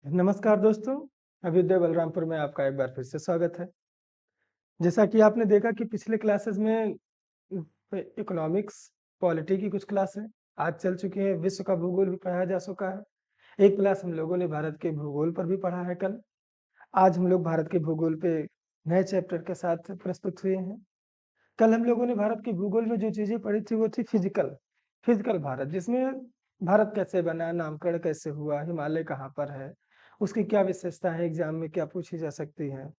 नमस्कार दोस्तों, अभ्युदय बलरामपुर में आपका एक बार फिर से स्वागत है। जैसा कि आपने देखा कि पिछले क्लासेस में इकोनॉमिक्स, पॉलिटी की कुछ क्लासें आज चल चुकी हैं, विश्व का भूगोल भी पढ़ाया जा चुका है। एक क्लास हम लोगों ने भारत के भूगोल पर भी पढ़ा है कल। आज हम लोग भारत के भूगोल पे नए चैप्टर के साथ प्रस्तुत हुए हैं। कल हम लोगों ने भारत के भूगोल में जो चीज़ें पढ़ी थी वो थी फिजिकल, फिजिकल भारत जिसमें भारत कैसे बना, नामकरण कैसे हुआ, हिमालय कहाँ पर है, उसकी क्या विशेषता है, एग्जाम में क्या पूछी जा सकती है।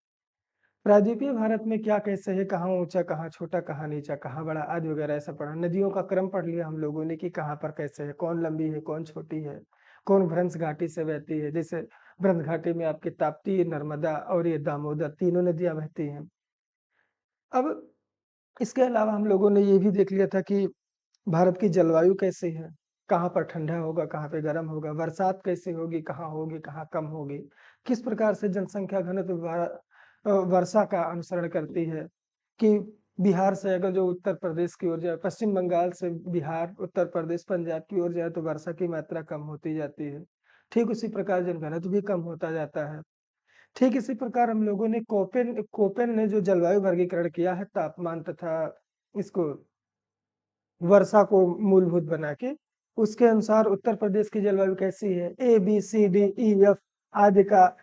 प्रायद्वीपीय भारत में क्या कैसे है, कहाँ ऊंचा, कहाँ छोटा, कहाँ नीचा, कहाँ बड़ा आदि वगैरह ऐसा पढ़ा। नदियों का क्रम पढ़ लिया हम लोगों ने कि कहाँ पर कैसे है, कौन लंबी है, कौन छोटी है, कौन भ्रंश घाटी से बहती है। जैसे भ्रंश घाटी में आपकी ताप्ती, नर्मदा और ये दामोदर तीनों नदियां बहती हैं। अब इसके अलावा हम लोगों ने ये भी देख लिया था कि भारत की जलवायु कैसी है, कहाँ पर ठंडा होगा, कहाँ पे गर्म होगा, बरसात कैसे होगी, कहाँ कम होगी, किस प्रकार से जनसंख्या घनत्व वर्षा का अनुसरण करती है कि बिहार से अगर जो उत्तर प्रदेश की ओर जाए, पश्चिम बंगाल से बिहार, उत्तर प्रदेश, पंजाब की ओर जाए तो वर्षा की मात्रा कम होती जाती है। ठीक उसी प्रकार जनघनत्व भी कम होता जाता है। ठीक इसी प्रकार हम लोगों ने कोपेन कोपेन ने जो जलवायु वर्गीकरण किया है तापमान तथा इसको वर्षा को मूलभूत बना के, उसके अनुसार उत्तर प्रदेश की जलवायु कैसी है, A B C D E F आदि का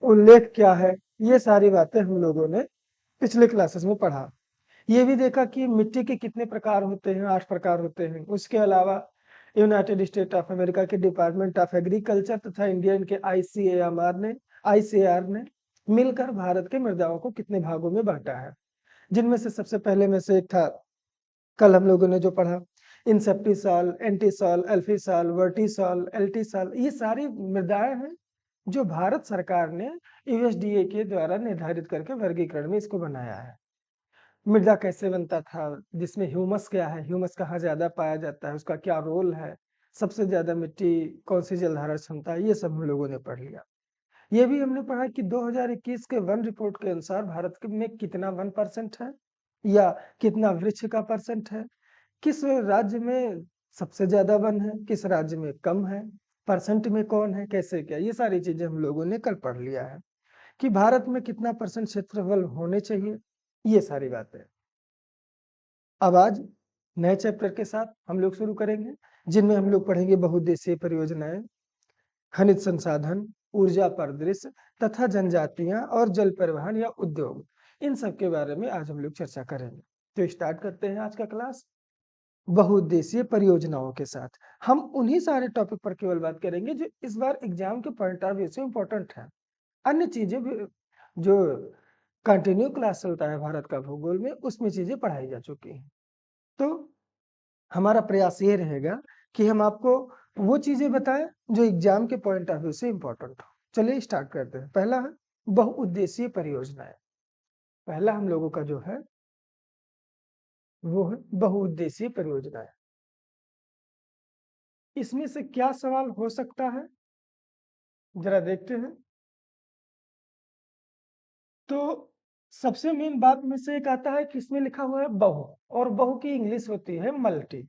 उल्लेख क्या है, ये सारी बातें हम लोगों ने पिछले क्लासेस में पढ़ा। ये भी देखा कि मिट्टी के कितने प्रकार होते हैं, 8 प्रकार होते हैं। उसके अलावा यूनाइटेड स्टेट ऑफ अमेरिका के डिपार्टमेंट ऑफ एग्रीकल्चर तथा इंडियन के आईसीएआर ने मिलकर भारत के मृदाओं को कितने भागों में बांटा है, जिनमें से सबसे पहले में से एक था कल हम लोगों ने जो पढ़ा, इंसेप्टिसॉल, एंटीसॉल, एल्फिसॉल, वर्टिसॉल, एल्टिसॉल, ये सारी मृदाएं हैं जो भारत सरकार ने यूएसडीए के द्वारा निर्धारित करके वर्गीकरण में इसको बनाया है। मृदा कैसे बनता था, जिसमें ह्यूमस क्या है, ह्यूमस कहाँ ज्यादा पाया जाता है, उसका क्या रोल है, सबसे ज्यादा मिट्टी कौन सी जलधारण क्षमता है, ये सब हम लोगों ने पढ़ लिया। ये भी हमने पढ़ा कि 2021 के वन रिपोर्ट के अनुसार भारत में कितना 1% है या कितना वृक्ष का परसेंट है, किस राज्य में सबसे ज्यादा वन है, किस राज्य में कम है, परसेंट में कौन है, कैसे क्या, ये सारी चीजें हम लोगों ने कल पढ़ लिया है कि भारत में कितना परसेंट क्षेत्रफल होने चाहिए, ये सारी बातें। अब आज नए चैप्टर के साथ हम लोग शुरू करेंगे, जिनमें हम लोग पढ़ेंगे बहुउद्देशीय परियोजनाएं, खनिज संसाधन, ऊर्जा परिदृश्य तथा जनजातियां और जल परिवहन या उद्योग, इन सब के बारे में आज हम लोग चर्चा करेंगे। तो स्टार्ट करते हैं आज का क्लास बहुउद्देशीय परियोजनाओं के साथ। हम उन्हीं सारे टॉपिक पर केवल बात करेंगे जो इस बार एग्जाम के पॉइंट ऑफ व्यू से इंपॉर्टेंट है। अन्य चीजें भी जो कंटिन्यू क्लास चलता है भारत का भूगोल में, उसमें चीजें पढ़ाई जा चुकी हैं। तो हमारा प्रयास ये रहेगा कि हम आपको वो चीजें बताएं जो एग्जाम के पॉइंट ऑफ व्यू से इंपॉर्टेंट हो। चलिए स्टार्ट करते हैं। पहला है बहुउद्देशीय परियोजनाएं। पहला हम लोगों का जो है वो है बहुउद्देशीय परियोजनाएं। इसमें से क्या सवाल हो सकता है, जरा देखते हैं। तो सबसे मेन बात में से एक आता है कि इसमें लिखा हुआ है बहु, और बहु की इंग्लिश होती है मल्टी,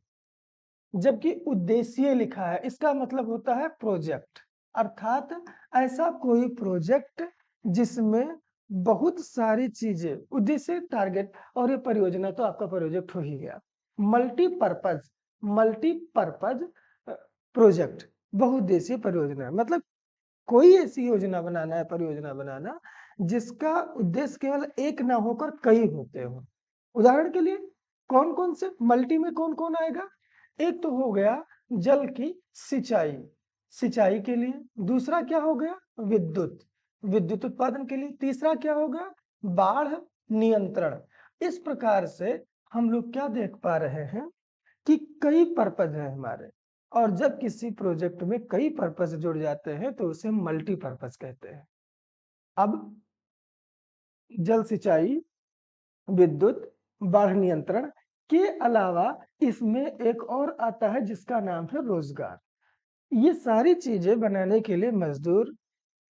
जबकि उद्देश्य लिखा है, इसका मतलब होता है प्रोजेक्ट, अर्थात ऐसा कोई प्रोजेक्ट जिसमें बहुत सारी चीजें, उद्देश्य टारगेट, और ये परियोजना तो आपका प्रोजेक्ट हो ही गया। मल्टीपर्पज, मल्टीपर्पज प्रोजेक्ट, बहुउद्देशीय परियोजना मतलब कोई ऐसी योजना बनाना है, परियोजना बनाना जिसका उद्देश्य केवल एक ना होकर कई होते हो। उदाहरण के लिए कौन कौन से मल्टी में कौन कौन आएगा, एक तो हो गया जल की सिंचाई, सिंचाई के लिए। दूसरा क्या हो गया, विद्युत, विद्युत उत्पादन के लिए। तीसरा क्या होगा, बाढ़ नियंत्रण। इस प्रकार से हम लोग क्या देख पा रहे हैं कि कई पर्पज है हमारे, और जब किसी प्रोजेक्ट में कई पर्पज जुड़ जाते हैं तो उसे मल्टीपर्पज कहते हैं। अब जल सिंचाई, विद्युत, बाढ़ नियंत्रण के अलावा इसमें एक और आता है जिसका नाम है रोजगार। ये सारी चीजें बनाने के लिए मजदूर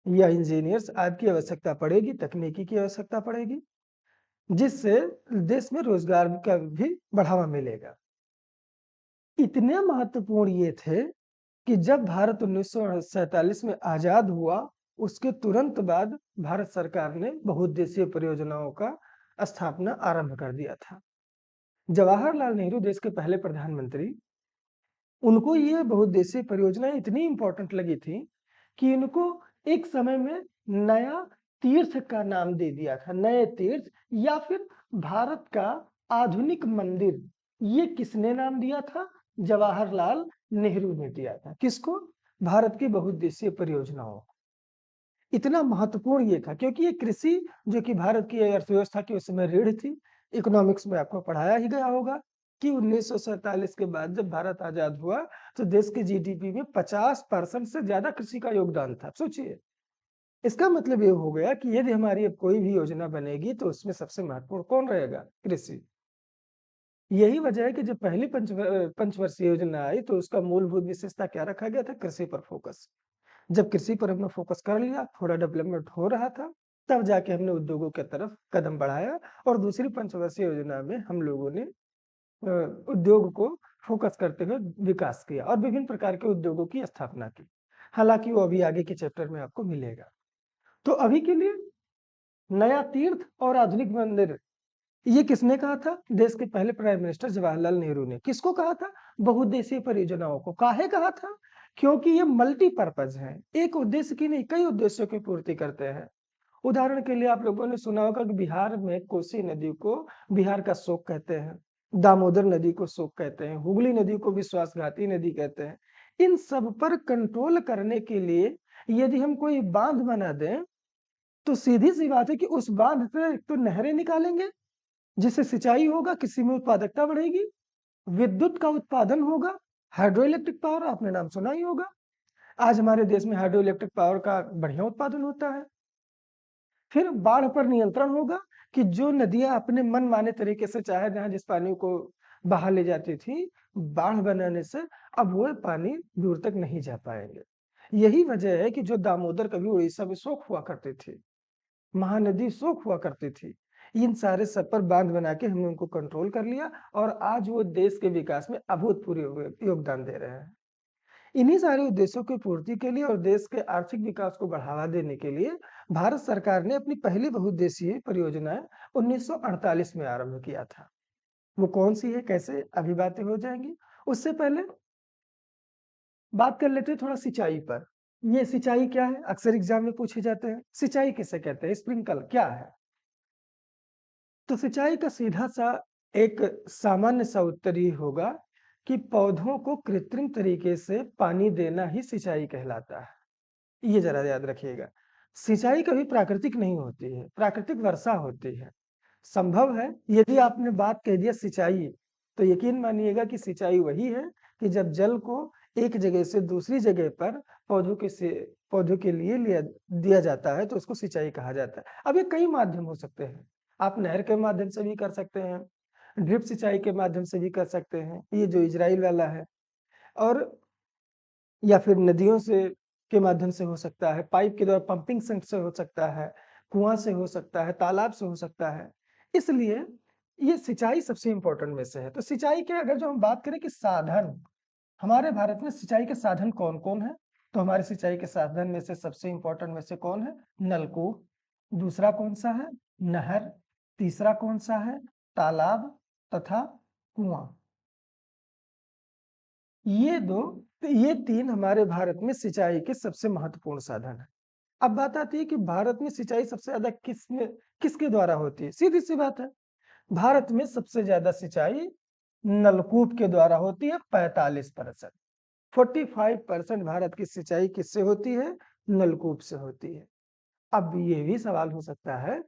या इंजीनियर्स आदि की आवश्यकता पड़ेगी, तकनीकी की आवश्यकता पड़ेगी, जिससे देश में रोजगार का भी बढ़ावा मिलेगा। इतने महत्वपूर्ण ये थे कि जब भारत 1947 में आजाद हुआ उसके तुरंत बाद भारत सरकार ने बहुउद्देशीय परियोजनाओं का स्थापना आरंभ कर दिया था। जवाहरलाल नेहरू देश के पहले प्रधानमंत्री, उनको ये बहुउद्देशीय परियोजना इतनी इंपॉर्टेंट लगी थी कि इनको एक समय में नया तीर्थ का नाम दे दिया था। नए तीर्थ या फिर भारत का आधुनिक मंदिर, ये किसने नाम दिया था? जवाहरलाल नेहरू ने दिया था। किसको? भारत की बहुउद्देशीय परियोजनाओं। इतना महत्वपूर्ण ये था क्योंकि ये कृषि, जो कि भारत की अर्थव्यवस्था की उस समय रीढ़ थी। इकोनॉमिक्स में आपको पढ़ाया ही गया होगा कि 1947 के बाद जब भारत आजाद हुआ तो देश के जीडीपी में 50% से ज्यादा कृषि का योगदान था। सोचिए, इसका मतलब ये हो गया कि यदि हमारी अब कोई भी योजना बनेगी तो उसमें सबसे महत्वपूर्ण कौन रहेगा? कृषि। यही वजह है कि जब पहली पंचवर्षीय योजना आई तो उसका मूलभूत विशेषता क्या रखा गया था? कृषि पर फोकस। जब कृषि पर हमने फोकस कर लिया, थोड़ा डेवलपमेंट हो रहा था, तब जाके हमने उद्योगों की तरफ कदम बढ़ाया और दूसरी पंचवर्षीय योजना में हम लोगों ने उद्योग को फोकस करते हुए विकास किया और विभिन्न प्रकार के उद्योगों की स्थापना की। हालांकि वो अभी आगे के चैप्टर में आपको मिलेगा। तो अभी के लिए नया तीर्थ और आधुनिक मंदिर, ये किसने कहा था? देश के पहले प्राइम मिनिस्टर जवाहरलाल नेहरू ने। किसको कहा था? बहुउद्देशीय परियोजनाओं को। काहे कहा था? क्योंकि ये मल्टीपर्पज है, एक उद्देश्य की नहीं कई उद्देश्यों की पूर्ति करते हैं। उदाहरण के लिए आप लोगों ने सुना होगा कि बिहार में कोसी नदी को बिहार का शोक कहते हैं, दामोदर नदी को शोक कहते हैं, हुगली नदी को विश्वासघाती नदी कहते हैं। इन सब पर कंट्रोल करने के लिए यदि हम कोई बांध बना दें तो सीधी सी बात है कि उस बांध से तो नहरें निकालेंगे जिससे सिंचाई होगा, कृषि में उत्पादकता बढ़ेगी, विद्युत का उत्पादन होगा। हाइड्रो इलेक्ट्रिक पावर आपने नाम सुना ही होगा। आज हमारे देश में हाइड्रो इलेक्ट्रिक पावर का बढ़िया उत्पादन होता है। फिर बाढ़ पर नियंत्रण होगा कि जो नदियां अपने मनमाने तरीके से चाहे जहां जिस पानी को बहा ले जाती थी, बाढ़ बनाने से अब वो पानी दूर तक नहीं जा पाएंगे। यही वजह है कि जो दामोदर कभी उड़ीसा में शोक हुआ करती थी, महानदी शोक हुआ करती थी, इन सारे सब पर बांध बना के हमने उनको कंट्रोल कर लिया और आज वो देश के विकास में अभूतपूर्व योगदान दे रहे हैं। इन्हीं सारे उद्देश्यों की पूर्ति के लिए और देश के आर्थिक विकास को बढ़ावा देने के लिए भारत सरकार ने अपनी पहली बहुउद्देशीय परियोजनाएं 1948 में आरंभ किया था। वो कौन सी है, कैसे, अभी बातें हो जाएंगी। उससे पहले बात कर लेते हैं थोड़ा सिंचाई पर। ये सिंचाई क्या है? अक्सर एग्जाम में पूछे जाते हैं। सिंचाई किसे कहते हैं? स्प्रिंकल क्या है? तो सिंचाई का सीधा सा एक सामान्य सा उत्तर ये होगा कि पौधों को कृत्रिम तरीके से पानी देना ही सिंचाई कहलाता है। ये जरा याद रखिएगा। सिंचाई कभी प्राकृतिक नहीं होती है, प्राकृतिक वर्षा होती है। संभव है यदि आपने बात कह दिया सिंचाई, तो यकीन मानिएगा कि सिंचाई वही है कि जब जल को एक जगह से दूसरी जगह पर पौधों के लिए लिया दिया जाता है तो उसको सिंचाई कहा जाता है। अब ये कई माध्यम हो सकते हैं। आप नहर के माध्यम से भी कर सकते हैं, ड्रिप सिंचाई के माध्यम से भी कर सकते हैं, ये जो इजराइल वाला है, और या फिर नदियों से के माध्यम से हो सकता है, पाइप के द्वारा पंपिंग से हो सकता है, कुआं से हो सकता है, तालाब से हो सकता है। इसलिए ये सिंचाई सबसे इंपॉर्टेंट में से है। तो सिंचाई के अगर जो हम बात करें कि साधन, हमारे भारत में सिंचाई के साधन कौन कौन है, तो हमारे सिंचाई के साधन में से सबसे इंपॉर्टेंट में से कौन है? नलकूप। दूसरा कौन सा है? नहर। तीसरा कौन सा है? तालाब तथा कुआं। ये तीन हमारे भारत में सिंचाई के सबसे महत्वपूर्ण साधन है। अब बात आती है कि भारत में सिंचाई सबसे ज्यादा किसके द्वारा होती है? सीधी सी बात है, भारत में सबसे ज्यादा सिंचाई नलकूप के द्वारा होती है। 45%, 45% भारत की सिंचाई किससे होती है? नलकूप से होती है। अब ये भी सवाल हो सकता है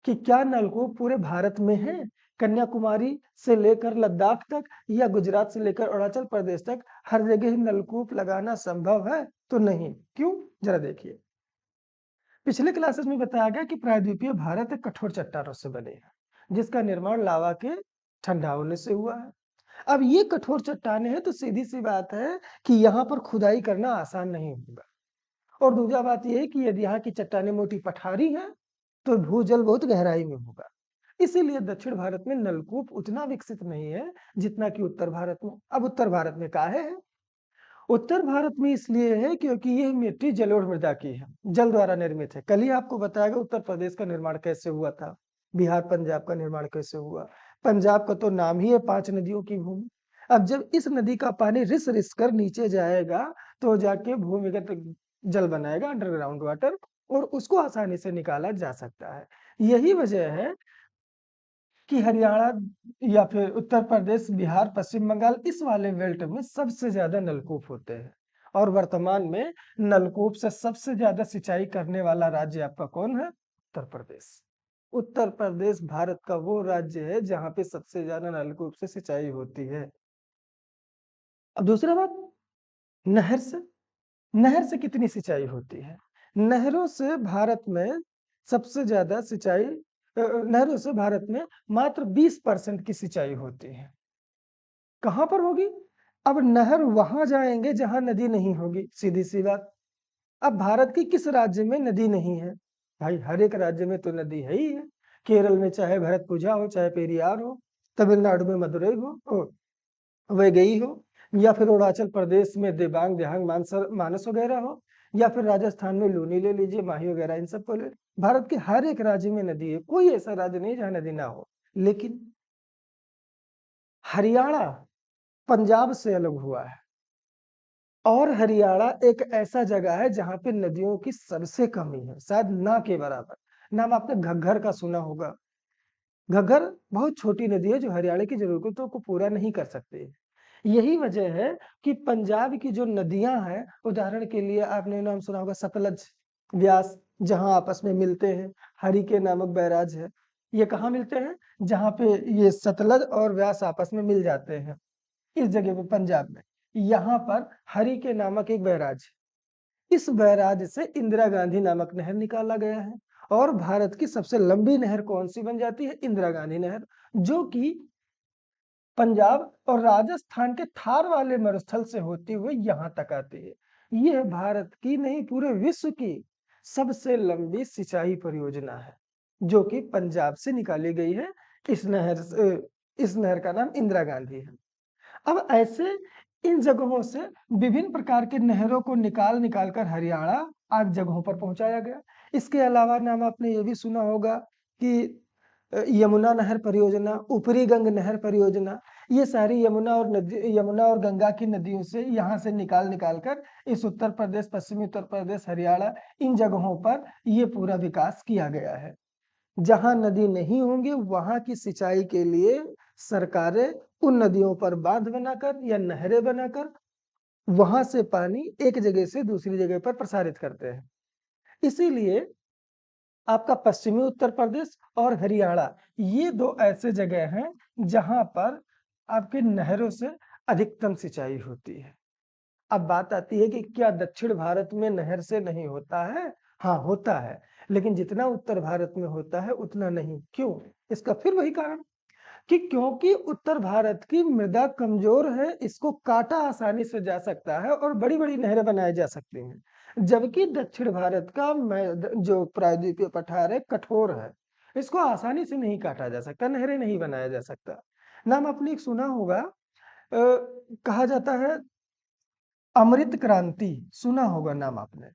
कि क्या नलकूप पूरे भारत में है, कन्याकुमारी से लेकर लद्दाख तक या गुजरात से लेकर अरुणाचल प्रदेश तक हर जगह नलकूप लगाना संभव है? तो नहीं। क्यों? जरा देखिए। पिछले क्लासेस में बताया गया कि प्रायद्वीपीय भारत एक कठोर चट्टानों से बने है, जिसका निर्माण लावा के ठंडा होने से हुआ है। अब ये कठोर चट्टाने हैं तो सीधी सी बात है कि यहाँ पर खुदाई करना आसान नहीं होगा। और दूसरा बात यह है कि यदि यहाँ की चट्टाने मोटी पठारी हैं तो भूजल बहुत गहराई में होगा। इसीलिए दक्षिण भारत में नलकूप उतना विकसित नहीं है जितना कि उत्तर भारत में। अब उत्तर भारत में काहे है? उत्तर भारत में इसलिए है क्योंकि यह मिट्टी जलोढ़ मृदा की है, जल द्वारा निर्मित है। कल ही आपको बताया गया उत्तर प्रदेश का निर्माण कैसे हुआ था, बिहार पंजाब का निर्माण कैसे हुआ। पंजाब का तो नाम ही है 5 नदियों की भूमि। अब जब इस नदी का पानी रिस रिस कर नीचे जाएगा तो जाके भूमिगत जल बनाएगा, अंडरग्राउंड वाटर, और उसको आसानी से निकाला जा सकता है। यही वजह है कि हरियाणा या फिर उत्तर प्रदेश, बिहार, पश्चिम बंगाल, इस वाले बेल्ट में सबसे ज्यादा नलकूप होते हैं। और वर्तमान में नलकूप से सबसे ज्यादा सिंचाई करने वाला राज्य आपका कौन है? उत्तर प्रदेश। उत्तर प्रदेश भारत का वो राज्य है जहां पे सबसे ज्यादा नलकूप से सिंचाई होती है। अब दूसरा बात, नहर से। नहर से कितनी सिंचाई होती है? नहरों से भारत में सबसे ज्यादा सिंचाई, नहरों से भारत में मात्र 20% की सिंचाई होती है। कहां पर होगी? अब नहर वहां जाएंगे जहां नदी नहीं होगी, सीधी सी बात। अब भारत के किस राज्य में नदी नहीं है? भाई हर एक राज्य में तो नदी है ही है। केरल में चाहे भरतपुझा हो, चाहे पेरियार हो, तमिलनाडु में मदुरई हो, वैगई हो, या फिर अरुणाचल प्रदेश में देबांग, देहांग, मानस वगैरह हो, या फिर राजस्थान में लूनी ले लीजिए, माही वगैरह, इन सबको ले। भारत के हर एक राज्य में नदी है, कोई ऐसा राज्य नहीं जहां नदी ना हो। लेकिन हरियाणा पंजाब से अलग हुआ है, और हरियाणा एक ऐसा जगह है जहां पे नदियों की सबसे कमी है, शायद ना के बराबर। नाम आपने घग्गर का सुना होगा। घग्गर बहुत छोटी नदी है जो हरियाणा की जरूरतों को पूरा नहीं कर सकती। यही वजह है कि पंजाब की जो नदियां हैं, उदाहरण के लिए आपने नाम सुना होगा सतलज, व्यास, जहां आपस में मिलते हैं, हरिके नामक बैराज है। ये कहाँ मिलते हैं? जहां पे ये सतलज और व्यास आपस में मिल जाते हैं, इस जगह पे पंजाब में। यहाँ पर हरिके नामक एक बैराज है। इस बैराज से इंदिरा गांधी नामक नहर निकाला गया है। और भारत की सबसे लंबी नहर कौन सी बन जाती है? इंदिरा गांधी नहर, जो कि पंजाब और राजस्थान के थार वाले मरुस्थल से होती हुई यहाँ तक आती है। यह भारत की नहीं, पूरे विश्व की सबसे लंबी सिंचाई परियोजना है, जो कि पंजाब से निकाली गई है। इस नहर का नाम इंदिरा गांधी है। अब ऐसे इन जगहों से विभिन्न प्रकार के नहरों को निकाल निकाल कर हरियाणा आज जगहों पर पहुंचाया गया। इसके अलावा नाम आपने ये भी सुना होगा कि यमुना नहर परियोजना, ऊपरी गंग नहर परियोजना, ये सारी यमुना और गंगा की नदियों से यहाँ से निकाल निकाल कर इस उत्तर प्रदेश, पश्चिमी उत्तर प्रदेश, हरियाणा, इन जगहों पर ये पूरा विकास किया गया है। जहां नदी नहीं होंगे वहां की सिंचाई के लिए सरकारें उन नदियों पर बांध बनाकर या नहरें बनाकर वहां से पानी एक जगह से दूसरी जगह पर प्रसारित करते हैं। इसीलिए आपका पश्चिमी उत्तर प्रदेश और हरियाणा, ये दो ऐसे जगह हैं जहां पर आपके नहरों से अधिकतम सिंचाई होती है। अब बात आती है कि क्या दक्षिण भारत में नहर से नहीं होता है? हाँ होता है, लेकिन जितना उत्तर भारत में होता है उतना नहीं। क्यों? इसका फिर वही कारण कि क्योंकि उत्तर भारत की मृदा कमजोर है, इसको काटा आसानी से जा सकता है और बड़ी बड़ी नहरें बनाई जा सकती हैं। जबकि दक्षिण भारत का जो प्रायद्वीपीय पठार है, कठोर है, इसको आसानी से नहीं काटा जा सकता, नहरें नहीं बनाया जा सकता। नाम आपने एक सुना होगा, कहा जाता है अमृत क्रांति, सुना होगा नाम आपने।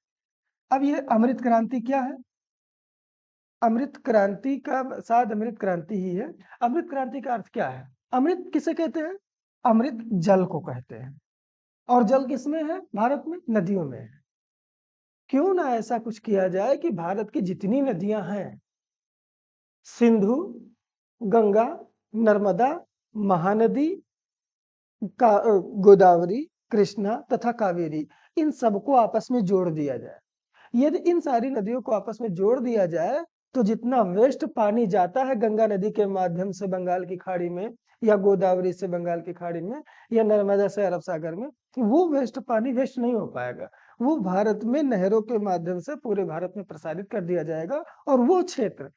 अब ये अमृत क्रांति क्या है? अमृत क्रांति का शायद अमृत क्रांति ही है। अमृत क्रांति का अर्थ क्या है? अमृत किसे कहते हैं? अमृत जल को कहते हैं। और जल किसमें है? भारत में नदियों में है। क्यों ना ऐसा कुछ किया जाए कि भारत की जितनी नदियां हैं, सिंधु, गंगा, नर्मदा, महानदी, गोदावरी, कृष्णा तथा कावेरी, इन सबको आपस में जोड़ दिया जाए। यदि इन सारी नदियों को आपस में जोड़ दिया जाए तो जितना वेस्ट पानी जाता है गंगा नदी के माध्यम से बंगाल की खाड़ी में, या गोदावरी से बंगाल की खाड़ी में, या नर्मदा से अरब सागर में, वो वेस्ट पानी वेस्ट नहीं हो पाएगा। वो भारत में नहरों के माध्यम से पूरे भारत में प्रसारित कर दिया जाएगा। और वो क्षेत्र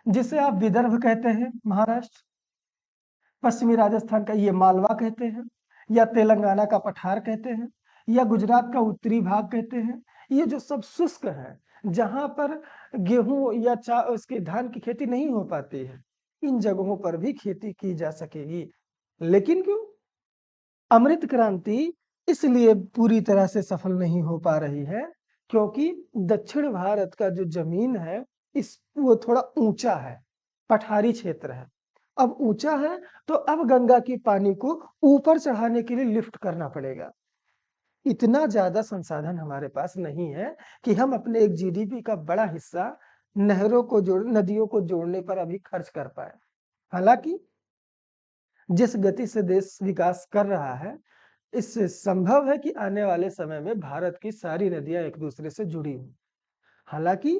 जिसे आप विदर्भ कहते हैं, महाराष्ट्र, पश्चिमी राजस्थान का ये मालवा कहते हैं, या तेलंगाना का पठार कहते हैं, या गुजरात का उत्तरी भाग कहते हैं, ये जो सब शुष्क है, जहां पर गेहूं या उसके धान की खेती नहीं हो पाती है, इन जगहों पर भी खेती की जा सकेगी। लेकिन क्यों? अमृत क्रांति इसलिए पूरी तरह से सफल नहीं हो पा रही है, क्योंकि दक्षिण भारत का जो जमीन है वो थोड़ा ऊंचा है, पठारी क्षेत्र है। अब ऊंचा है तो अब गंगा की पानी को ऊपर चढ़ाने के लिए लिफ्ट करना पड़ेगा। इतना ज्यादा संसाधन हमारे पास नहीं है कि हम अपने एक जीडीपी का बड़ा हिस्सा नदियों को जोड़ने पर अभी खर्च कर पाए। हालांकि जिस गति से देश विकास कर रहा है, इससे संभव है कि आने वाले समय में भारत की सारी नदियां एक दूसरे से जुड़ी हुई। हालांकि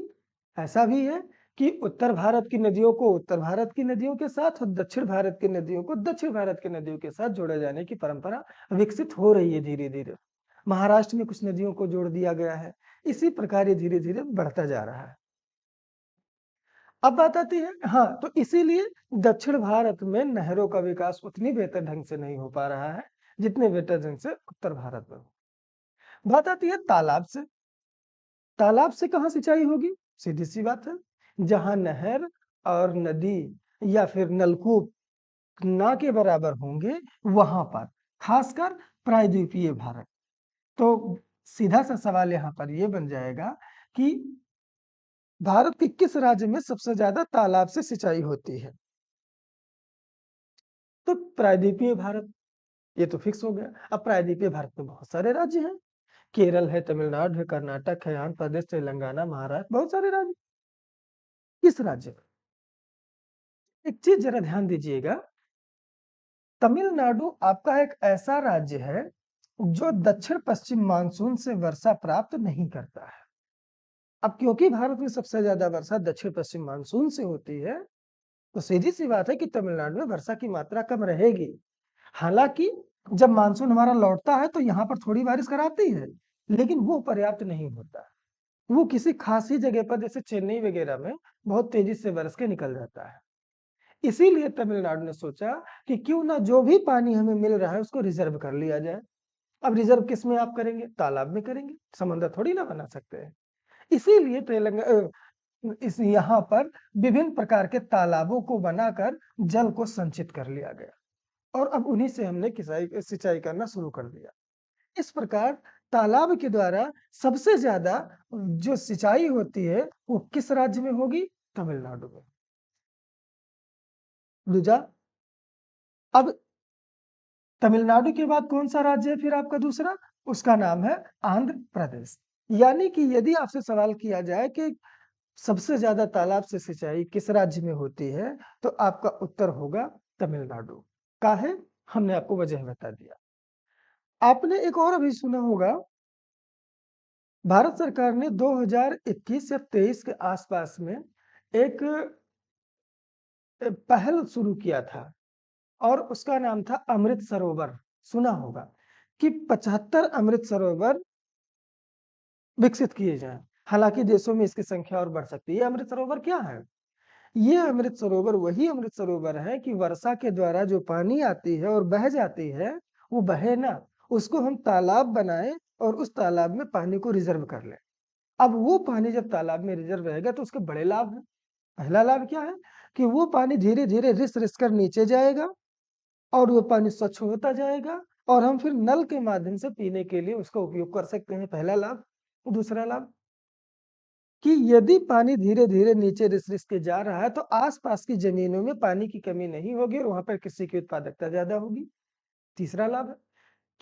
ऐसा भी है कि उत्तर भारत की नदियों को उत्तर भारत की नदियों के साथ और दक्षिण भारत की नदियों को दक्षिण भारत की नदियों के साथ जोड़े जाने की परंपरा विकसित हो रही है धीरे धीरे। महाराष्ट्र में कुछ नदियों को जोड़ दिया गया है। इसी प्रकार ये धीरे धीरे बढ़ता जा रहा है। अब बात आती है, हाँ, तो इसीलिए दक्षिण भारत में नहरों का विकास उतनी बेहतर ढंग से नहीं हो पा रहा है जितने बेहतर ढंग से उत्तर भारत में हो। बात आती है तालाब से। तालाब से कहाँ सिंचाई होगी? सीधी सी बात है, जहां नहर और नदी या फिर नलकूप ना के बराबर होंगे वहां पर, खासकर प्रायद्वीपीय भारत। तो सीधा सा सवाल यहाँ पर यह बन जाएगा कि भारत के किस राज्य में सबसे ज्यादा तालाब से सिंचाई होती है? तो प्रायद्वीपीय भारत, ये तो फिक्स हो गया। अब प्रायद्वीपीय भारत में बहुत सारे राज्य हैं, केरल है, तमिलनाडु है, कर्नाटक है, आंध्र प्रदेश, तेलंगाना, महाराष्ट्र, बहुत सारे राज्य। किस राज्य में? एक चीज जरा ध्यान दीजिएगा, तमिलनाडु आपका एक ऐसा राज्य है जो दक्षिण पश्चिम मानसून से वर्षा प्राप्त नहीं करता है। अब क्योंकि भारत में सबसे ज्यादा वर्षा दक्षिण पश्चिम मानसून से होती है, तो सीधी सी बात है कि तमिलनाडु में वर्षा की मात्रा कम रहेगी। हालांकि जब मानसून हमारा लौटता है तो यहाँ पर थोड़ी बारिश कराती है, लेकिन वो पर्याप्त नहीं होता। वो किसी खास ही जगह पर जैसे चेन्नई वगैरह में बहुत तेजी से बरस के निकल जाता है। इसीलिए तमिलनाडु ने सोचा कि क्यों ना जो भी पानी हमें मिल रहा है उसको रिजर्व कर लिया जाए। अब रिजर्व किस में आप करेंगे? तालाब में करेंगे, समंदर थोड़ी ना बना सकते हैं। इसीलिए इस यहाँ पर विभिन्न प्रकार के तालाबों को बनाकर जल को संचित कर लिया गया और अब उन्हीं से हमने सिंचाई करना शुरू कर दिया। इस प्रकार तालाब के द्वारा सबसे ज्यादा जो सिंचाई होती है वो किस राज्य में होगी? तमिलनाडु में। दूजा, अब तमिलनाडु के बाद कौन सा राज्य है फिर आपका दूसरा? उसका नाम है आंध्र प्रदेश। यानी कि यदि आपसे सवाल किया जाए कि सबसे ज्यादा तालाब से सिंचाई किस राज्य में होती है, तो आपका उत्तर होगा तमिलनाडु। काहे? हमने आपको वजह बता दिया। आपने एक और अभी सुना होगा, भारत सरकार ने 2021 या 23 के आसपास में एक पहल शुरू किया था और उसका नाम था अमृत सरोवर। सुना होगा कि 75 अमृत सरोवर विकसित किए जाएं। हालांकि देशों में इसकी संख्या और बढ़ सकती है। अमृत सरोवर क्या है? ये अमृत सरोवर वही अमृत सरोवर है कि वर्षा के द्वारा जो पानी आती है और बह जाती है, वो बहे ना, उसको हम तालाब बनाएं और उस तालाब में पानी को रिजर्व कर लें। अब वो पानी जब तालाब में रिजर्व रहेगा तो उसके बड़े लाभ हैं। पहला लाभ क्या है कि वो पानी धीरे धीरे रिस रिस कर नीचे जाएगा और वो पानी स्वच्छ होता जाएगा और हम फिर नल के माध्यम से पीने के लिए उसका उपयोग कर सकते हैं। पहला लाभ। दूसरा लाभ कि यदि पानी धीरे धीरे नीचे रिस रिस के जा रहा है तो आसपास की जमीनों में पानी की कमी नहीं होगी और वहां पर कृषि की उत्पादकता ज्यादा होगी। तीसरा लाभ है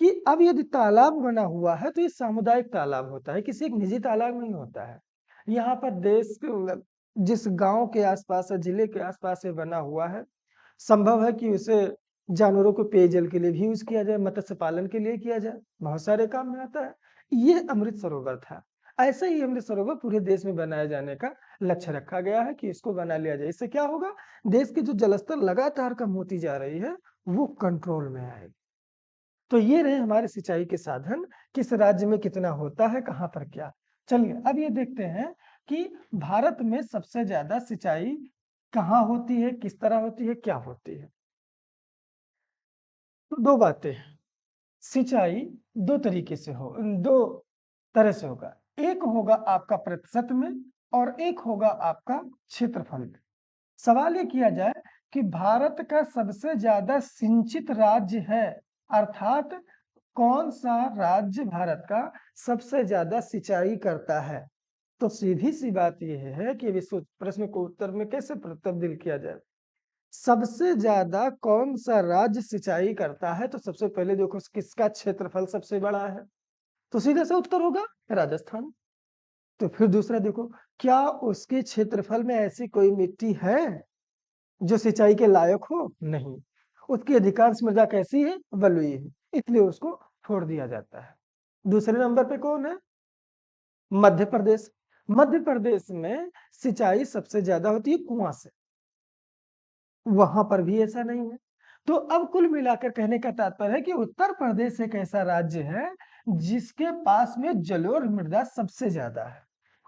कि अब यदि तालाब बना हुआ है तो ये सामुदायिक तालाब होता है, किसी एक निजी तालाब नहीं होता है। यहाँ पर जिस गांव के आसपास है, जिले के आसपास ये बना हुआ है, संभव है कि उसे जानवरों को पेयजल के लिए भी यूज किया जाए, मत्स्य पालन के लिए किया जाए, बहुत सारे काम में आता है। ये अमृत सरोवर था। ऐसे ही अमृत सरोवर पूरे देश में बनाया जाने का लक्ष्य रखा गया है कि इसको बना लिया जाए। इससे क्या होगा? देश की जो जलस्तर लगातार कम होती जा रही है वो कंट्रोल में आएगी। तो ये रहे हमारे सिंचाई के साधन, किस राज्य में कितना होता है, कहां पर क्या। चलिए अब ये देखते हैं कि भारत में सबसे ज्यादा सिंचाई कहाँ होती है, किस तरह होती है, क्या होती है। तो दो बातें हैं। सिंचाई दो तरीके से हो, दो तरह से होगा। एक होगा आपका प्रतिशत में और एक होगा आपका क्षेत्रफल में। सवाल ये किया जाए कि भारत का सबसे ज्यादा सिंचित राज्य है, अर्थात कौन सा राज्य भारत का सबसे ज्यादा सिंचाई करता है? तो सीधी सी बात यह है कि इस प्रश्न को उत्तर में कैसे तब्दील किया जाए। सबसे ज्यादा कौन सा राज्य सिंचाई करता है? तो सबसे पहले देखो किसका क्षेत्रफल सबसे बड़ा है, तो सीधे से उत्तर होगा राजस्थान। तो फिर दूसरा देखो, क्या उसके क्षेत्रफल में ऐसी कोई मिट्टी है जो सिंचाई के लायक हो? नहीं। उसकी अधिकांश मृदा कैसी है? बलुई है, इसलिए उसको छोड़ दिया जाता है। दूसरे नंबर पे कौन है? मध्य प्रदेश। मध्य प्रदेश में सिंचाई सबसे ज्यादा होती है कुआं से, वहां पर भी ऐसा नहीं है। तो अब कुल मिलाकर कहने का तात्पर्य है कि उत्तर प्रदेश एक ऐसा राज्य है जिसके पास में जलोढ़ मृदा सबसे ज्यादा है,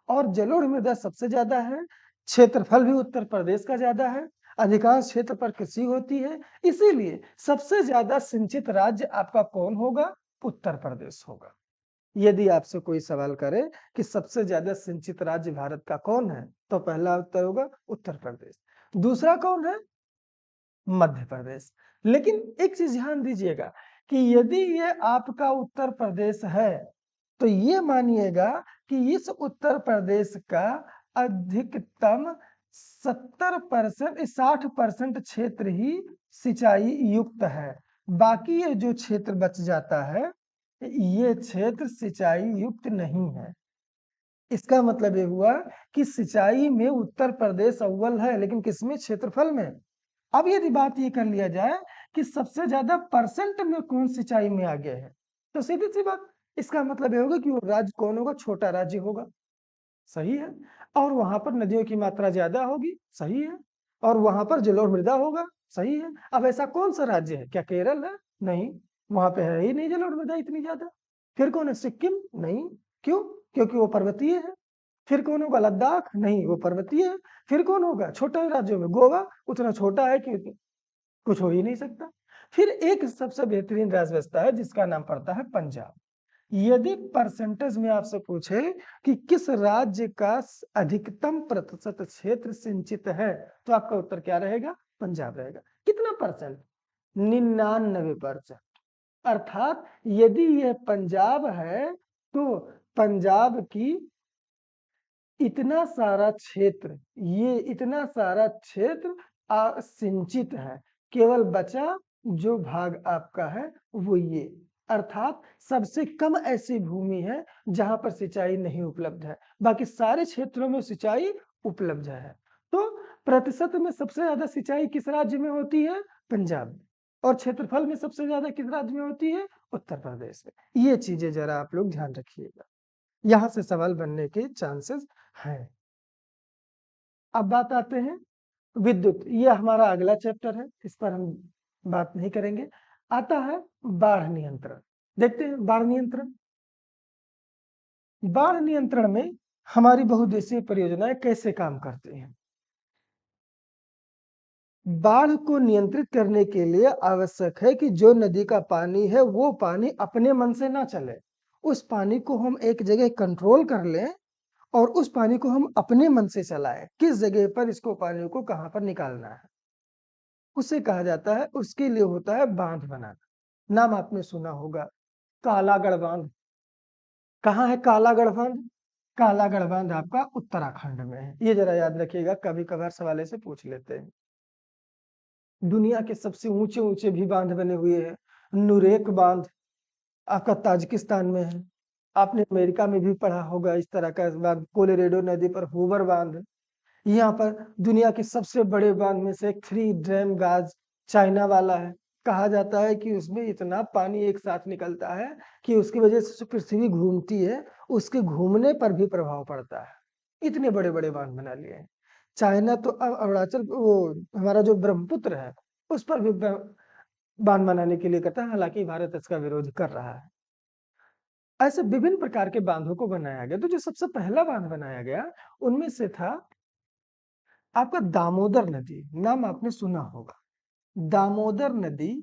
और जलोढ़ मृदा सबसे ज्यादा है, क्षेत्रफल भी उत्तर प्रदेश का ज्यादा है, अधिकांश क्षेत्र पर कृषि होती है, इसीलिए सबसे ज्यादा सिंचित राज्य आपका कौन होगा? उत्तर प्रदेश होगा। यदि आपसे कोई सवाल करे कि सबसे ज्यादा सिंचित राज्य भारत का कौन है, तो पहला उत्तर होगा उत्तर प्रदेश। दूसरा कौन है? मध्य प्रदेश। लेकिन एक चीज ध्यान दीजिएगा कि यदि ये आपका उत्तर प्रदेश है, तो ये मानिएगा कि इस उत्तर प्रदेश का अधिकतम 70% 60% क्षेत्र ही सिंचाई युक्त है, बाकी ये जो क्षेत्र बच जाता है ये क्षेत्र सिंचाई युक्त नहीं है। इसका मतलब ये हुआ कि सिंचाई में उत्तर प्रदेश अव्वल है, लेकिन किसमें? क्षेत्रफल में। अब यदि बात ये कर लिया जाए कि सबसे ज्यादा परसेंट में कौन सिंचाई में आगे है, तो सीधी सी बात इसका मतलब ये होगा कि वो राज्य कौन होगा? छोटा राज्य होगा, सही है। और वहां पर नदियों की मात्रा ज्यादा होगी, सही है। और वहां पर जलोढ़ मृदा होगा, सही है। अब ऐसा कौन सा राज्य है? क्या केरल है? नहीं, वहां पे है ही नहीं जलोढ़ मृदा इतनी ज्यादा। फिर कौन है? सिक्किम? नहीं। क्यों? क्योंकि वो पर्वतीय है। फिर कौन होगा? लद्दाख? नहीं, वो पर्वतीय है। फिर कौन होगा? छोटे राज्यों में गोवा, उतना छोटा है कि कुछ हो ही नहीं सकता। फिर एक सबसे बेहतरीन राज्य बचता है जिसका नाम पड़ता है पंजाब। यदि परसेंटेज में आपसे पूछे कि किस राज्य का अधिकतम प्रतिशत क्षेत्र सिंचित है, तो आपका उत्तर क्या रहेगा? पंजाब रहेगा। कितना परसेंट? 99%। अर्थात यदि यह पंजाब है तो पंजाब की इतना सारा क्षेत्र, ये इतना सारा क्षेत्र सिंचित है, केवल बचा जो भाग आपका है वो ये। अर्थात सबसे कम ऐसी भूमि है जहां पर सिंचाई नहीं उपलब्ध है, बाकी सारे क्षेत्रों में सिंचाई उपलब्ध है। तो प्रतिशत में सबसे ज्यादा सिंचाई किस राज्य में होती है? पंजाब में। और क्षेत्रफल में सबसे ज्यादा किस राज्य में होती है? उत्तर प्रदेश में। ये चीजें जरा आप लोग ध्यान रखिएगा, यहां से सवाल बनने के चांसेस हैं। अब बात आते हैं विद्युत, ये हमारा अगला चैप्टर है, इस पर हम बात नहीं करेंगे। आता है बाढ़ नियंत्रण। देखते हैं बाढ़ नियंत्रण। बाढ़ नियंत्रण में हमारी बहुउद्देशीय परियोजनाएं कैसे काम करती हैं। बाढ़ को नियंत्रित करने के लिए आवश्यक है कि जो नदी का पानी है वो पानी अपने मन से ना चले, उस पानी को हम एक जगह कंट्रोल कर लें और उस पानी को हम अपने मन से चलाएं, किस जगह पर इसको पानी को कहां पर निकालना है, उसे कहा जाता है, उसके लिए होता है बांध बनाना। नाम आपने सुना होगा कालागढ़ बांध। कहाँ है कालागढ़ बांध? कालागढ़ बांध आपका उत्तराखंड में है, ये जरा याद रखिएगा, कभी कभार सवाल से पूछ लेते हैं। दुनिया के सबसे ऊंचे ऊंचे भी बांध बने हुए हैं। नुरेक बांध आपका ताजिकिस्तान में है। आपने अमेरिका में भी पढ़ा होगा इस तरह का बांध, कोलोराडो नदी पर हूवर बांध। यहाँ पर दुनिया के सबसे बड़े बांध में से एक थ्री ड्रेम गाज चाइना वाला है। कहा जाता है कि उसमें इतना पानी एक साथ निकलता है कि उसकी वजह से पृथ्वी घूमती है, उसके घूमने पर भी प्रभाव पड़ता है। इतने बड़े बड़े बांध बना लिए हैं। चाइना तो अब अरुणाचल, वो हमारा जो ब्रह्मपुत्र है उस पर भी बांध बनाने के लिए करता है, हालांकि भारत इसका विरोध कर रहा है। ऐसे विभिन्न प्रकार के बांधों को बनाया गया, तो जो सबसे पहला बांध बनाया गया उनमें से था आपका दामोदर नदी। नाम आपने सुना होगा। दामोदर नदी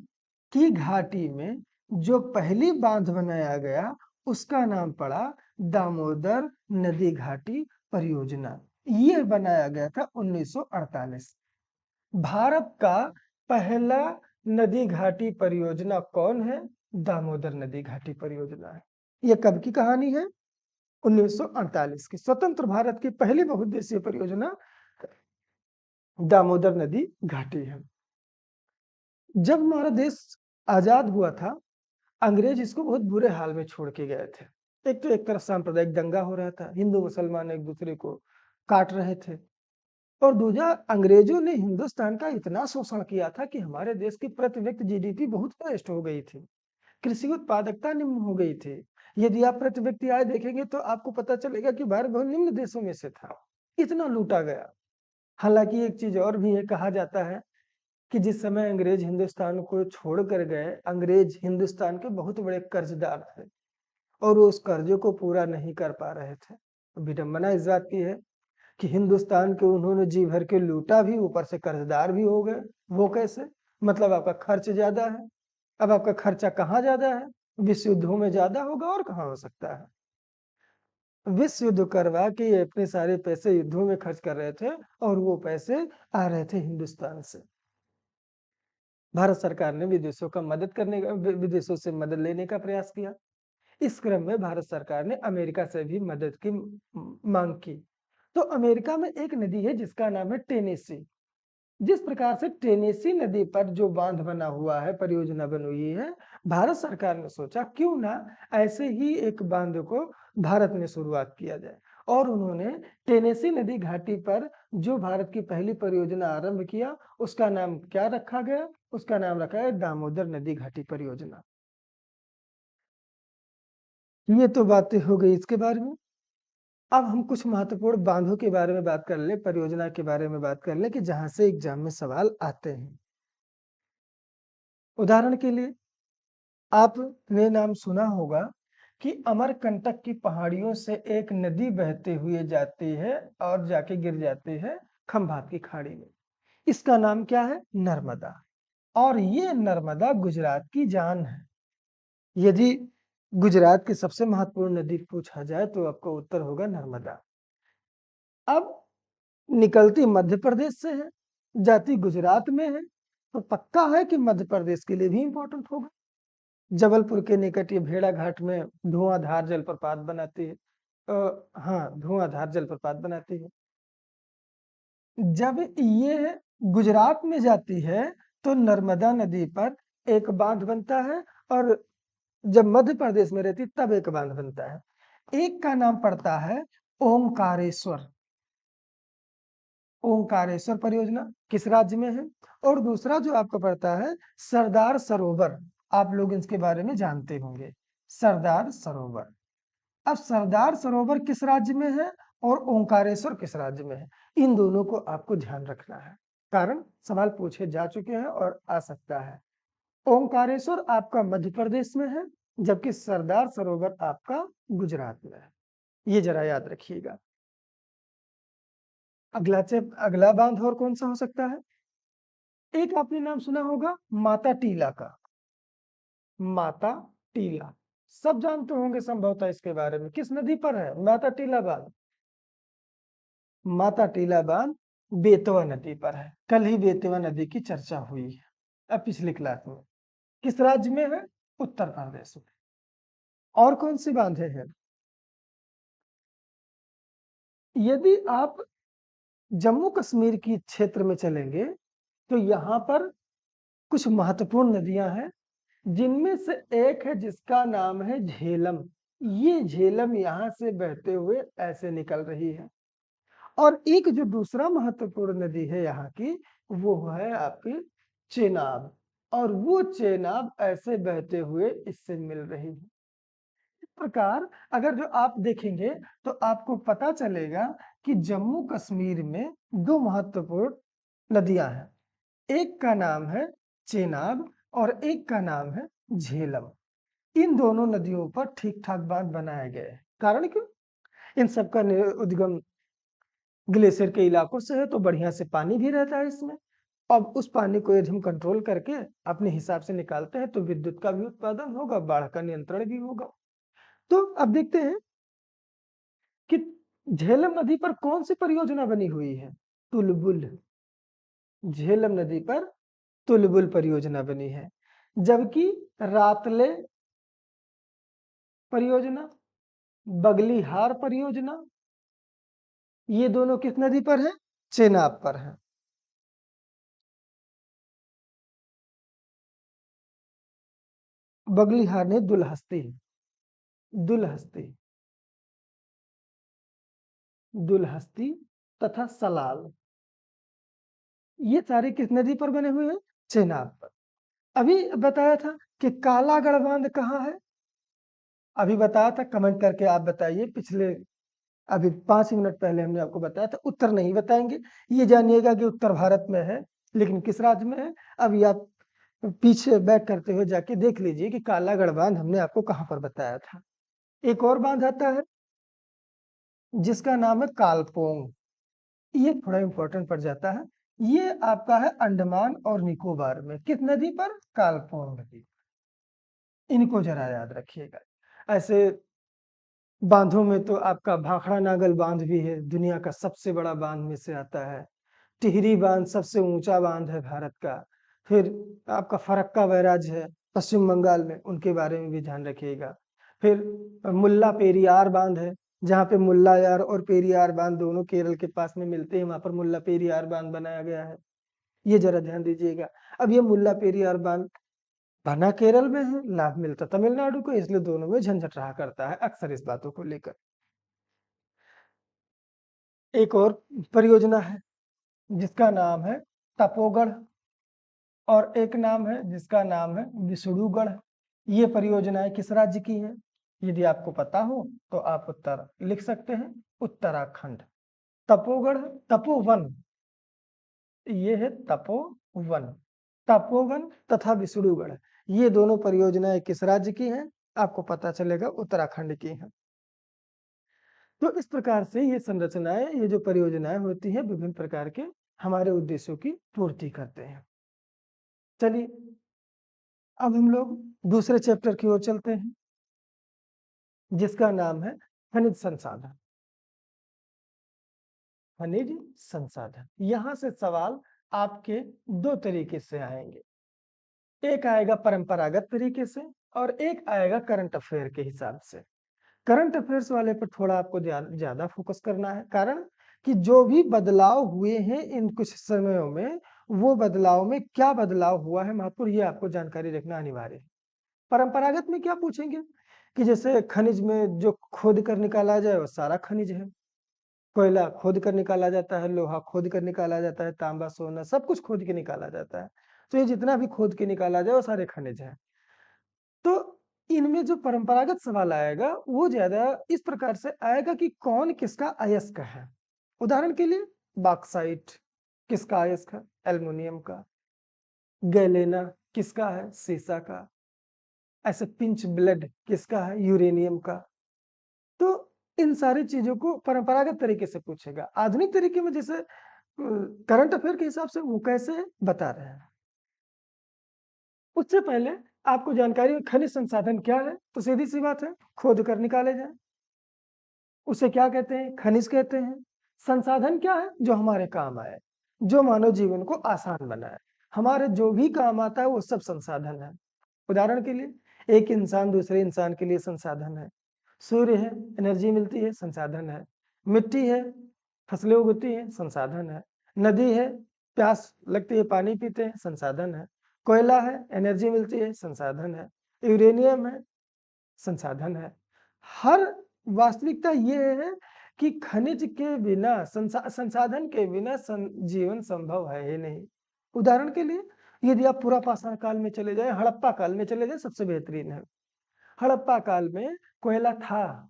की घाटी में जो पहली बांध बनाया गया उसका नाम पड़ा दामोदर नदी घाटी परियोजना। ये बनाया गया था 1948। भारत का पहला नदी घाटी परियोजना कौन है? दामोदर नदी घाटी परियोजना है। ये कब की कहानी है? 1948 की। स्वतंत्र भारत की पहली बहुउद्देशीय परियोजना दामोदर नदी घाटी है। जब हमारा देश आजाद हुआ था, अंग्रेज इसको बहुत बुरे हाल में छोड़ के गए थे। एक तो एक तरफ सांप्रदायिक दंगा हो रहा था, हिंदू मुसलमान एक दूसरे को काट रहे थे, और दूसरा अंग्रेजों ने हिंदुस्तान का इतना शोषण किया था कि हमारे देश की प्रति व्यक्ति जीडीपी बहुत नष्ट हो गई थी। कृषि उत्पादकता निम्न हो गई थी। यदि आप प्रति व्यक्ति आय देखेंगे तो आपको पता चलेगा कि भारत बहुत निम्न देशों में से था। इतना लूटा गया। हालांकि एक चीज और भी है, कहा जाता है कि जिस समय अंग्रेज हिंदुस्तान को छोड़कर गए, अंग्रेज हिंदुस्तान के बहुत बड़े कर्जदार थे और वो उस कर्जों को पूरा नहीं कर पा रहे थे। विडंबना इस बात की है कि हिंदुस्तान के उन्होंने जी भर के लूटा भी, ऊपर से कर्जदार भी हो गए। वो कैसे? मतलब आपका खर्च ज्यादा है। अब आपका खर्चा कहाँ ज्यादा है? विश्व युद्धों में ज्यादा होगा, और कहाँ हो सकता है? विश्व युद्ध करवा के ये अपने सारे पैसे युद्धों में खर्च कर रहे थे, और वो पैसे आ रहे थे हिंदुस्तान से। भारत सरकार ने विदेशों का मदद करने का विदेशों से मदद लेने का प्रयास किया। इस क्रम में भारत सरकार ने अमेरिका से भी मदद की मांग की। तो अमेरिका में एक नदी है जिसका नाम है टेनेसी। जिस प्रकार से टेनेसी नदी पर जो बांध बना हुआ है, परियोजना बनी हुई है, भारत सरकार ने सोचा क्यों ना ऐसे ही एक बांध को भारत में शुरुआत किया जाए, और उन्होंने टेनेसी नदी घाटी पर जो भारत की पहली परियोजना आरंभ किया, उसका नाम क्या रखा गया? उसका नाम रखा है दामोदर नदी घाटी परियोजना। ये तो बातें हो गई इसके बारे में। अब हम कुछ महत्वपूर्ण बांधों के बारे में बात कर ले, परियोजना के बारे में बात कर ले कि जहां से एग्जाम में सवाल आते हैं। उदाहरण के लिए आपने नाम सुना होगा कि अमरकंटक की पहाड़ियों से एक नदी बहते हुए जाती है और जाके गिर जाती है खंभात की खाड़ी में। इसका नाम क्या है? नर्मदा। और ये नर्मदा गुजरात की जान है। यदि गुजरात की सबसे महत्वपूर्ण नदी पूछा जाए तो आपका उत्तर होगा नर्मदा। अब निकलती मध्य प्रदेश से है, जाती गुजरात में है, तो पक्का है कि मध्य प्रदेश के लिए भी इंपॉर्टेंट होगा। जबलपुर के निकट ये भेड़ा घाट में धुआंधार जलप्रपात बनाती है। हाँ, धुआंधार जलप्रपात बनाती है। जब ये गुजरात में जाती है तो नर्मदा नदी पर एक बांध बनता है, और जब मध्य प्रदेश में रहती तब एक बांध बनता है। एक का नाम पड़ता है ओंकारेश्वर। ओंकारेश्वर परियोजना किस राज्य में है? और दूसरा जो आपको पड़ता है सरदार सरोवर। आप लोग इसके बारे में जानते होंगे, सरदार सरोवर। अब सरदार सरोवर किस राज्य में है और ओंकारेश्वर किस राज्य में है? इन दोनों को आपको ध्यान रखना है, कारण सवाल पूछे जा चुके हैं और आ सकता है। ओंकारेश्वर आपका मध्य प्रदेश में है, जबकि सरदार सरोवर आपका गुजरात में है। ये जरा याद रखिएगा। अगला बांध और कौन सा हो सकता है? एक आपने नाम सुना होगा माता टीला का। माता टीला सब जानते होंगे संभवतः इसके बारे में। किस नदी पर है माता टीला बांध? माता टीला बांध बेतवा नदी पर है। कल ही बेतवा नदी की चर्चा हुई है, अब पिछली क्लास में। किस राज्य में है? उत्तर प्रदेश में। और कौन सी बांधे हैं? यदि आप जम्मू कश्मीर की क्षेत्र में चलेंगे तो यहाँ पर कुछ महत्वपूर्ण नदियां हैं, जिनमें से एक है जिसका नाम है झेलम। ये झेलम यहाँ से बहते हुए ऐसे निकल रही है। और एक जो दूसरा महत्वपूर्ण नदी है यहाँ की, वो है आपकी चेनाब, और वो चेनाब ऐसे बहते हुए इससे मिल रही है। इस प्रकार अगर जो आप देखेंगे तो आपको पता चलेगा कि जम्मू कश्मीर में दो महत्वपूर्ण नदियां हैं। एक का नाम है चेनाब और एक का नाम है झेलम। इन दोनों नदियों पर ठीक ठाक बांध बनाए गए हैं। कारण क्यों? इन सबका उद्गम ग्लेशियर के इलाकों से है, तो बढ़िया से पानी भी रहता है इसमें। अब उस पानी को यदि हम कंट्रोल करके अपने हिसाब से निकालते हैं तो विद्युत का भी उत्पादन होगा, बाढ़ का नियंत्रण भी होगा। तो अब देखते हैं कि झेलम नदी पर कौन सी परियोजना बनी हुई है? तुलबुल। झेलम नदी पर तुलबुल परियोजना बनी है। जबकि रातले परियोजना, बगलीहार परियोजना, ये दोनों किस नदी पर है? चेनाब पर है। बगलीहार ने दुलहस्ती, दुलहस्ती, दुलहस्ती तथा सलाल, ये सारे किस नदी पर बने हुए हैं? चेनाब पर। अभी बताया था कि कालागढ़ बांध कहाँ है? अभी बताया था, कमेंट करके आप बताइए। पिछले अभी 5 मिनट पहले हमने आपको बताया था। उत्तर नहीं बताएंगे, ये जानिएगा कि उत्तर भारत में है, लेकिन किस राज्य में है अभी आप पीछे बैक करते हुए जाके देख लीजिए कि कालागढ़ बांध हमने आपको कहाँ पर बताया था। एक और बांध आता है जिसका नाम है कालपोंग, ये थोड़ा इंपॉर्टेंट पड़ जाता है। ये आपका है अंडमान और निकोबार में। किस नदी पर? कालपोंग नदी। इनको जरा याद रखिएगा। ऐसे बांधों में तो आपका भाखड़ा नागल बांध भी है, दुनिया का सबसे बड़ा बांध में से आता है। टिहरी बांध सबसे ऊंचा बांध है भारत का। फिर आपका फरक्का बैराज है पश्चिम बंगाल में, उनके बारे में भी ध्यान रखिएगा। फिर मुल्ला पेरियार बांध है, जहाँ पे मुल्लायार और पेरियार बांध दोनों केरल के पास में मिलते हैं, वहां पर मुल्ला पेरियार बांध बनाया गया है, ये जरा ध्यान दीजिएगा। अब ये मुल्ला पेरियार बांध बना केरल में है, लाभ मिलता तमिलनाडु को, इसलिए दोनों में झंझट रहा करता है अक्सर इस बातों को लेकर। एक और परियोजना है जिसका नाम है तपोगढ़, और एक नाम है जिसका नाम है विष्णुगढ़। ये परियोजनाएं किस राज्य की है? यदि आपको पता हो तो आप उत्तर लिख सकते हैं, उत्तराखंड। तपोगढ़, तपोवन, ये है तपोवन। तपोवन तथा विष्णुगढ़, ये दोनों परियोजनाएं किस राज्य की हैं? आपको पता चलेगा उत्तराखंड की हैं। तो इस प्रकार से ये संरचनाएं, ये जो परियोजनाएं होती हैं, विभिन्न प्रकार के हमारे उद्देश्यों की पूर्ति करते हैं। चलिए अब हम लोग दूसरे चैप्टर की ओर चलते हैं जिसका नाम है खनिज संसाधन। खनिज संसाधन, यहां से सवाल आपके दो तरीके से आएंगे। एक आएगा परंपरागत तरीके से और एक आएगा करंट अफेयर के हिसाब से। करंट अफेयर्स वाले पर थोड़ा आपको ज्यादा फोकस करना है, कारण कि जो भी बदलाव हुए हैं इन कुछ समयों में, वो बदलाव में क्या बदलाव हुआ है महत्वपूर्ण, ये आपको जानकारी रखना अनिवार्य है। परंपरागत में क्या पूछेंगे कि जैसे खनिज में जो खोद कर निकाला जाए वो सारा खनिज है। कोयला खोद कर निकाला जाता है, लोहा खोद कर निकाला जाता है, तांबा सोना सब कुछ खोद के निकाला जाता है। तो ये जितना भी खोद के निकाला जाए वो सारे खनिज हैं। तो इनमें जो परंपरागत सवाल आएगा वो ज्यादा इस प्रकार से आएगा कि कौन किसका अयस्क है। उदाहरण के लिए बॉक्साइट किसका अयस्क है? एल्युमिनियम का। गैलेना किसका है? सीसा का। ऐसे पिंच ब्लड किसका है? यूरेनियम का। तो इन सारी चीजों को परंपरागत तरीके से पूछेगा। आधुनिक तरीके में जैसे करंट अफेयर के हिसाब से वो कैसे बता रहे हैं। उससे पहले आपको जानकारी हो खनिज संसाधन क्या है, तो सीधी सी बात है, खोद कर निकाले जाए उसे क्या कहते हैं? खनिज कहते हैं। संसाधन क्या है? जो हमारे काम आए, जो मानव जीवन को आसान बनाए, हमारे जो भी काम आता है वो सब संसाधन है। उदाहरण के लिए एक इंसान दूसरे इंसान के लिए संसाधन है। सूर्य है, एनर्जी मिलती है, संसाधन है। मिट्टी है, फसलें उगती हैं, संसाधन है। नदी है, प्यास लगती है, पानी पीते हैं, संसाधन है। कोयला है, एनर्जी मिलती है, संसाधन है। यूरेनियम है, संसाधन है। हर वास्तविकता ये है कि खनिज के बिना संसाधन के बिना जीवन संभव है ही नहीं। उदाहरण के लिए यदि आप पूरा पाषाण काल में चले जाए, हड़प्पा काल में चले जाए, सबसे बेहतरीन है। हड़प्पा काल में कोयला था,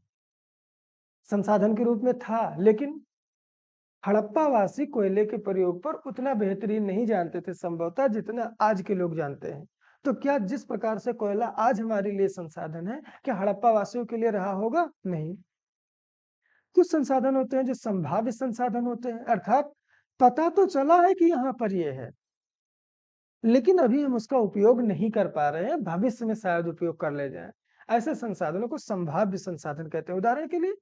संसाधन के रूप में था, लेकिन हड़प्पा वासी कोयले के प्रयोग पर उतना बेहतरीन नहीं जानते थे संभवतः जितना आज के लोग जानते हैं। तो क्या जिस प्रकार से कोयला आज हमारे लिए संसाधन है, क्या हड़प्पा वासियों के लिए रहा होगा? नहीं। कुछ संसाधन होते हैं जो संभाव्य संसाधन होते हैं, अर्थात पता तो चला है कि यहाँ पर ये है, लेकिन अभी हम उसका उपयोग नहीं कर पा रहे हैं, भविष्य में शायद उपयोग कर ले जाए। ऐसे संसाधनों को संभाव्य संसाधन कहते हैं। उदाहरण के लिए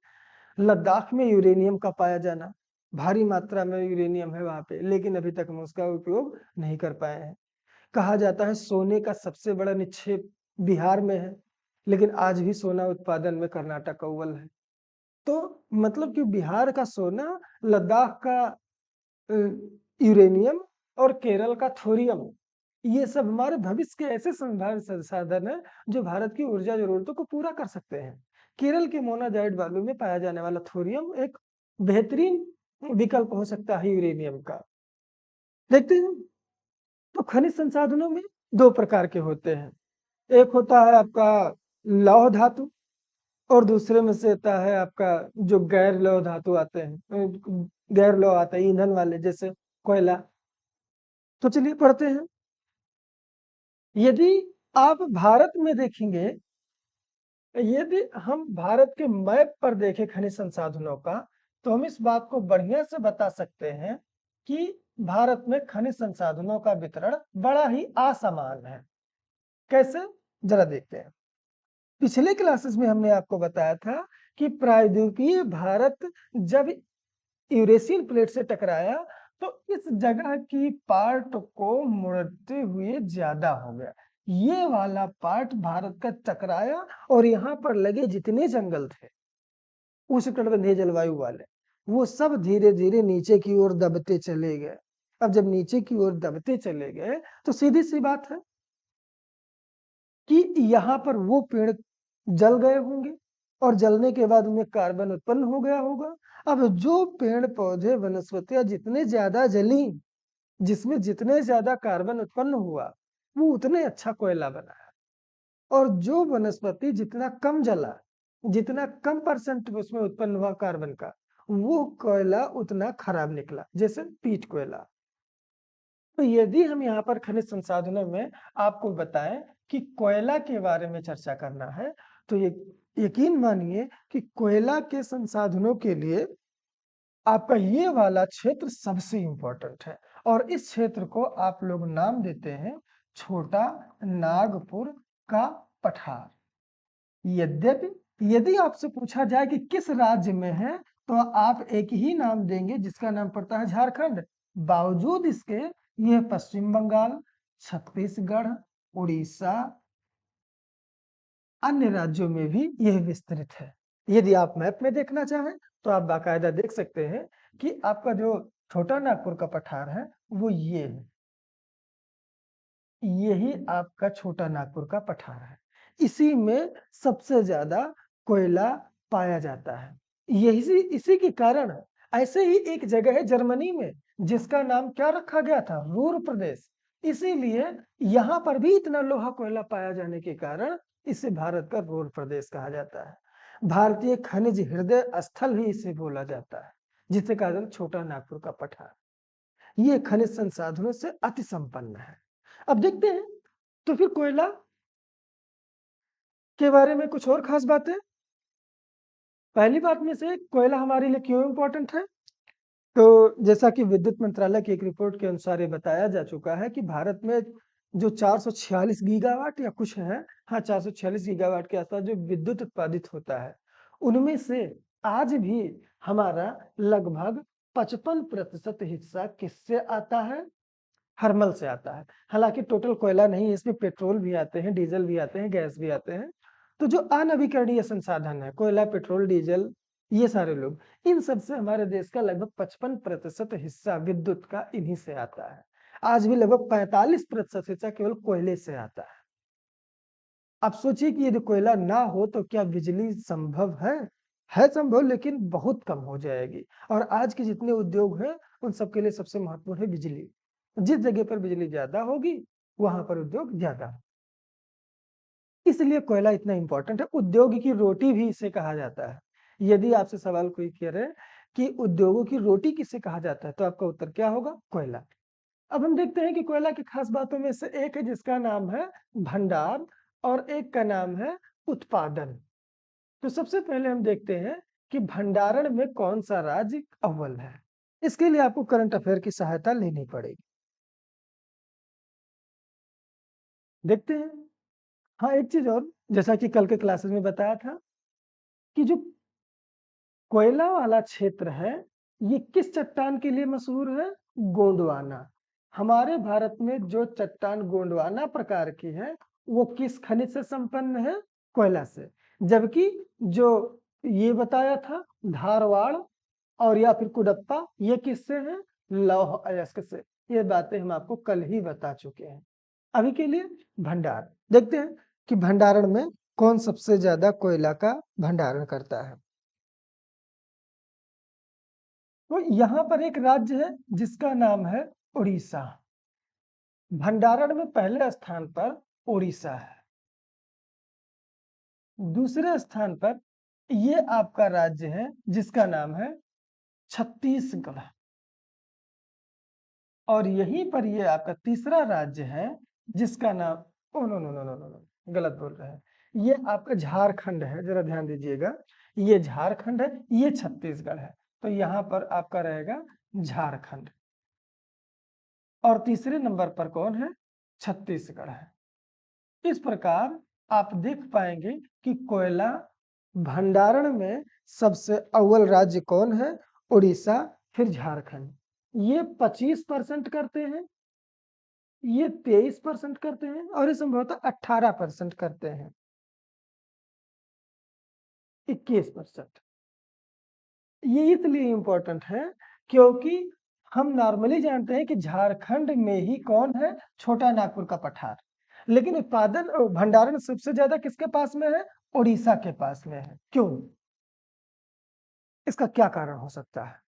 लद्दाख में यूरेनियम का पाया जाना, भारी मात्रा में यूरेनियम है वहां पे, लेकिन अभी तक हम उसका उपयोग नहीं कर पाए हैं। कहा जाता है सोने का सबसे बड़ा निक्षेप बिहार में है, लेकिन आज भी सोना उत्पादन में कर्नाटक अव्वल है। तो मतलब कि बिहार का सोना, लद्दाख का यूरेनियम और केरल का थोरियम, ये सब हमारे भविष्य के ऐसे संभावित संसाधन हैं जो भारत की ऊर्जा जरूरतों को पूरा कर सकते हैं। केरल के मोनाजाइट बालू में पाया जाने वाला थोरियम एक बेहतरीन विकल्प हो सकता है यूरेनियम का। देखते हैं, तो खनिज संसाधनों में दो प्रकार के होते हैं। एक होता है आपका लौह धातु और दूसरे में से आता है आपका जो गैर लौह धातु आते हैं, गैर लौह आते हैं ईंधन वाले, जैसे कोयला। तो चलिए पढ़ते हैं। यदि आप भारत में देखेंगे, यदि हम भारत के मैप पर देखें खनिज संसाधनों का, तो हम इस बात को बढ़िया से बता सकते हैं कि भारत में खनिज संसाधनों का वितरण बड़ा ही असमान है। कैसे, जरा देखते हैं। पिछले क्लासेस में हमने आपको बताया था कि प्रायद्वीपीय भारत जब यूरेशियन प्लेट से टकराया तो इस जगह की पार्ट को मुड़ते हुए ज्यादा हो गया। ये वाला पार्ट भारत का टकराया और यहाँ पर लगे जितने जंगल थे उष्णकटिबंधीय जलवायु वाले, वो सब धीरे धीरे नीचे की ओर दबते चले गए। अब जब नीचे की ओर दबते चले गए तो सीधी सी बात है कि यहाँ पर वो पेड़ जल गए होंगे और जलने के बाद उनमें कार्बन उत्पन्न हो गया होगा। अब जो पेड़ पौधे वनस्पतियां जितने ज्यादा जली, जिसमें जितने ज्यादा कार्बन उत्पन्न हुआ, वो उतने अच्छा कोयला बना है। और जो वनस्पति जितना कम जला, जितना कम परसेंट उसमें उत्पन्न हुआ कार्बन का, वो कोयला उतना खराब निकला, जैसे पीट कोयला। तो यदि हम यहाँ पर खनिज संसाधनों में आपको बताएं कि कोयला के बारे में चर्चा करना है, तो ये यकीन मानिए कि कोयला के संसाधनों के लिए आपका ये वाला क्षेत्र सबसे इंपॉर्टेंट है। और इस क्षेत्र को आप लोग नाम देते हैं छोटा नागपुर का पठार। यद्यपि यदि आपसे पूछा जाए कि किस राज्य में है, तो आप एक ही नाम देंगे जिसका नाम पड़ता है झारखंड। बावजूद इसके यह पश्चिम बंगाल, छत्तीसगढ़, उड़ीसा, अन्य राज्यों में भी यह विस्तृत है। यदि आप मैप में देखना चाहें तो आप बाकायदा देख सकते हैं कि आपका जो छोटा नागपुर का पठार है वो ये है, यही आपका छोटा नागपुर का पठार है। इसी में सबसे ज्यादा कोयला पाया जाता है। यही इसी के कारण ऐसे ही एक जगह है जर्मनी में जिसका नाम क्या रखा गया था, रूर प्रदेश। इसीलिए यहाँ पर भी इतना लोहा कोयला पाया जाने के कारण इसे भारत का रूर प्रदेश कहा जाता है। भारतीय खनिज हृदय स्थल ही इसे बोला जाता है, जिसके कारण छोटा नागपुर का पठार ये खनिज संसाधनों से अति संपन्न है। अब देखते हैं तो फिर कोयला के बारे में कुछ और खास बातें। पहली बात में से कोयला हमारे लिए क्यों इंपॉर्टेंट है, तो जैसा कि विद्युत मंत्रालय की एक रिपोर्ट के अनुसार ये बताया जा चुका है कि भारत में जो 446 गीगावाट या कुछ है, हाँ 446 गीगावाट के आसपास जो विद्युत उत्पादित होता है, उनमें से आज भी हमारा लगभग 55% हिस्सा किससे आता है, थर्मल से आता है। हालांकि टोटल कोयला नहीं, इसमें पेट्रोल भी आते हैं, डीजल भी आते हैं, गैस भी आते हैं। तो जो अनवीकरणीय संसाधन है, कोयला, पेट्रोल, डीजल, ये सारे लोग, इन सब से हमारे देश का लगभग 55% हिस्सा विद्युत का इन्हीं से आता है। आज भी लगभग 45% हिस्सा केवल कोयले से आता है। आप सोचिए कि यदि कोयला ना हो तो क्या बिजली संभव है संभव, लेकिन बहुत कम हो जाएगी। और आज के जितने उद्योग हैं उन सबके लिए सबसे महत्वपूर्ण है बिजली। जिस जगह पर बिजली ज्यादा होगी वहां पर उद्योग ज्यादा, इसलिए कोयला इतना इंपॉर्टेंट है। उद्योग की रोटी भी इसे कहा जाता है। यदि आपसे सवाल कोई करे कि उद्योगों की रोटी किसे कहा जाता है, तो आपका उत्तर क्या होगा, कोयला। अब हम देखते हैं कि कोयला की खास बातों में से एक है जिसका नाम है भंडार और एक का नाम है उत्पादन। तो सबसे पहले हम देखते हैं कि भंडारण में कौन सा राज्य अव्वल है। इसके लिए आपको करंट अफेयर की सहायता लेनी पड़ेगी। देखते हैं। हाँ, एक चीज और, जैसा कि कल के क्लासेस में बताया था कि जो कोयला वाला क्षेत्र है ये किस चट्टान के लिए मशहूर है, गोंडवाना। हमारे भारत में जो चट्टान गोंडवाना प्रकार की है वो किस खनिज से संपन्न है? कोयला से। जबकि जो ये बताया था धारवाड़ और या फिर कुडप्पा ये किससे है? लौह अयस्क से। ये बातें हम आपको कल ही बता चुके हैं। अभी के लिए भंडार देखते हैं कि भंडारण में कौन सबसे ज्यादा कोयला का भंडारण करता है। तो यहाँ पर एक राज्य है जिसका नाम है उड़ीसा। भंडारण में पहले स्थान पर उड़ीसा है। दूसरे स्थान पर ये आपका राज्य है जिसका नाम है छत्तीसगढ़। और यहीं पर ये आपका तीसरा राज्य है जिसका नाम oh no no no no no no गलत बोल रहे हैं। ये आपका झारखंड है, जरा ध्यान दीजिएगा। ये झारखंड है, ये छत्तीसगढ़ है। तो यहाँ पर आपका रहेगा झारखंड। और तीसरे नंबर पर कौन है? छत्तीसगढ़ है। इस प्रकार आप देख पाएंगे कि कोयला भंडारण में सबसे अव्वल राज्य कौन है? उड़ीसा, फिर झारखंड। ये 25% करते हैं, ये 23% करते हैं और ये संभवतः 18% करते हैं। 21%। ये इसलिए इंपॉर्टेंट है क्योंकि हम नॉर्मली जानते हैं कि झारखंड में ही कौन है? छोटा नागपुर का पठार। लेकिन उत्पादन और भंडारण सबसे ज्यादा किसके पास में है? उड़ीसा के पास में है। क्यों? इसका क्या कारण हो सकता है?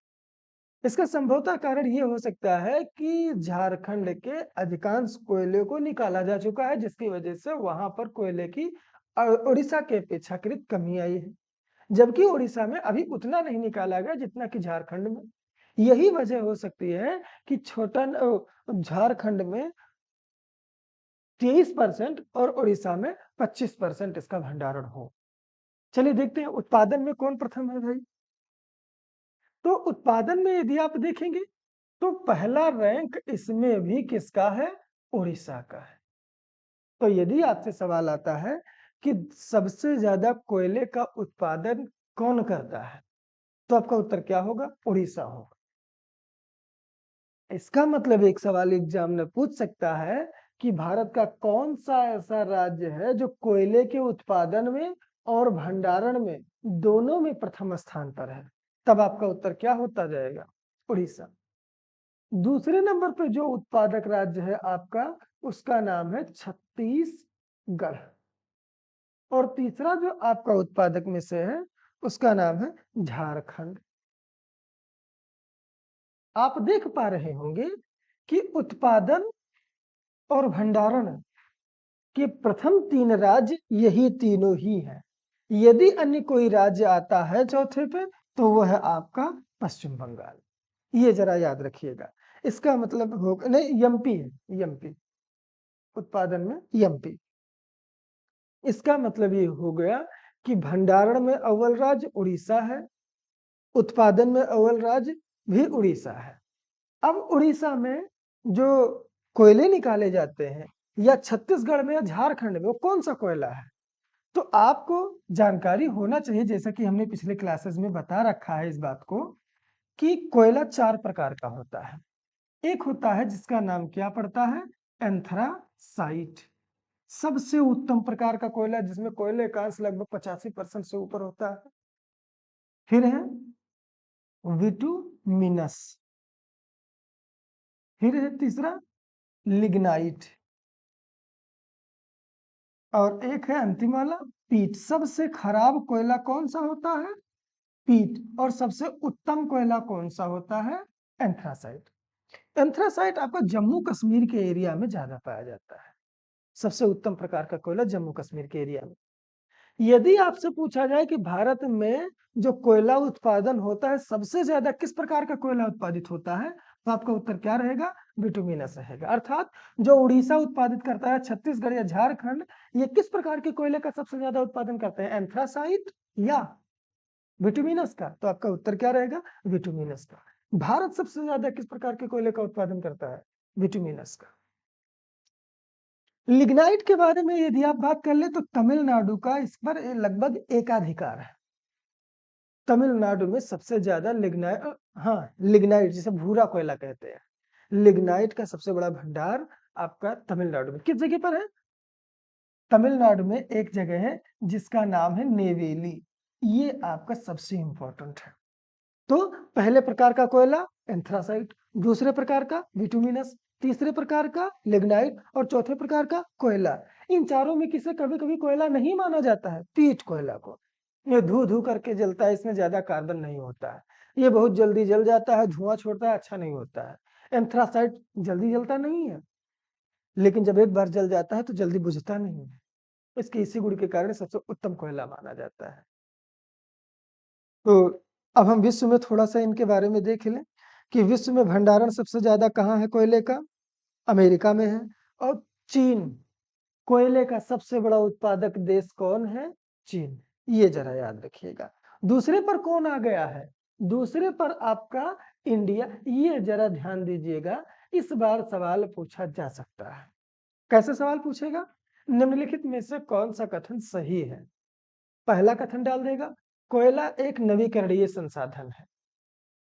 इसका संभवतः कारण ये हो सकता है कि झारखंड के अधिकांश कोयले को निकाला जा चुका है जिसकी वजह से वहां पर कोयले की उड़ीसा के अपेक्षाकृत कमी आई है। जबकि उड़ीसा में अभी उतना नहीं निकाला गया जितना कि झारखंड में। यही वजह हो सकती है कि छोटा झारखंड में 23% और उड़ीसा में 25% इसका भंडारण हो। चलिए देखते हैं उत्पादन में कौन प्रथम है भाई। तो उत्पादन में यदि आप देखेंगे तो पहला रैंक इसमें भी किसका है? उड़ीसा का है। तो यदि आपसे सवाल आता है कि सबसे ज्यादा कोयले का उत्पादन कौन करता है, तो आपका उत्तर क्या होगा? उड़ीसा होगा। इसका मतलब एक सवाल एग्जाम में पूछ सकता है कि भारत का कौन सा ऐसा राज्य है जो कोयले के उत्पादन में और भंडारण में दोनों में प्रथम स्थान पर है। तब आपका उत्तर क्या होता जाएगा? उड़ीसा। दूसरे नंबर पर जो उत्पादक राज्य है आपका उसका नाम है छत्तीसगढ़। और तीसरा जो आपका उत्पादक में से है उसका नाम है झारखंड। आप देख पा रहे होंगे कि उत्पादन और भंडारण के प्रथम 3 राज्य यही तीनों ही हैं। यदि अन्य कोई राज्य आता है चौथे पे तो वह है आपका पश्चिम बंगाल। ये जरा याद रखिएगा। इसका मतलब होगा नहीं, एमपी है, एमपी उत्पादन में एमपी। इसका मतलब ये हो गया कि भंडारण में अव्वल राज्य उड़ीसा है, उत्पादन में अव्वल राज्य भी उड़ीसा है। अब उड़ीसा में जो कोयले निकाले जाते हैं या छत्तीसगढ़ में या झारखंड में वो कौन सा कोयला है? तो आपको जानकारी होना चाहिए, जैसा कि हमने पिछले क्लासेस में बता रखा है इस बात को, कि कोयला 4 प्रकार का होता है। एक होता है जिसका नाम क्या पड़ता है? एंथ्रासाइट। सबसे उत्तम प्रकार का कोयला जिसमें कोयले का अंश लगभग 85% से ऊपर होता है। फिर है विटुमिनस। फिर है तीसरा लिग्नाइट। और एक है अंतिम वाला पीट। सबसे खराब कोयला कौन सा होता है? पीट। और सबसे उत्तम कोयला कौन सा होता है? एंथ्रासाइट। एंथ्रासाइट आपका जम्मू कश्मीर के एरिया में ज्यादा पाया जाता है। सबसे उत्तम प्रकार का कोयला जम्मू कश्मीर के एरिया में। यदि आपसे पूछा जाए कि भारत में जो कोयला उत्पादन होता है सबसे ज्यादा किस प्रकार का कोयला उत्पादित होता है, तो आपका उत्तर क्या रहेगा? बिटुमिनस रहेगा। अर्थात जो उड़ीसा उत्पादित करता है, छत्तीसगढ़ या झारखंड, ये किस प्रकार के कोयले का सबसे ज्यादा उत्पादन करते हैं? एंथ्रासाइट या बिटुमिनस का? तो आपका उत्तर क्या रहेगा? बिटुमिनस का। भारत सबसे ज्यादा किस प्रकार के कोयले का उत्पादन करता है? बिटुमिनस का। लिग्नाइट के बारे में यदि आप बात कर ले तो तमिलनाडु का इस पर लगभग एकाधिकार है। तमिलनाडु में सबसे ज्यादा लिग्नाइट, हाँ लिग्नाइट जिसे भूरा कोयला कहते हैं, लिग्नाइट का सबसे बड़ा भंडार आपका तमिलनाडु में। किस जगह पर है? तमिलनाडु में एक जगह है जिसका नाम है नेवेली। ये आपका सबसे इंपॉर्टेंट है। तो पहले प्रकार का कोयला एंथ्रासाइट, दूसरे प्रकार का बिटुमिनस, तीसरे प्रकार का लिग्नाइट और चौथे प्रकार का कोयला। इन चारों में किसे कभी कभी कोयला नहीं माना जाता है? पीट कोयला को। ये धू धू करके जलता है, इसमें ज्यादा कार्बन नहीं होता है, ये बहुत जल्दी जल जाता है, धुआं छोड़ता है, अच्छा नहीं होता है। एंथ्रासाइट जल्दी जलता नहीं है, लेकिन जब एक बार जल जाता है तो जल्दी बुझता नहीं है। इसके इसी गुण के कारण सबसे उत्तम कोयला माना जाता है। तो अब हम विश्व में थोड़ा सा इनके बारे में देख लें कि विश्व में भंडारण सबसे ज्यादा कहाँ है कोयले का? अमेरिका में है। और चीन, कोयले का सबसे बड़ा उत्पादक देश कौन है? चीन। ये जरा याद रखिएगा। दूसरे पर कौन आ गया है? दूसरे पर आपका इंडिया। ये जरा ध्यान दीजिएगा, इस बार सवाल पूछा जा सकता है। कैसे सवाल पूछेगा? निम्नलिखित में से कौन सा कथन सही है? पहला कथन डाल देगा कोयला एक नवीकरणीय संसाधन है।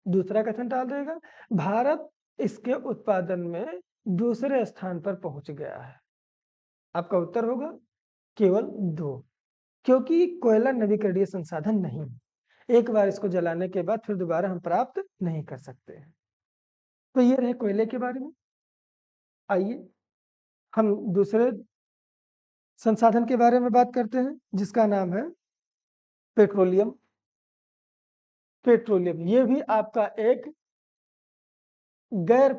दूसरा कथन डाल देगा भारत इसके उत्पादन में दूसरे स्थान पर पहुंच गया है। आपका उत्तर होगा केवल 2, क्योंकि कोयला नवीकरणीय संसाधन नहीं है। एक बार इसको जलाने के बाद फिर दोबारा हम प्राप्त नहीं कर सकते हैं। तो ये रहे कोयले के बारे में। आइए हम दूसरे संसाधन के बारे में बात करते हैं जिसका नाम है पेट्रोलियम। पेट्रोलियम ये भी आपका एक गैर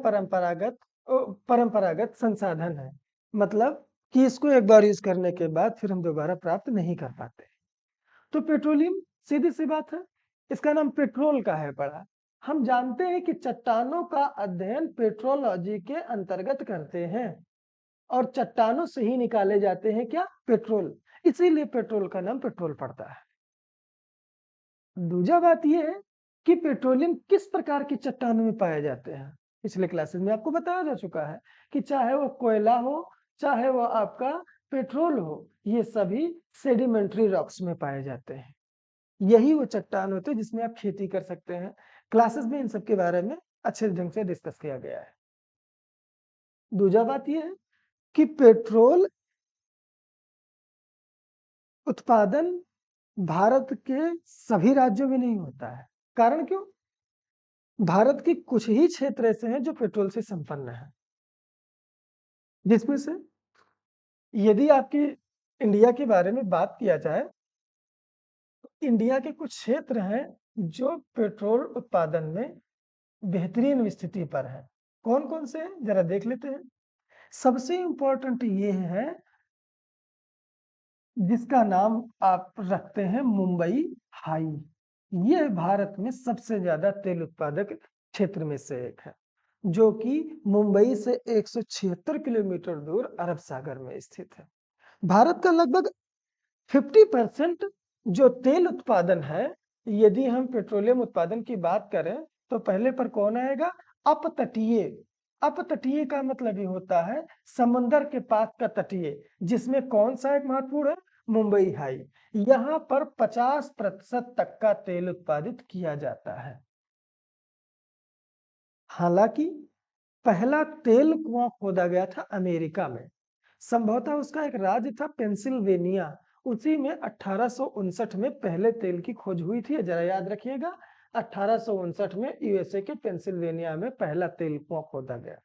परंपरागत संसाधन है। मतलब कि इसको एक बार यूज करने के बाद फिर हम दोबारा प्राप्त नहीं कर पाते। तो पेट्रोलियम सीधी सी बात है, इसका नाम पेट्रोल का है पड़ा। हम जानते हैं कि चट्टानों का अध्ययन पेट्रोलॉजी के अंतर्गत करते हैं और चट्टानों से ही निकाले जाते हैं क्या? पेट्रोल। इसीलिए पेट्रोल का नाम पेट्रोल पड़ता है। दूसरा बात यह है कि पेट्रोलियम किस प्रकार की चट्टानों में पाए जाते हैं। पिछले क्लासेस में आपको बताया जा चुका है कि चाहे वो कोयला हो, चाहे वो आपका पेट्रोल हो, ये सभी सेडिमेंट्री रॉक्स में पाए जाते हैं। यही वो चट्टान होते हैं जिसमें आप खेती कर सकते हैं। क्लासेस में इन सब के बारे में अच्छे ढंग से डिस्कस किया गया है। दूसरा बात यह है कि पेट्रोल उत्पादन भारत के सभी राज्यों में नहीं होता है। कारण क्यों? भारत की कुछ ही क्षेत्र ऐसे हैं जो पेट्रोल से संपन्न है, जिसमें से यदि आपकी इंडिया के बारे में बात किया जाए तो इंडिया के कुछ क्षेत्र हैं जो पेट्रोल उत्पादन में बेहतरीन स्थिति पर है। कौन कौन से हैं जरा देख लेते हैं। सबसे इंपॉर्टेंट ये है जिसका नाम आप रखते हैं मुंबई हाई। यह भारत में सबसे ज्यादा तेल उत्पादक क्षेत्र में से एक है, जो कि मुंबई से 176 किलोमीटर दूर अरब सागर में स्थित है। भारत का लगभग 50% जो तेल उत्पादन है, यदि हम पेट्रोलियम उत्पादन की बात करें तो पहले पर कौन आएगा? अपतटीय। अपतटीय का मतलब ये होता है समंदर के पास का तटीय, जिसमें कौन सा एक महत्वपूर्ण है? मुंबई हाई। यहाँ पर 50% तक का तेल उत्पादित किया जाता है। हालांकि पहला तेल कुआं खोदा गया था अमेरिका में, संभवतः उसका एक राज्य था पेंसिल्वेनिया। उसी में 1859 में पहले तेल की खोज हुई थी, जरा याद रखिएगा। 1859 में यूएसए के पेंसिल्वेनिया में पहला तेल कुआं खोदा गया।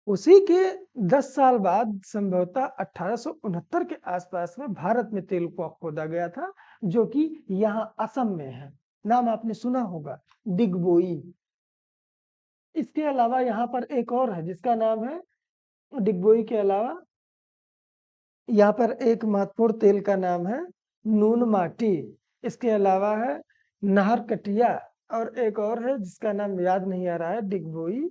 उसी के 10 साल बाद संभवतः 1869 के आसपास में भारत में तेल कुआं खोदा गया था, जो कि यहाँ असम में है। नाम आपने सुना होगा, डिगबोई। इसके अलावा यहाँ पर एक और है जिसका नाम है, डिगबोई के अलावा यहाँ पर एक महत्वपूर्ण तेल का नाम है नून माटी। इसके अलावा है नाहर कटिया, और एक और है जिसका नाम याद नहीं आ रहा है, डिगबोई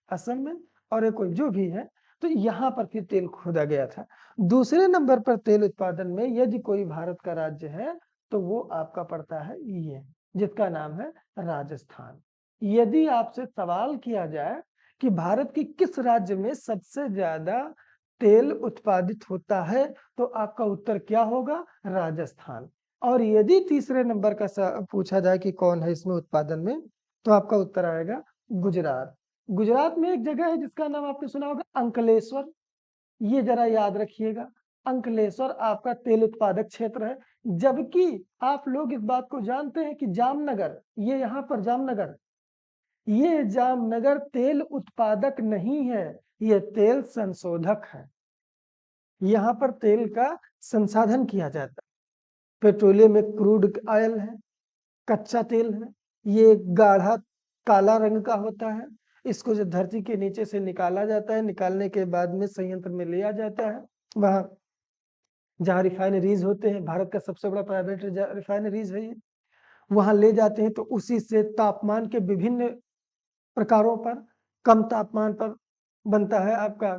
असम में, और एक कोई जो भी है। तो यहाँ पर फिर तेल खोदा गया था। दूसरे नंबर पर तेल उत्पादन में यदि कोई भारत का राज्य है तो वो आपका पड़ता है ये, जिसका नाम है राजस्थान। यदि आपसे सवाल किया जाए कि भारत की किस राज्य में सबसे ज्यादा तेल उत्पादित होता है, तो आपका उत्तर क्या होगा? राजस्थान। और यदि तीसरे नंबर का पूछा जाए कि कौन है इसमें उत्पादन में, तो आपका उत्तर आएगा गुजरात। गुजरात में एक जगह है जिसका नाम आपने सुना होगा अंकलेश्वर। ये जरा याद रखिएगा, अंकलेश्वर आपका तेल उत्पादक क्षेत्र है। जबकि आप लोग इस बात को जानते हैं कि जामनगर, ये यहाँ पर जामनगर, ये जामनगर तेल उत्पादक नहीं है, ये तेल संशोधक है। यहाँ पर तेल का संसाधन किया जाता है। पेट्रोलियम में क्रूड ऑयल है, कच्चा तेल है, ये गाढ़ा काला रंग का होता है। इसको जो धरती के नीचे से निकाला जाता है, निकालने के बाद में संयंत्र में लिया जाता है, वहां जहाँ रिफाइनरीज होते हैं, भारत का सबसे बड़ा प्राइवेट रिफाइनरीज है ये, वहां ले जाते हैं। तो उसी से तापमान के विभिन्न प्रकारों पर, कम तापमान पर बनता है आपका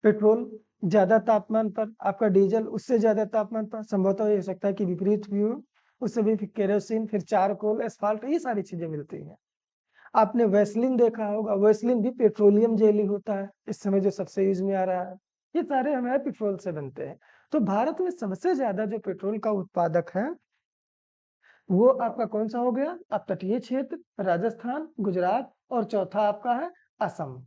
पेट्रोल, ज्यादा तापमान पर आपका डीजल, उससे ज्यादा तापमान पर संभवतः ये हो सकता है कि विपरीत भी हो, उससे भी फिर केरोसिन, फिर चारकोल, एस्फाल्ट, ये सारी चीजें मिलती हैं। आपने वैसलीन देखा होगा, वैसलीन भी पेट्रोलियम जेली होता है इस समय जो सबसे यूज में आ रहा है। ये सारे हमारे पेट्रोल से बनते हैं। तो भारत में सबसे ज्यादा जो पेट्रोल का उत्पादक है वो आपका कौन सा हो गया? अब तटीय क्षेत्र, राजस्थान, गुजरात, और चौथा आपका है असम।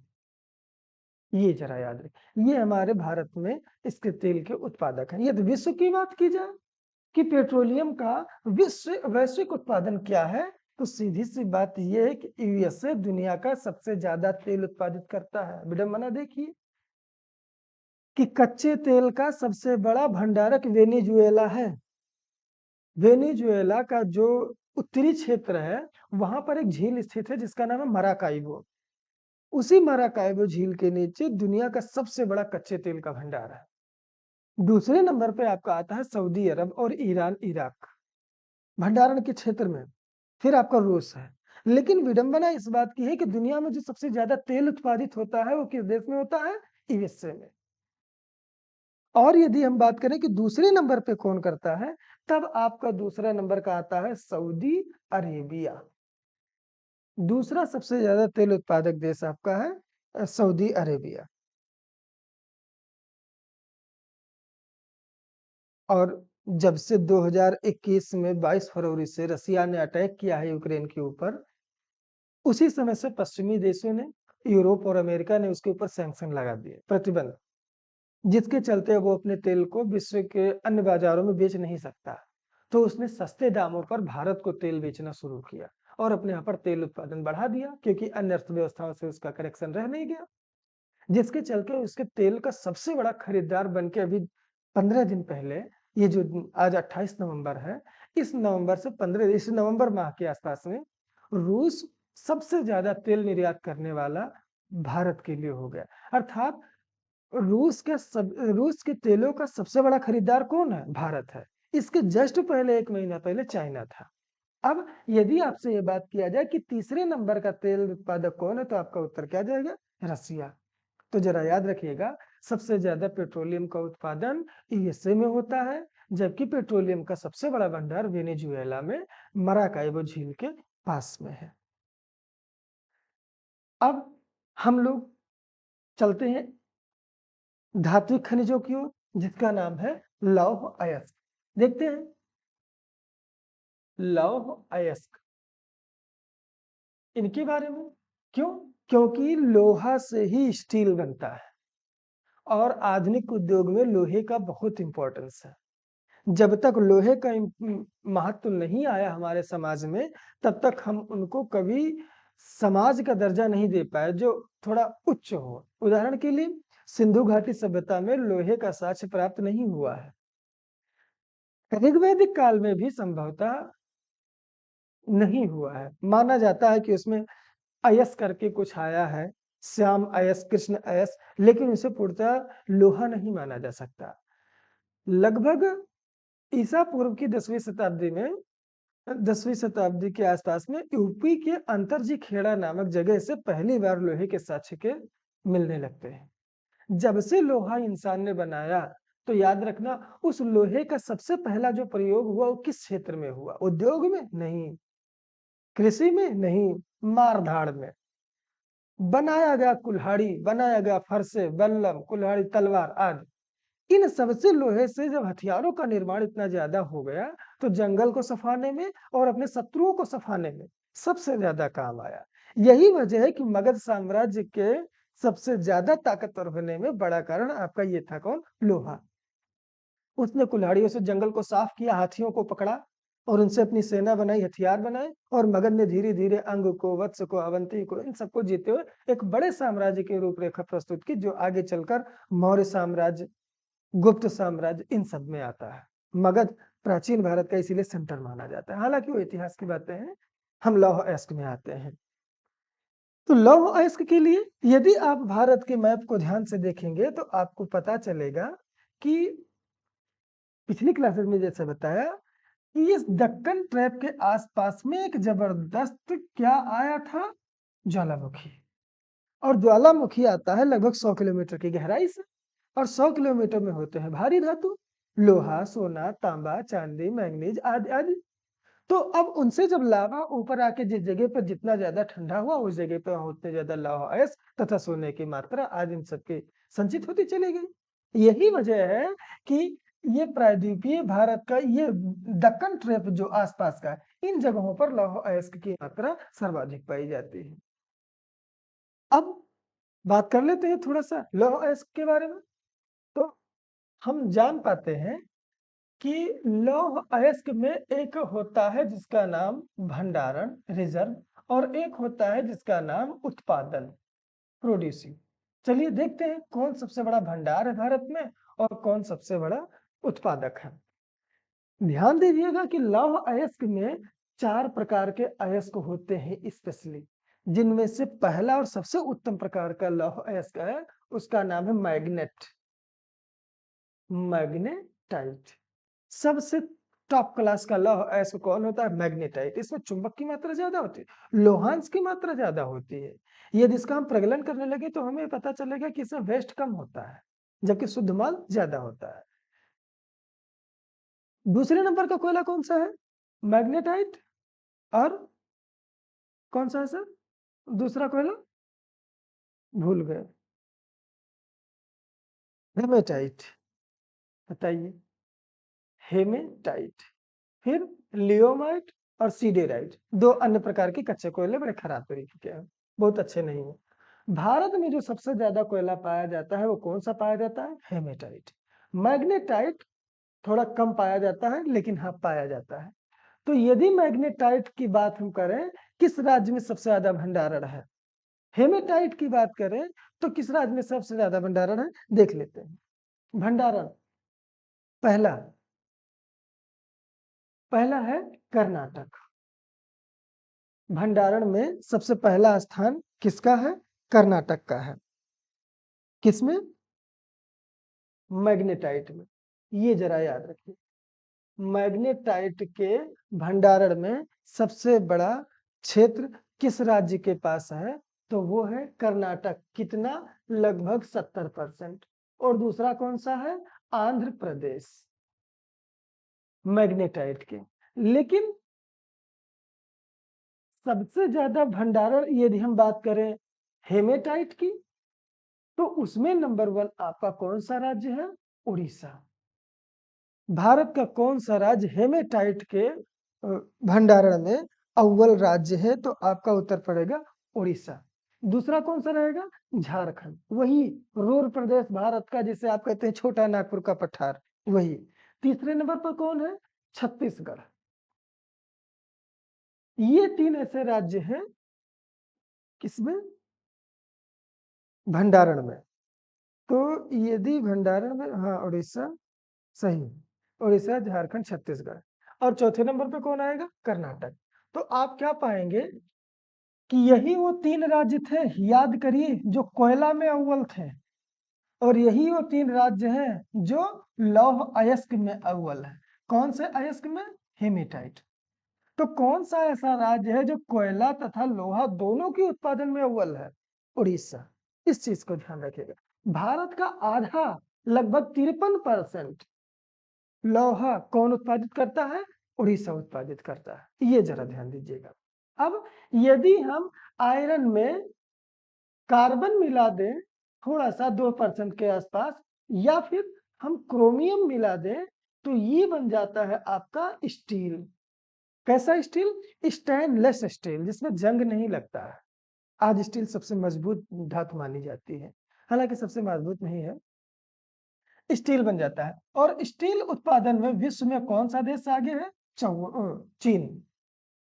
ये जरा याद रखें, ये हमारे भारत में इसके तेल के उत्पादक हैं। यदि विश्व की बात की जाए कि पेट्रोलियम का वैश्विक उत्पादन क्या है, तो सीधी सी बात यह है कि यूएसए दुनिया का सबसे ज्यादा तेल उत्पादित करता है। विडंबना देखिए कि कच्चे तेल का सबसे बड़ा भंडारक वेनेजुएला है। वेनेजुएला का जो उत्तरी क्षेत्र है, वहां पर एक झील स्थित है जिसका नाम है मराकाइबो। उसी मराकाइबो झील के नीचे दुनिया का सबसे बड़ा कच्चे तेल का भंडार है। दूसरे नंबर पे आपका आता है सऊदी अरब और ईरान, इराक भंडारण के क्षेत्र में। फिर आपका रूस है। लेकिन विडंबना इस बात की है कि दुनिया में जो सबसे ज्यादा तेल उत्पादित होता है वो किस देश में होता है? यूएसए में। और यदि हम बात करें कि दूसरे नंबर पे कौन करता है, तब आपका दूसरा नंबर का आता है सऊदी अरेबिया। दूसरा सबसे ज्यादा तेल उत्पादक देश आपका है सऊदी अरेबिया। और जब से 2021 में 22 फरवरी से रसिया ने अटैक किया है यूक्रेन के ऊपर, उसी समय से पश्चिमी देशों ने, यूरोप और अमेरिका ने उसके ऊपर सैंक्शन लगा दिए, प्रतिबंध, जिसके चलते वो अपने तेल को विश्व के अन्य बाजारों में बेच नहीं सकता। तो उसने सस्ते दामों पर भारत को तेल बेचना शुरू किया और अपने यहाँ पर तेल उत्पादन बढ़ा दिया, क्योंकि अन्य अर्थव्यवस्थाओं से उसका कनेक्शन रह नहीं गया। जिसके चलते उसके तेल का सबसे बड़ा खरीदार बन के अभी 15 दिन पहले, ये जो आज 28 नवंबर है, इस नवंबर से 15, इस नवंबर माह के आसपास में रूस सबसे ज्यादा तेल निर्यात करने वाला भारत के लिए हो गया। अर्थात रूस के तेलों का सबसे बड़ा खरीदार कौन है? भारत है। इसके जस्ट पहले, एक महीना पहले चाइना था। अब यदि आपसे ये बात किया जाए कि तीसरे नंबर का तेल उत्पादक कौन है, तो आपका उत्तर क्या जाएगा? रसिया। तो जरा याद रखिएगा, सबसे ज्यादा पेट्रोलियम का उत्पादन यूएसए में होता है, जबकि पेट्रोलियम का सबसे बड़ा भंडार वेनेजुएला में मराकाइबो झील के पास में है। अब हम लोग चलते हैं धात्विक खनिजों की ओर, जिसका नाम है लौह अयस्क। देखते हैं लौह अयस्क इनके बारे में। क्यों? क्योंकि लोहा से ही स्टील बनता है और आधुनिक उद्योग में लोहे का बहुत इंपॉर्टेंस है। जब तक लोहे का महत्व नहीं आया हमारे समाज में, तब तक हम उनको कभी समाज का दर्जा नहीं दे पाए जो थोड़ा उच्च हो। उदाहरण के लिए सिंधु घाटी सभ्यता में लोहे का साक्ष्य प्राप्त नहीं हुआ है। ऋग्वैदिक काल में भी संभवतः नहीं हुआ है। माना जाता है कि उसमें अयस करके कुछ आया है, श्याम अयस, कृष्ण अयस, लेकिन उसे पूर्णतः लोहा नहीं माना जा सकता। लगभग ईसा पूर्व की 10वीं शताब्दी के आसपास में यूपी के अंतरजी खेड़ा नामक जगह से पहली बार लोहे के साक्ष्य के मिलने लगते हैं। जब से लोहा इंसान ने बनाया, तो याद रखना, उस लोहे का सबसे पहला जो प्रयोग हुआ वो किस क्षेत्र में हुआ? उद्योग में नहीं, कृषि में नहीं, मार धाड़ में बनाया गया कुल्हाड़ी, बनाया गया फरसे, बल्लम, कुल्हाड़ी, तलवार आदि। इन सबसे लोहे से जब हथियारों का निर्माण इतना ज्यादा हो गया, तो जंगल को सफाने में और अपने शत्रुओं को सफाने में सबसे ज्यादा काम आया। यही वजह है कि मगध साम्राज्य के सबसे ज्यादा ताकतवर होने में बड़ा कारण आपका ये था कौन? लोहा। उसने कुल्हाड़ियों से जंगल को साफ किया, हाथियों को पकड़ा और उनसे अपनी सेना बनाई, हथियार बनाए, और मगध ने धीरे धीरे अंग को, वत्स को, अवंती को, इन सबको जीते हुए एक बड़े साम्राज्य की रूपरेखा प्रस्तुत की, जो आगे चलकर मौर्य साम्राज्य, गुप्त साम्राज्य, इन सब में आता है। मगध प्राचीन भारत का इसीलिए सेंटर माना जाता है। हालांकि वो इतिहास की बातें हैं, हम लौह अयस्क में आते हैं। तो लौह अयस्क के लिए यदि आप भारत के मैप को ध्यान से देखेंगे तो आपको पता चलेगा कि पिछली क्लासेस में जैसे बताया कि इस दक्कन ट्रैप के आसपास में एक जबरदस्त क्या आया था? ज्वालामुखी। और ज्वालामुखी आता है लगभग 100 किलोमीटर की गहराई से, और 100 किलोमीटर में होते हैं भारी धातु, लोहा, सोना, तांबा, चांदी, मैंगनीज आदि आदि। तो अब उनसे जब लावा ऊपर आके जिस जगह पर जितना ज्यादा ठंडा हुआ, उस जगह पर उतने ज्यादा लौह अयस्क तथा सोने की मात्रा आज इन सबके संचित होती चली गई। यही वजह है कि ये प्रायद्वीपीय भारत का ये दक्कन ट्रैप जो आसपास का है, इन जगहों पर लौह अयस्क की मात्रा सर्वाधिक पाई जाती है। अब बात कर लेते हैं थोड़ा सा लौह अयस्क के बारे में। तो हम जान पाते हैं कि लौह अयस्क में एक होता है जिसका नाम भंडारण, रिजर्व, और एक होता है जिसका नाम उत्पादन, प्रोड्यूसिंग। चलिए देखते हैं कौन सबसे बड़ा भंडार है भारत में और कौन सबसे बड़ा उत्पादक है। ध्यान दीजिएगा कि लौह अयस्क में 4 प्रकार के अयस्क होते हैं स्पेशली, जिनमें से पहला और सबसे उत्तम प्रकार का लौह अयस्क है, उसका नाम है मैग्नेट, मैग्नेटाइट। सबसे टॉप क्लास का लौह अयस्क कौन होता है? मैग्नेटाइट। इसमें चुंबक की मात्रा ज्यादा होती है, लोहांश की मात्रा ज्यादा होती है। यदि इसका हम प्रगलन करने लगे तो हमें पता चलेगा कि इसमें वेस्ट कम होता है, जबकि शुद्ध माल ज्यादा होता है। दूसरे नंबर का कोयला कौन सा है? मैग्नेटाइट। और कौन सा है सर दूसरा कोयला? भूल गए। हेमेटाइट। बताइए। हेमेटाइट। फिर लियोमाइट और सीडेराइट, 2 अन्य प्रकार के कच्चे कोयले बड़े खराब तरीके के हैं, बहुत अच्छे नहीं है। भारत में जो सबसे ज्यादा कोयला पाया जाता है वो कौन सा पाया जाता है? हेमेटाइट। मैग्नेटाइट थोड़ा कम पाया जाता है, लेकिन हाँ पाया जाता है। तो यदि मैग्नेटाइट की बात हम करें, किस राज्य में सबसे ज्यादा भंडारण है? हेमेटाइट की बात करें तो किस राज्य में सबसे ज्यादा भंडारण है? देख लेते हैं। भंडारण पहला पहला है कर्नाटक। भंडारण में सबसे पहला स्थान किसका है? कर्नाटक का है। किसमें? मैग्नेटाइट में। ये जरा याद रखिए, मैग्नेटाइट के भंडारण में सबसे बड़ा क्षेत्र किस राज्य के पास है? तो वो है कर्नाटक। कितना? लगभग 70%। और दूसरा कौन सा है? आंध्र प्रदेश, मैग्नेटाइट के। लेकिन सबसे ज्यादा भंडारण यदि हम बात करें हेमेटाइट की, तो उसमें नंबर 1 आपका कौन सा राज्य है? उड़ीसा। भारत का कौन सा राज्य हेमेटाइट के भंडारण में अव्वल राज्य है? तो आपका उत्तर पड़ेगा उड़ीसा। दूसरा कौन सा रहेगा? झारखंड। वही रूर प्रदेश भारत का, जिसे आप कहते हैं छोटा नागपुर का पठार, वही। तीसरे नंबर पर कौन है? छत्तीसगढ़। ये 3 ऐसे राज्य हैं किसमें? भंडारण में। तो यदि भंडारण में, हाँ उड़ीसा सही, उड़ीसा, झारखंड, छत्तीसगढ़। और चौथे नंबर पे कौन आएगा? कर्नाटक। तो आप क्या पाएंगे कि यही वो 3 राज्य थे, याद करिए, जो कोयला में अव्वल थे, और यही वो 3 राज्य हैं जो लौह अयस्क में अव्वल है। कौन से अयस्क में? हेमेटाइट। तो कौन सा ऐसा राज्य है जो कोयला तथा लोहा दोनों के उत्पादन में अव्वल है? उड़ीसा। इस चीज को ध्यान रखिएगा। भारत का आधा, लगभग 53% लोहा कौन उत्पादित करता है? उड़ीसा उत्पादित करता है। ये जरा ध्यान दीजिएगा। अब यदि हम आयरन में कार्बन मिला दें थोड़ा सा 2% के आसपास, या फिर हम क्रोमियम मिला दें, तो ये बन जाता है आपका स्टील। कैसा स्टील? स्टेनलेस स्टील, जिसमें जंग नहीं लगता है। आज स्टील सबसे मजबूत धातु मानी जाती है, हालांकि सबसे मजबूत नहीं है। स्टील बन जाता है। और स्टील उत्पादन में विश्व में कौन सा देश आगे है? चीन।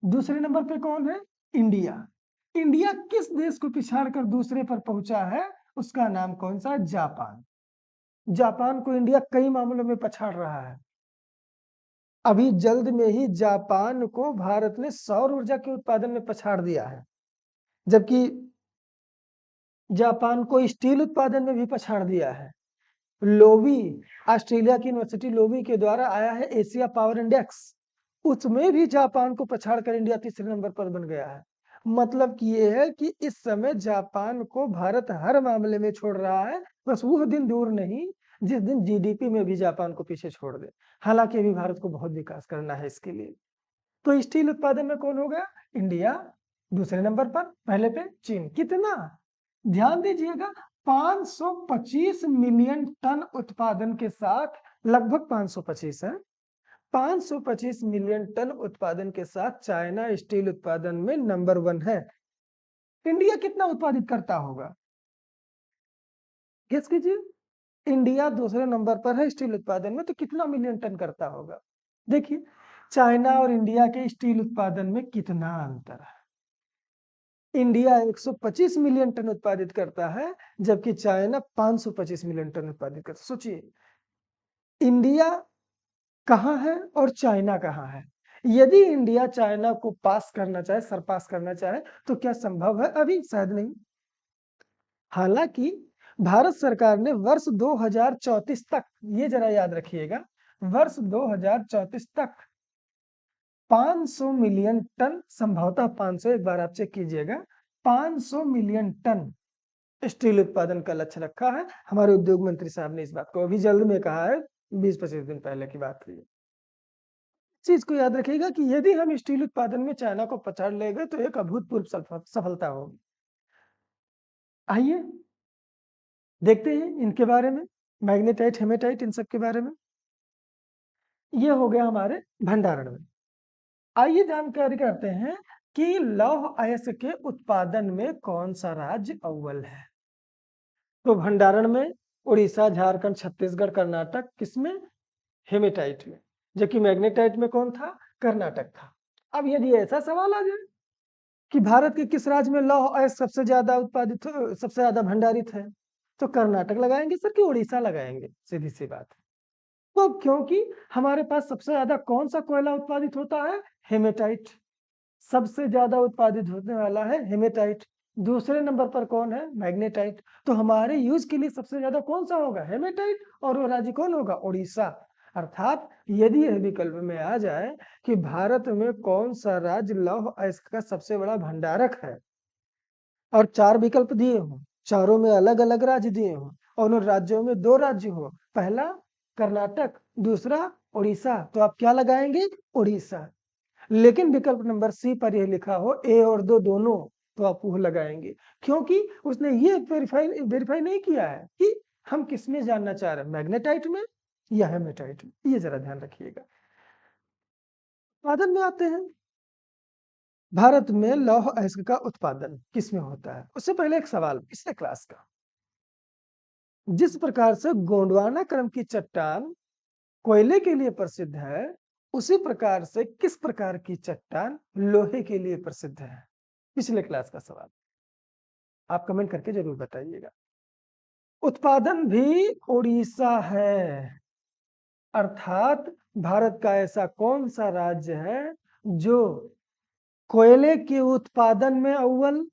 दूसरे नंबर पे कौन है? इंडिया। इंडिया किस देश को पिछाड़ कर दूसरे पर पहुंचा है? उसका नाम कौन सा? जापान। जापान को इंडिया कई मामलों में पछाड़ रहा है। अभी जल्द में ही जापान को भारत ने सौर ऊर्जा के उत्पादन में पछाड़ दिया है, जबकि जापान को स्टील उत्पादन में भी पछाड़ दिया है। लोवी, ऑस्ट्रेलिया की यूनिवर्सिटी लोवी के द्वारा आया है एशिया पावर इंडेक्स, उसमें भी जापान को पछाड़कर इंडिया तीसरे नंबर पर बन गया है। मतलब कि ये है कि इस समय जापान को भारत हर मामले में छोड़ रहा है। बस वो दिन दूर नहीं जिस दिन जीडीपी में भी जापान को पीछे छोड़ दे। हालांकि अभी भारत को बहुत विकास करना है इसके लिए। तो स्टील उत्पादन में कौन हो गया? इंडिया दूसरे नंबर पर, पहले पे चीन। कितना? ध्यान दीजिएगा, 525 मिलियन टन उत्पादन के साथ, लगभग 525 है, 525 मिलियन टन उत्पादन के साथ चाइना स्टील उत्पादन में नंबर 1 है। इंडिया कितना उत्पादित करता होगा? गेस कीजिए। इंडिया दूसरे नंबर पर है स्टील उत्पादन में, तो कितना मिलियन टन करता होगा? देखिए, चाइना और इंडिया के स्टील उत्पादन में कितना अंतर है। इंडिया 125 मिलियन टन उत्पादित करता है, जबकि चाइना 525 मिलियन टन उत्पादित करता है। सोचिए, इंडिया कहाँ है और चाइना कहाँ है? यदि इंडिया चाइना को पास करना चाहे, सरपास करना चाहे, तो क्या संभव है? अभी शायद नहीं। हालांकि भारत सरकार ने वर्ष 2034 तक, ये जरा याद रखिएगा, वर्ष 2034 तक 500 मिलियन टन, संभवतः 500, एक बार आप चेक कीजिएगा, 500 मिलियन टन स्टील उत्पादन का लक्ष्य रखा है। हमारे उद्योग मंत्री साहब ने इस बात को अभी जल्द में कहा है, 20-25 दिन पहले की बात थी। चीज को याद रखिएगा कि यदि हम स्टील उत्पादन में चाइना को पछाड़ ले गए तो एक अभूतपूर्व सफलता होगी। आइए देखते हैं इनके बारे में, मैग्नेटाइट, हेमेटाइट, इन सब के बारे में। ये हो गया हमारे भंडारण में। आइए जानकारी करते हैं कि लौह अयस्क के उत्पादन में कौन सा राज्य अव्वल है। तो भंडारण में उड़ीसा, झारखंड, छत्तीसगढ़, कर्नाटक, किसमें? हेमेटाइट में। जबकि मैग्नेटाइट में कौन था? कर्नाटक था। अब यदि ऐसा सवाल आ जाए कि भारत के किस राज्य में लौह अयस्क सबसे ज्यादा उत्पादित, सबसे ज्यादा भंडारित है, तो कर्नाटक लगाएंगे सर कि उड़ीसा लगाएंगे? सीधी सी बात है। तो क्योंकि हमारे पास सबसे ज्यादा कौन सा कोयला उत्पादित होता है? हेमेटाइट। सबसे ज्यादा उत्पादित होने वाला है हेमेटाइट। दूसरे नंबर पर कौन है? मैग्नेटाइट। तो हमारे यूज के लिए सबसे ज्यादा कौन सा होगा? हेमेटाइट। और वो राज्य कौन होगा? उड़ीसा। अर्थात यदि यह विकल्प में आ जाए कि भारत में कौन सा राज्य लौह अयस्क का सबसे बड़ा भंडारक है, और 4 विकल्प दिए हों, चारों में अलग अलग राज्य दिए हों, और उन राज्यों में 2 राज्य हो, पहला कर्नाटक, दूसरा उड़ीसा, तो आप क्या लगाएंगे? उड़ीसा। लेकिन विकल्प नंबर सी पर यह लिखा हो ए और दो दोनों, तो आप वो लगाएंगे, क्योंकि उसने ये वेरीफाई नहीं किया है कि हम किसमें जानना चाह रहे हैं, मैग्नेटाइट में या हेमेटाइट में। ये जरा ध्यान रखिएगा। उत्पादन में आते हैं। भारत में लौह अयस्क का उत्पादन किसमें होता है? उससे पहले एक सवाल पिछले क्लास का, जिस प्रकार से गोंडवाना क्रम की चट्टान कोयले के लिए प्रसिद्ध है, उसी प्रकार से किस प्रकार की चट्टान लोहे के लिए प्रसिद्ध है? पिछले क्लास का सवाल, आप कमेंट करके जरूर बताइएगा। उत्पादन भी उड़ीसा है। अर्थात भारत का ऐसा कौन सा राज्य है जो कोयले के उत्पादन में अव्वल,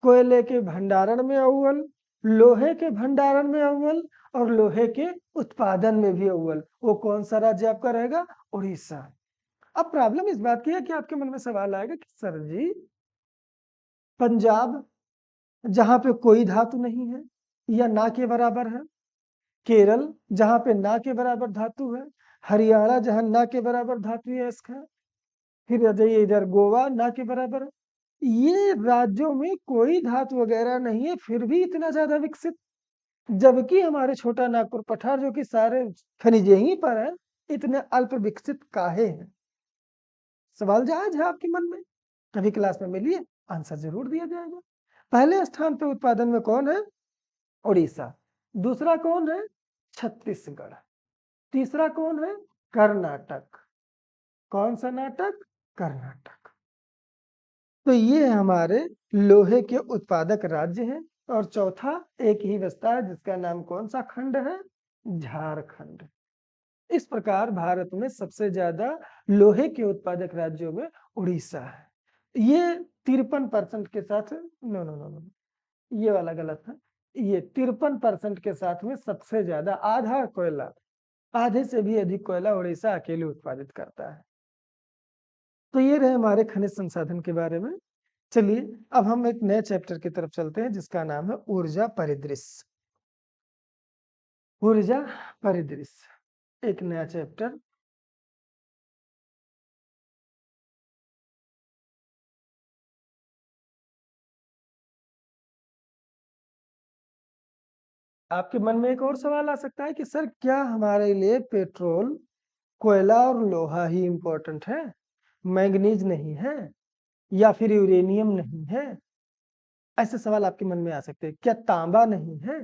कोयले के भंडारण में अव्वल, लोहे के भंडारण में अव्वल, और लोहे के उत्पादन में भी अव्वल? वो कौन सा राज्य आपका रहेगा? उड़ीसा। अब प्रॉब्लम इस बात की है कि आपके मन में सवाल आएगा कि सर जी, पंजाब जहां पे कोई धातु नहीं है या ना के बराबर है, केरल जहां पे ना के बराबर धातु है, हरियाणा जहां ना के बराबर धातु अयस्क है, फिर आ जाइए इधर गोवा ना के बराबर है, ये राज्यों में कोई धातु वगैरह नहीं है, फिर भी इतना ज्यादा विकसित। जबकि हमारे छोटा नागपुर पठार जो कि सारे खनिज यहीं पर है, इतने अल्प विकसित काहे हैं? सवाल जायज है आपके मन में, कभी क्लास में मिलिए, आंसर जरूर दिया जाएगा। पहले स्थान पे उत्पादन में कौन है? उड़ीसा। दूसरा कौन है? छत्तीसगढ़। तीसरा कौन है? कर्नाटक। कौन सा नाटक? कर्नाटक। तो ये हमारे लोहे के उत्पादक राज्य हैं। और चौथा एक ही बचता है जिसका नाम कौन सा खंड है? झारखंड। इस प्रकार भारत में सबसे ज्यादा लोहे के उत्पादक राज्यों में उड़ीसा है। ये 53% के साथ, नो नो नो नो, ये वाला गलत है। ये 53% के साथ में सबसे ज्यादा, आधा कोयला, आधे से भी अधिक कोयला उड़ीसा अकेले उत्पादित करता है। तो ये रहे हमारे खनिज संसाधन के बारे में। चलिए अब हम एक नए चैप्टर की तरफ चलते हैं जिसका नाम है ऊर्जा परिदृश्य। ऊर्जा परिदृश्य एक नया चैप्टर। आपके मन में एक और सवाल आ सकता है कि सर क्या हमारे लिए पेट्रोल, कोयला और लोहा ही इंपॉर्टेंट है, मैंगनीज नहीं है या फिर यूरेनियम नहीं है? ऐसे सवाल आपके मन में आ सकते हैं। क्या तांबा नहीं है?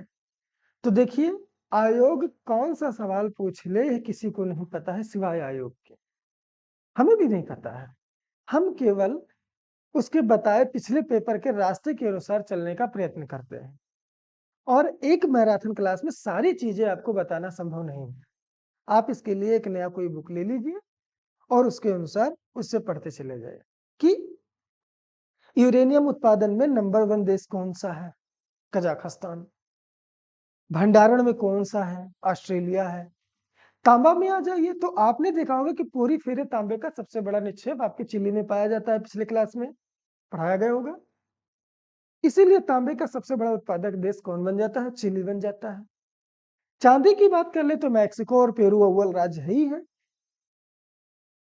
तो देखिए, आयोग कौन सा सवाल पूछ ले ये किसी को नहीं पता है सिवाय आयोग के। हमें भी नहीं पता है। हम केवल उसके बताए पिछले पेपर के रास्ते के अनुसार चलने का प्रयत्न करते हैं। और एक मैराथन क्लास में सारी चीजें आपको बताना संभव नहीं है। आप इसके लिए एक नया कोई बुक ले लीजिए और उसके अनुसार उससे पढ़ते चले जाइए कि यूरेनियम उत्पादन में नंबर 1 देश कौन सा है? कजाकिस्तान। भंडारण में कौन सा है? ऑस्ट्रेलिया है। तांबा में आ जाइए तो आपने देखा होगा कि पूरी फेरे तांबे का सबसे बड़ा निक्षेप आपके चिली में पाया जाता है। पिछले क्लास में पढ़ाया गया होगा। इसीलिए तांबे का सबसे बड़ा उत्पादक देश कौन बन जाता है? चिली बन जाता है। चांदी की बात कर ले तो मैक्सिको और पेरू अव्वल राज्य ही है।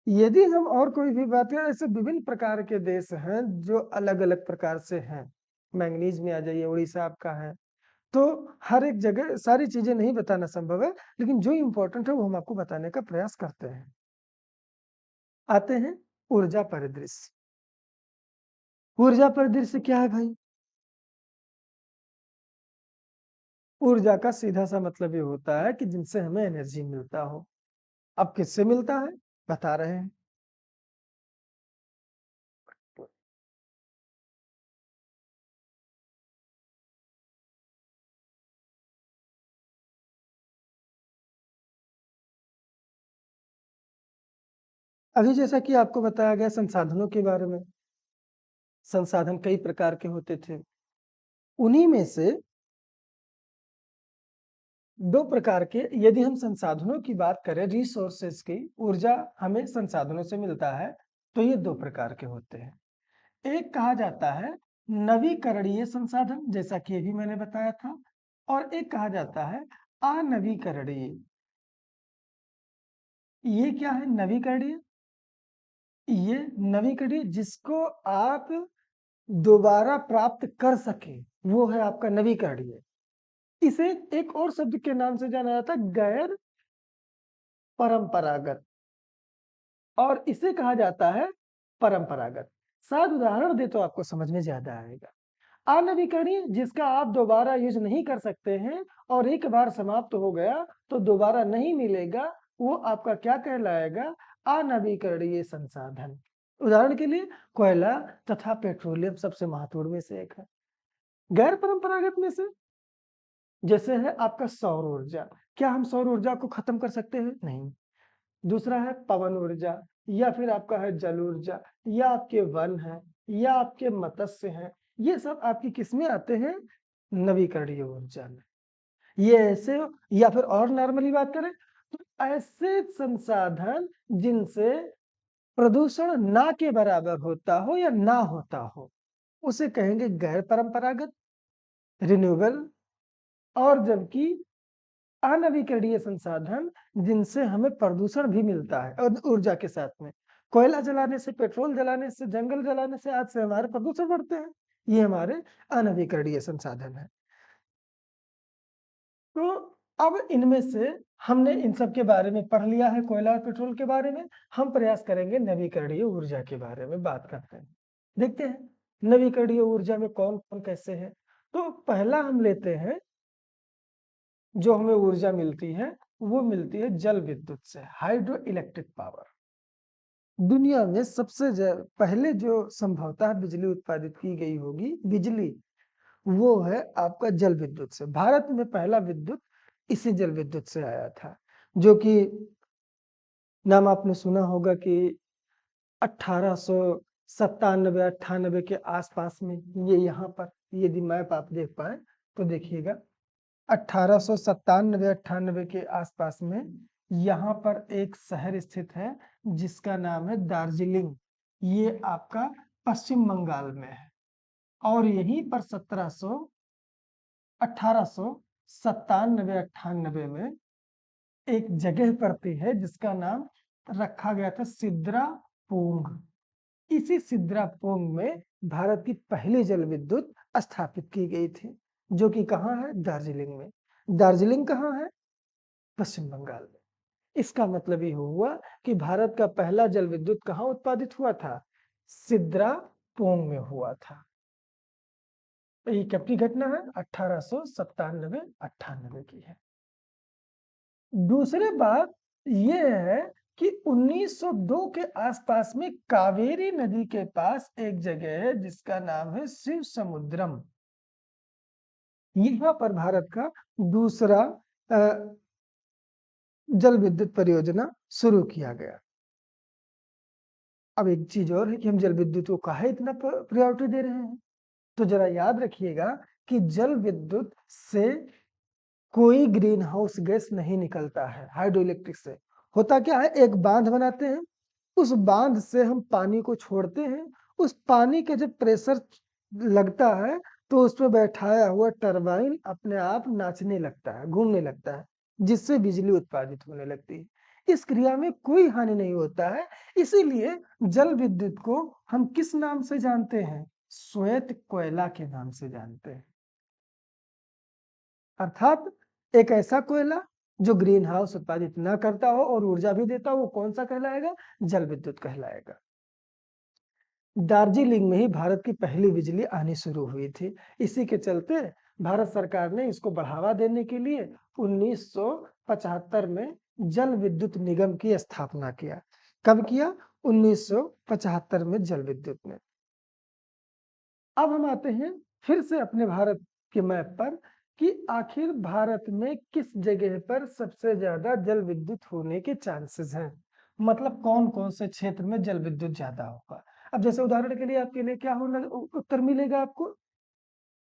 यदि हम और कोई भी बात करें, ऐसे विभिन्न प्रकार के देश हैं जो अलग अलग प्रकार से हैं। मैंगनीज में आ जाइए, उड़ीसा आपका है। तो हर एक जगह सारी चीजें नहीं बताना संभव है, लेकिन जो इंपॉर्टेंट है वो हम आपको बताने का प्रयास करते हैं। आते हैं ऊर्जा परिदृश्य। ऊर्जा परिदृश्य क्या है भाई? ऊर्जा का सीधा सा मतलब ये होता है कि जिनसे हमें एनर्जी मिलता हो। अब किससे मिलता है बता रहे हैं। अभी जैसा कि आपको बताया गया संसाधनों के बारे में, संसाधन कई प्रकार के होते थे। उन्हीं में से दो प्रकार के, यदि हम संसाधनों की बात करें, रिसोर्सेज की, ऊर्जा हमें संसाधनों से मिलता है, तो ये दो प्रकार के होते हैं। एक कहा जाता है नवीकरणीय संसाधन, जैसा कि अभी मैंने बताया था, और एक कहा जाता है अनवीकरणीय। ये क्या है नवीकरणीय? ये नवीकरणीय जिसको आप दोबारा प्राप्त कर सके, वो है आपका नवीकरणीय। इसे एक और शब्द के नाम से जाना जाता है गैर परंपरागत, और इसे कहा जाता है परंपरागत। शायद उदाहरण दे तो आपको समझ में ज्यादा आएगा। अनवीकरणीय जिसका आप दोबारा यूज नहीं कर सकते हैं और एक बार समाप्त हो गया तो दोबारा नहीं मिलेगा, वो आपका क्या कहलाएगा? अनवीकरणीय संसाधन। उदाहरण के लिए कोयला तथा पेट्रोलियम सबसे महत्वपूर्ण में से एक है। गैर परंपरागत में से जैसे है आपका सौर ऊर्जा। क्या हम सौर ऊर्जा को खत्म कर सकते हैं? नहीं। दूसरा है पवन ऊर्जा, या फिर आपका है जल ऊर्जा, या आपके वन है, या आपके मत्स्य हैं। ये सब आपकी किसमें आते हैं? नवीकरणीय ऊर्जा में। ये ऐसे, या फिर और नॉर्मली बात करें तो ऐसे संसाधन जिनसे प्रदूषण ना के बराबर होता हो या ना होता हो, उसे कहेंगे गैर परंपरागत, रिन्यूएबल। और जबकि अनवीकरणीय संसाधन जिनसे हमें प्रदूषण भी मिलता है और ऊर्जा के साथ में, कोयला जलाने से, पेट्रोल जलाने से, जंगल जलाने से आज से हमारे प्रदूषण बढ़ते हैं। ये हमारे अनवीकरणीय संसाधन है। तो अब इनमें से हमने इन सब के बारे में पढ़ लिया है, कोयला और पेट्रोल के बारे में। हम प्रयास करेंगे नवीकरणीय ऊर्जा के बारे में बात करते हैं। देखते हैं नवीकरणीय ऊर्जा में कौन-कौन कैसे है? तो पहला हम लेते हैं, जो हमें ऊर्जा मिलती है, वो मिलती है जल विद्युत से, हाइड्रो इलेक्ट्रिक पावर। दुनिया में सबसे पहले जो संभवतः बिजली उत्पादित की गई होगी, बिजली, वो है आपका जल विद्युत से। भारत में पहला विद्युत इसी जल विद्युत से आया था, जो कि नाम आपने सुना होगा कि 1897-98 के आसपास में, ये यहाँ पर यदि मैप आप देख पाए तो देखिएगा, 1897-98 के आसपास में यहाँ पर एक शहर स्थित है जिसका नाम है दार्जिलिंग। ये आपका पश्चिम बंगाल में है और यहीं पर 1897-98 में एक जगह पड़ती है जिसका नाम रखा गया था सिद्रापूंग। इसी सिद्रापूंग में भारत की पहली जल विद्युत स्थापित की गई थी, जो कि कहाँ है? दार्जिलिंग में। दार्जिलिंग कहाँ है? पश्चिम बंगाल में। इसका मतलब ये हुआ कि भारत का पहला जल विद्युत कहाँ उत्पादित हुआ था? सिद्रापूंग में हुआ था। ये कब की घटना है? 1897-98 की है। दूसरी बात ये है कि 1902 के आसपास में कावेरी नदी के पास एक जगह है जिसका नाम है शिव समुद्रम। यहाँ पर भारत का दूसरा जल विद्युत परियोजना शुरू किया गया। अब एक चीज और है कि हम जल विद्युत को काहे इतना प्रायोरिटी दे रहे हैं, तो जरा याद रखिएगा कि जल विद्युत से कोई ग्रीन हाउस गैस नहीं निकलता है। हाइड्रो इलेक्ट्रिक से होता क्या है, एक बांध बनाते हैं, उस बांध से हम पानी को छोड़ते हैं, उस पानी के जब प्रेशर लगता है तो उस पर बैठाया हुआ टरबाइन अपने आप नाचने लगता है, घूमने लगता है, जिससे बिजली उत्पादित होने लगती है। इस क्रिया में कोई हानि नहीं होता है, इसीलिए जल विद्युत को हम किस नाम से जानते हैं? श्वेत कोयला के नाम से जानते हैं। अर्थात एक ऐसा कोयला जो ग्रीन हाउस उत्पादित न करता हो और ऊर्जा भी देता हो, वो कौन सा कहलाएगा? जल विद्युत कहलाएगा। दार्जिलिंग में ही भारत की पहली बिजली आनी शुरू हुई थी। इसी के चलते भारत सरकार ने इसको बढ़ावा देने के लिए 1975 में जल विद्युत निगम की स्थापना किया। कब किया? 1975 में जल विद्युत ने। अब हम आते हैं फिर से अपने भारत के मैप पर कि आखिर भारत में किस जगह पर सबसे ज्यादा जल विद्युत होने के चांसेस हैं, मतलब कौन कौन से क्षेत्र में जल विद्युत ज्यादा होगा। अब जैसे उदाहरण के लिए आपके लिए क्या होना उत्तर मिलेगा आपको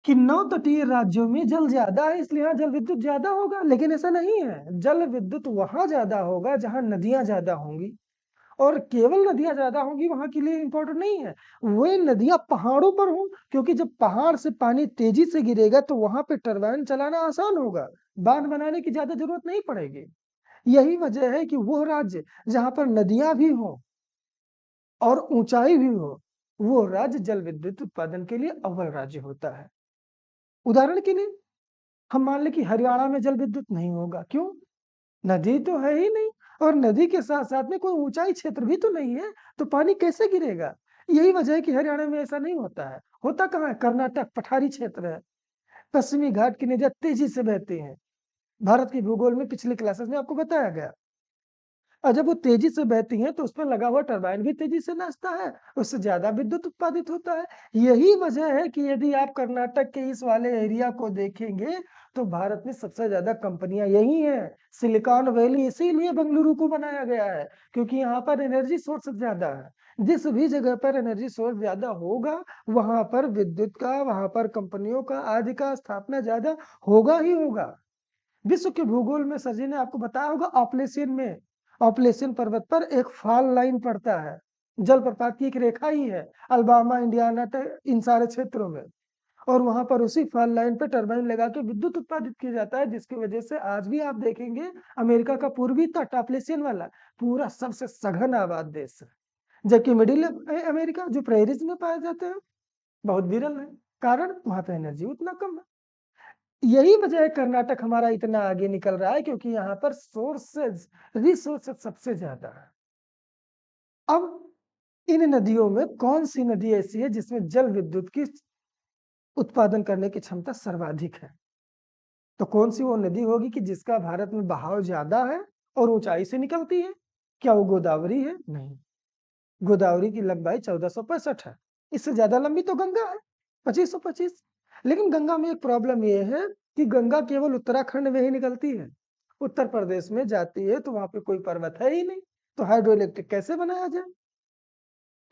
कि 9 तटीय राज्यों में जल ज्यादा है इसलिए यहाँ जल विद्युत ज्यादा होगा, लेकिन ऐसा नहीं है। जल विद्युत वहां ज्यादा होगा जहां नदियां ज्यादा होंगी, और केवल नदियां ज्यादा होंगी वहां के लिए इंपॉर्टेंट नहीं है, वे नदियां पहाड़ों पर हों, क्योंकि जब पहाड़ से पानी तेजी से गिरेगा तो वहां पे टरबाइन चलाना आसान होगा, बांध बनाने की ज्यादा जरूरत नहीं पड़ेगी। यही वजह है कि वो राज्य जहां पर नदियां भी हों और ऊंचाई भी हो, वो राज्य जल विद्युत उत्पादन के लिए अव्वल राज्य होता है। उदाहरण के लिए हम मान लें कि हरियाणा में जल विद्युत नहीं होगा, क्यों? नदी तो है ही नहीं, और नदी के साथ साथ में कोई ऊंचाई क्षेत्र भी तो नहीं है, तो पानी कैसे गिरेगा? यही वजह है कि हरियाणा में ऐसा नहीं होता है। होता कहाँ है? कर्नाटक पठारी क्षेत्र है, पश्चिमी घाट की नदियां तेजी से बहती हैं। भारत के भूगोल में पिछली क्लासेस में आपको बताया गया, और जब वो तेजी से बहती हैं तो उसमें लगा हुआ टरबाइन भी तेजी से नाचता है, उससे ज्यादा विद्युत उत्पादित होता है। यही वजह है कि यदि आप कर्नाटक के इस वाले एरिया को देखेंगे तो भारत में सबसे ज्यादा कंपनियां यही हैं। सिलिकॉन वैली इसीलिए बेंगलुरु को बनाया गया है, क्योंकि यहाँ पर एनर्जी सोर्स ज्यादा है। जिस भी जगह पर एनर्जी सोर्स ज्यादा होगा वहां पर विद्युत का, वहां पर कंपनियों का आदि का स्थापना ज्यादा होगा ही होगा। विश्व के भूगोल में सर जी ने आपको बताया होगा, ऑपलेशियन में, ऑपलेशियन पर्वत पर एक फॉल लाइन पड़ता है, जलप्रपात की एक रेखा ही है, अल्बामा इंडियाना तक इन सारे क्षेत्रों में, और वहां पर उसी फॉल लाइन पे टरबाइन लगा के विद्युत उत्पादित किया जाता है, जिसकी वजह से आज भी आप देखेंगे अमेरिका का पूर्वी तट ऑपलेशियन वाला पूरा सबसे सघन आबाद देश है, जबकि मिडिल अमेरिका जो प्रेरीज में पाए जाते हैं बहुत विरल है। कारण वहां पे एनर्जी उतना कम है। यही वजह है कर्नाटक हमारा इतना आगे निकल रहा है, क्योंकि यहाँ पर सोर्सेज, रिसोर्सेज सबसे ज्यादा है। अब इन नदियों में कौन सी नदी ऐसी है जिसमें जल विद्युत की उत्पादन करने की क्षमता सर्वाधिक है? तो कौन सी वो नदी होगी कि जिसका भारत में बहाव ज्यादा है और ऊंचाई से निकलती है? क्या वो गोदावरी है? नहीं, गोदावरी की लंबाई 1465 है। इससे ज्यादा लंबी तो गंगा है, 2525। लेकिन गंगा में एक प्रॉब्लम ये है कि गंगा केवल उत्तराखंड में ही निकलती है, उत्तर प्रदेश में जाती है तो वहां पे कोई पर्वत है ही नहीं, तो हाइड्रो इलेक्ट्रिक कैसे बनाया जाए?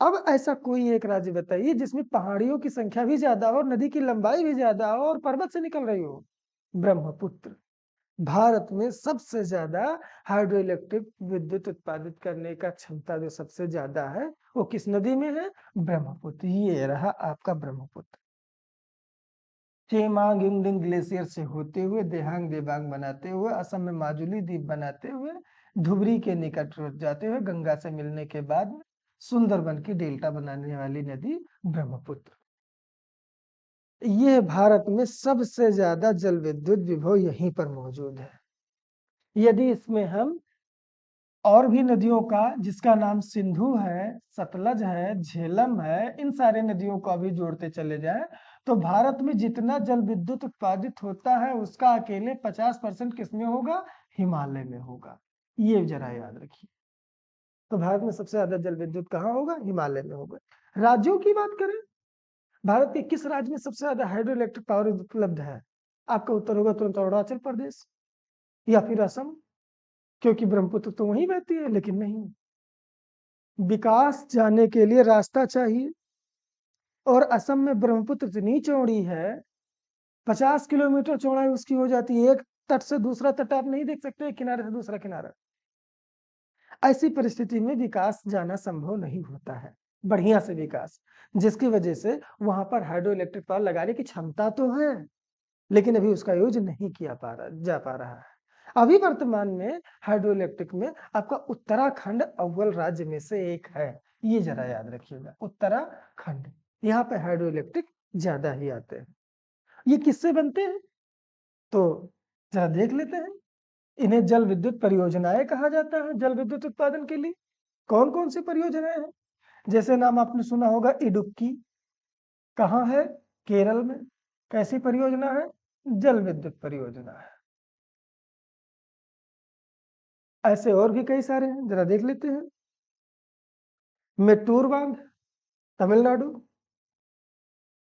अब ऐसा कोई एक राज्य बताइए जिसमें पहाड़ियों की संख्या भी ज्यादा हो और नदी की लंबाई भी ज्यादा हो और पर्वत से निकल रही हो। ब्रह्मपुत्र। भारत में सबसे ज्यादा हाइड्रो इलेक्ट्रिक विद्युत उत्पादित करने का क्षमता जो सबसे ज्यादा है वो किस नदी में है? ब्रह्मपुत्र। ये रहा आपका ब्रह्मपुत्र। चेमांग इंगडिंग ग्लेशियर से होते हुए देहांग देबांग बनाते हुए असम में माजुली द्वीप बनाते हुए धुबरी के निकट जाते हुए गंगा से मिलने के बाद सुंदरबन की डेल्टा बनाने वाली नदी ब्रह्मपुत्र। ये भारत में सबसे ज्यादा जल विद्युत विभव यहीं पर मौजूद है। यदि इसमें हम और भी नदियों का जिसका नाम सिंधु है, सतलज है, झेलम है, इन सारे नदियों को अभी जोड़ते चले जाए तो भारत में जितना जल विद्युत उत्पादित होता है उसका अकेले 50% किसमें होगा? हिमालय में होगा। ये जरा याद रखिए। तो भारत में सबसे ज्यादा जल विद्युत कहाँ होगा? हिमालय में होगा। राज्यों की बात करें, भारत के किस राज्य में सबसे ज्यादा हाइड्रो इलेक्ट्रिक पावर उपलब्ध है? आपका उत्तर होगा तुरंत अरुणाचल प्रदेश या फिर असम, क्योंकि ब्रह्मपुत्र तो वहीं बहती है। लेकिन नहीं, विकास जाने के लिए रास्ता चाहिए और असम में ब्रह्मपुत्र इतनी चौड़ी है, 50 किलोमीटर चौड़ाई उसकी हो जाती है। एक तट से दूसरा तट आप नहीं देख सकते, एक किनारे से दूसरा किनारा। ऐसी परिस्थिति में विकास जाना संभव नहीं होता है, बढ़िया से विकास, जिसकी वजह से वहां पर हाइड्रो इलेक्ट्रिक पावर लगाने की क्षमता तो है लेकिन अभी उसका यूज नहीं किया जा पा रहा है। अभी वर्तमान में हाइड्रो इलेक्ट्रिक में आपका उत्तराखंड अव्वल राज्य में से एक है। ये जरा याद रखिएगा, उत्तराखंड। यहाँ पे हाइड्रो इलेक्ट्रिक ज्यादा ही आते हैं। ये किससे बनते हैं तो जरा देख लेते हैं। इन्हें जल विद्युत परियोजनाएं कहा जाता है। जल विद्युत उत्पादन के लिए कौन कौन सी परियोजनाएं हैं? जैसे नाम आपने सुना होगा इडुक्की, कहाँ है? केरल में। कैसी परियोजना है? जल विद्युत परियोजना है। ऐसे और भी कई सारे हैं, जरा देख लेते हैं। मेट्टूर बांध, तमिलनाडु।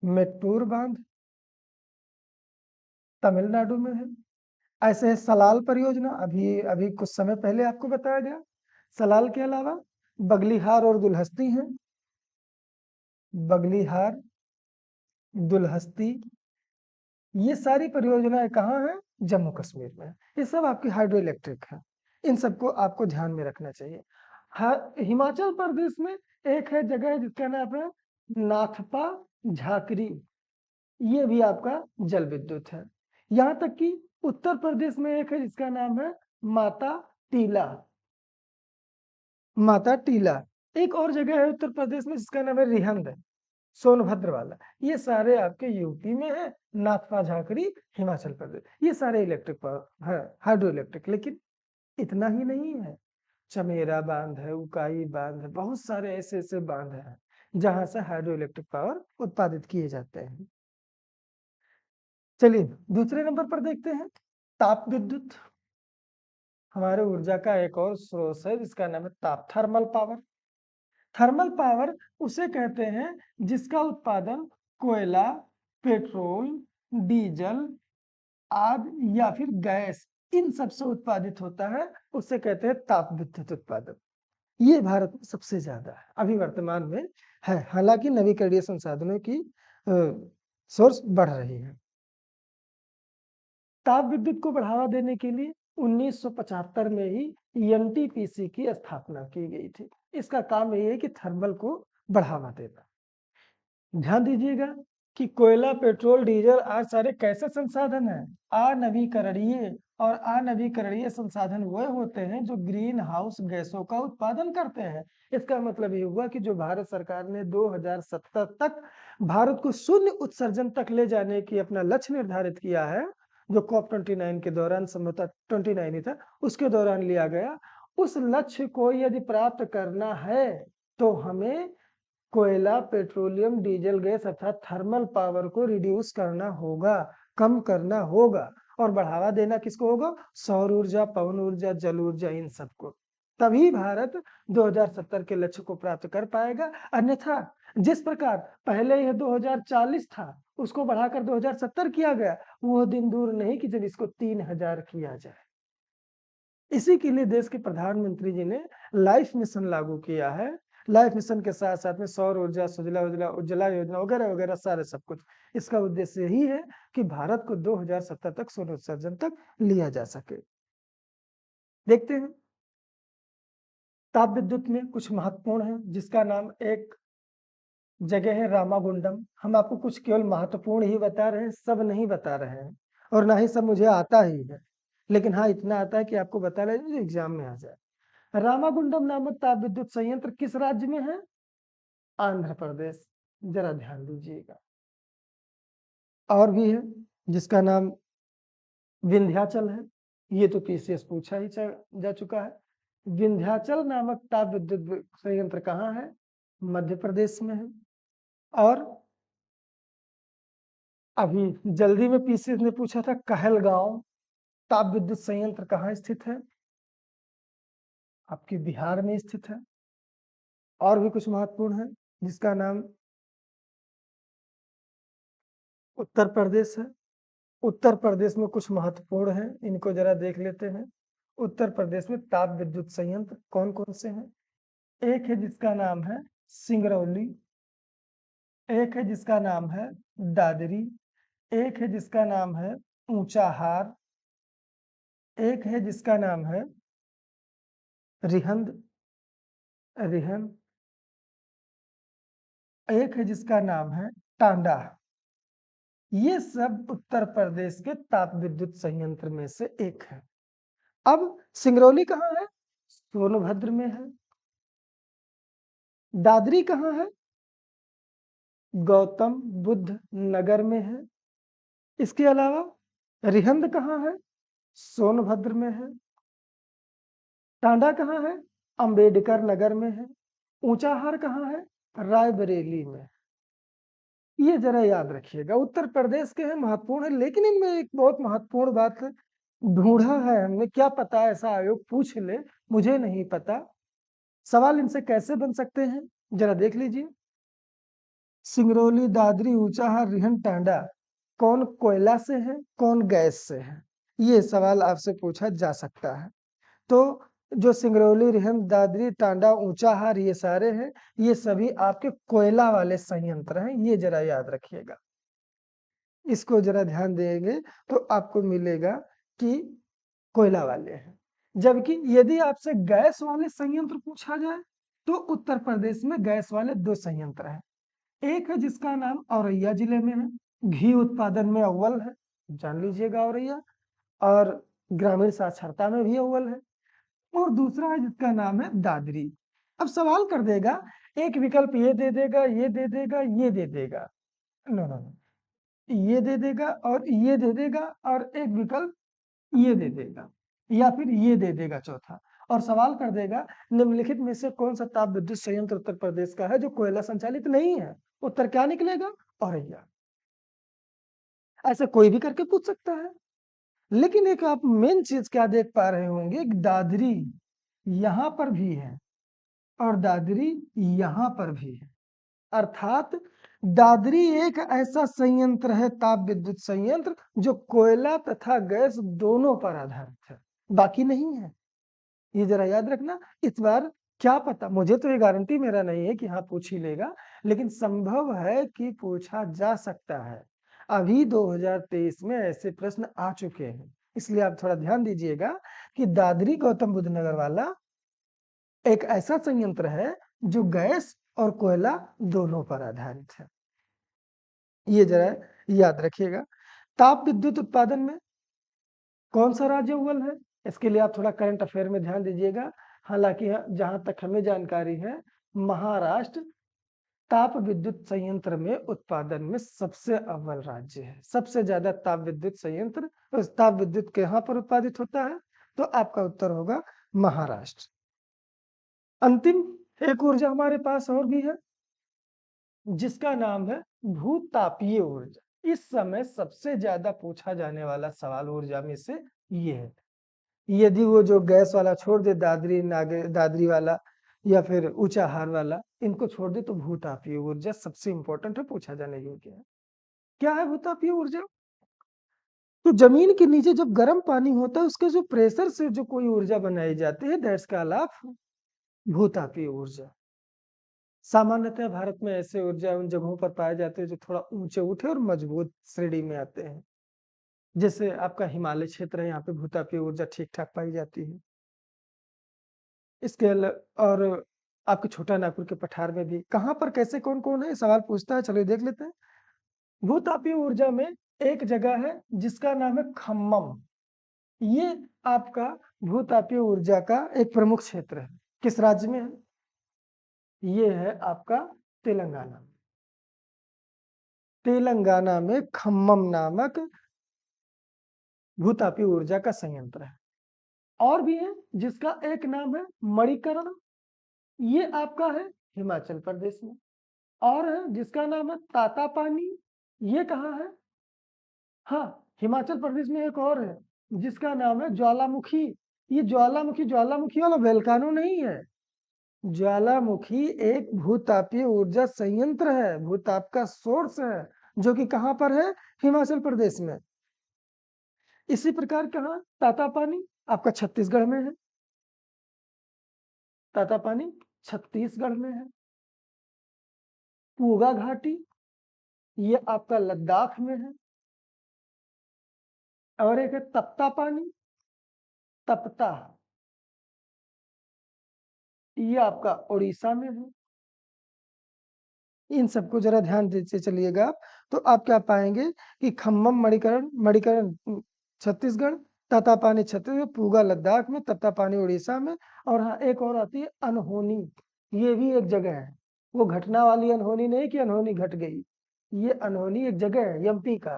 मेट्टूर बांध तमिलनाडु में है। ऐसे है सलाल परियोजना, अभी अभी कुछ समय पहले आपको बताया गया। सलाल के अलावा बगलीहार और दुल्हस्ती हैं। बगलीहार, दुल्हस्ती, ये सारी परियोजनाएं कहाँ हैं? जम्मू कश्मीर में। ये सब आपकी हाइड्रो इलेक्ट्रिक है। इन सबको आपको ध्यान में रखना चाहिए। हिमाचल प्रदेश में एक है जगह जिसका नाम है नाथपा झाकरी, ये भी आपका जल विद्युत है। यहाँ तक कि उत्तर प्रदेश में एक है जिसका नाम है माता टीला। माता टीला। एक और जगह है उत्तर प्रदेश में जिसका नाम है रिहंद, सोनभद्र वाला। ये सारे आपके यूपी में है। नाथपा झाकरी हिमाचल प्रदेश। ये सारे इलेक्ट्रिक पावर है, हाइड्रो इलेक्ट्रिक। लेकिन इतना ही नहीं है, चमेरा बांध है, उकाई बांध है, बहुत सारे ऐसे ऐसे बांध हैं जहां से हाइड्रो इलेक्ट्रिक पावर उत्पादित किए जाते हैं। चलिए दूसरे नंबर पर देखते हैं ताप विद्युत। हमारे ऊर्जा का एक और स्रोत है जिसका नाम है ताप, थर्मल पावर। थर्मल पावर उसे कहते हैं जिसका उत्पादन कोयला, पेट्रोल, डीजल आदि या फिर गैस, इन सब से उत्पादित होता है। उसे कहते हैं ताप विद्युत उत्पादन। ये भारत में सबसे ज्यादा है अभी वर्तमान में है। हालांकि नवीकरणीय संसाधनों की सोर्स बढ़ रही है। ताप विद्युत को बढ़ावा देने के लिए 1975 में ही एनटीपीसी की स्थापना की गई थी। इसका काम यही है कि थर्मल को बढ़ावा देना। ध्यान दीजिएगा कि कोयला, पेट्रोल, डीजल आज सारे कैसे संसाधन हैं? अनवीकरणीय। और अनवीकरणीय संसाधन वह होते हैं जो ग्रीन हाउस गैसों का उत्पादन करते हैं। इसका मतलब ये हुआ कि जो भारत सरकार ने 2070 तक भारत को शून्य उत्सर्जन तक ले जाने की अपना लक्ष्य निर्धारित किया है, जो COP 29 के दौरान, संभवतः 29 ही था, उसके दौरान लिया गया। उस लक्ष्य को यदि प्राप्त करना है तो हमें कोयला, पेट्रोलियम, डीजल, गैस अर्थात थर्मल पावर को रिड्यूस करना होगा, कम करना होगा और बढ़ावा देना किसको होगा? सौर ऊर्जा, पवन ऊर्जा, जल ऊर्जा, इन सबको। तभी भारत 2070 के लक्ष्य को प्राप्त कर पाएगा। अन्यथा जिस प्रकार पहले यह 2040 था, उसको बढ़ाकर 2070 किया गया, वो दिन दूर नहीं कि जब इसको 3000 किया जाए। इसी के लिए देश के प्रधानमंत्री जी ने लाइफ मिशन लागू किया है। लाइफ मिशन के साथ साथ में सौर ऊर्जा, सुजला उजला उज्ज्वला योजना वगैरह वगैरह सारे सब कुछ। इसका उद्देश्य यही है कि भारत को 2070 तक सौर उत्सर्जन तक लिया जा सके। देखते हैं ताप विद्युत में कुछ महत्वपूर्ण है, जिसका नाम एक जगह है रामागुंडम। हम आपको कुछ केवल महत्वपूर्ण ही बता रहे हैं, सब नहीं बता रहे हैं और ना ही सब मुझे आता ही है, लेकिन हाँ इतना आता है कि आपको बता रहे हैं जो एग्जाम में आ जाए। रामागुंडम नामक ताप विद्युत संयंत्र किस राज्य में है? आंध्र प्रदेश। जरा ध्यान दीजिएगा। और भी है जिसका नाम विंध्याचल है। ये तो पीसीएस पूछा ही जा चुका है। विंध्याचल नामक ताप विद्युत संयंत्र कहाँ है? मध्य प्रदेश में है। और अभी जल्दी में पीसीएस ने पूछा था कहलगांव ताप विद्युत संयंत्र कहाँ स्थित है? आपके बिहार में स्थित है। और भी कुछ महत्वपूर्ण है जिसका नाम उत्तर प्रदेश है। उत्तर प्रदेश में कुछ महत्वपूर्ण है, इनको जरा देख लेते हैं। उत्तर प्रदेश में ताप विद्युत संयंत्र कौन कौन से हैं? एक है जिसका नाम है सिंगरौली, एक है जिसका नाम है दादरी, एक है जिसका नाम है ऊंचाहार, एक है जिसका नाम है रिहंद रिहंद, एक है जिसका नाम है टांडा। ये सब उत्तर प्रदेश के ताप विद्युत संयंत्र में से एक है। अब सिंगरौली कहाँ है? सोनभद्र में है। दादरी कहाँ है? गौतम बुद्ध नगर में है। इसके अलावा रिहंद कहाँ है? सोनभद्र में है। टांडा कहाँ है? अंबेडकर नगर में है। ऊंचाहार कहाँ है? रायबरेली में। ये जरा याद रखिएगा, उत्तर प्रदेश के हैं, महत्वपूर्ण है, लेकिन इनमें एक बहुत महत्वपूर्ण बात ढूंढा है हमने, क्या पता ऐसा आयोग पूछ ले, मुझे नहीं पता। सवाल इनसे कैसे बन सकते हैं जरा देख लीजिए। सिंगरौली, दादरी, ऊंचाहार, रिहंद, टांडा कौन कोयला से है, कौन गैस से है? ये सवाल आपसे पूछा जा सकता है। तो जो सिंगरौली, रिहंद, दादरी, टांडा, ऊंचाहार ये सारे हैं, ये सभी आपके कोयला वाले संयंत्र हैं, ये जरा याद रखिएगा। इसको जरा ध्यान देंगे तो आपको मिलेगा कि कोयला वाले हैं। जबकि यदि आपसे गैस वाले संयंत्र पूछा जाए तो उत्तर प्रदेश में गैस वाले 2 संयंत्र हैं। एक है जिसका नाम औरैया जिले में है, घी उत्पादन में अव्वल है, जान लीजिएगा औरैया, और ग्रामीण साक्षरता में भी अव्वल है। और दूसरा है जिसका नाम है दादरी। अब सवाल कर देगा, एक विकल्प ये दे देगा, ये दे देगा, ये दे देगा, नो नो नो, ये दे देगा और ये दे देगा और एक विकल्प ये दे देगा या फिर ये दे देगा चौथा, और सवाल कर देगा निम्नलिखित में से कौन सा ताप विद्युत संयंत्र उत्तर प्रदेश का है जो कोयला संचालित नहीं है? उत्तर क्या निकलेगा? औरैया। ऐसे कोई भी करके पूछ सकता है। लेकिन एक आप मेन चीज क्या देख पा रहे होंगे, दादरी यहां पर भी है और दादरी यहां पर भी है, अर्थात दादरी एक ऐसा संयंत्र है, ताप विद्युत संयंत्र, जो कोयला तथा गैस दोनों पर आधारित है, बाकी नहीं है। ये जरा याद रखना। इस बार क्या पता, मुझे तो ये गारंटी मेरा नहीं है कि हाँ पूछ ही लेगा, लेकिन संभव है कि पूछा जा सकता है। अभी 2023 में ऐसे प्रश्न आ चुके हैं, इसलिए आप थोड़ा ध्यान दीजिएगा कि दादरी गौतम बुद्ध नगर वाला एक ऐसा संयंत्र है जो गैस और कोयला दोनों पर आधारित है। ये जरा याद रखिएगा। ताप विद्युत उत्पादन में कौन सा राज्य अव्वल है? इसके लिए आप थोड़ा करंट अफेयर में ध्यान दीजिएगा। हालांकि जहां तक हमें जानकारी है, महाराष्ट्र ताप विद्युत संयंत्र में उत्पादन में सबसे अव्वल राज्य है। सबसे ज्यादा ताप विद्युत संयंत्र, उस ताप विद्युत के यहाँ पर उत्पादित होता है, तो आपका उत्तर होगा महाराष्ट्र। अंतिम एक ऊर्जा हमारे पास और भी है जिसका नाम है भूतापीय ऊर्जा। इस समय सबसे ज्यादा पूछा जाने वाला सवाल ऊर्जा में से ये है। यदि वो जो गैस वाला छोड़ दे, दादरी नागे दादरी वाला या फिर ऊंचाहार वाला, इनको छोड़ दे तो भूतापीय ऊर्जा सबसे इंपॉर्टेंट है, पूछा जाने योग्य है। क्या है भूतापीय ऊर्जा? तो जमीन के नीचे जब गर्म पानी होता है उसके जो प्रेशर से जो कोई ऊर्जा बनाई जाती है, दैट्स कॉल्ड भूतापीय ऊर्जा। सामान्यतः भारत में ऐसे ऊर्जा उन जगहों पर पाए जाते हैं जो थोड़ा ऊंचे उठे और मजबूत श्रेणी में आते हैं। जैसे आपका हिमालय क्षेत्र है, यहाँ पे भूतापीय ऊर्जा ठीक ठाक पाई जाती है। इसके और आपके छोटा नागपुर के पठार में भी, कहाँ पर कैसे कौन कौन है सवाल पूछता है, चलिए देख लेते हैं। भूतापीय ऊर्जा में एक जगह है जिसका नाम है खम्मम। ये आपका भूतापीय ऊर्जा का एक प्रमुख क्षेत्र है। किस राज्य में है? ये है आपका तेलंगाना। तेलंगाना में खम्मम नामक भूतापीय ऊर्जा का संयंत्र है। और भी है जिसका एक नाम है मणिकर्ण। ये आपका है हिमाचल प्रदेश में। और है जिसका नाम है तातापानी। ये कहाँ है? हाँ, हिमाचल प्रदेश में एक और है जिसका नाम है ज्वालामुखी। ये ज्वालामुखी ज्वालामुखी वाला वोल्केनो नहीं है। ज्वालामुखी एक भूतापीय ऊर्जा संयंत्र है, भूताप का सोर्स है, जो कि कहाँ पर है? हिमाचल प्रदेश में। इसी प्रकार कहाँ? तातापानी आपका छत्तीसगढ़ में है। तातापानी छत्तीसगढ़ में है। पूगा घाटी ये आपका लद्दाख में है। और एक है तप्ता पानी, तप्ता, ये आपका उड़ीसा में है। इन सबको जरा ध्यान से चलिएगा आप, तो आप क्या पाएंगे कि खम्मम मणिकरण, मणिकरण छत्तीसगढ़, ततापानी छत्तीसगढ़, पूगा लद्दाख में, तप्तापानी उड़ीसा में। और हाँ, एक और आती है अनहोनी। ये भी एक जगह है, वो घटना वाली अनहोनी नहीं कि अनहोनी घट गई। ये अनहोनी एक जगह है एमपी का।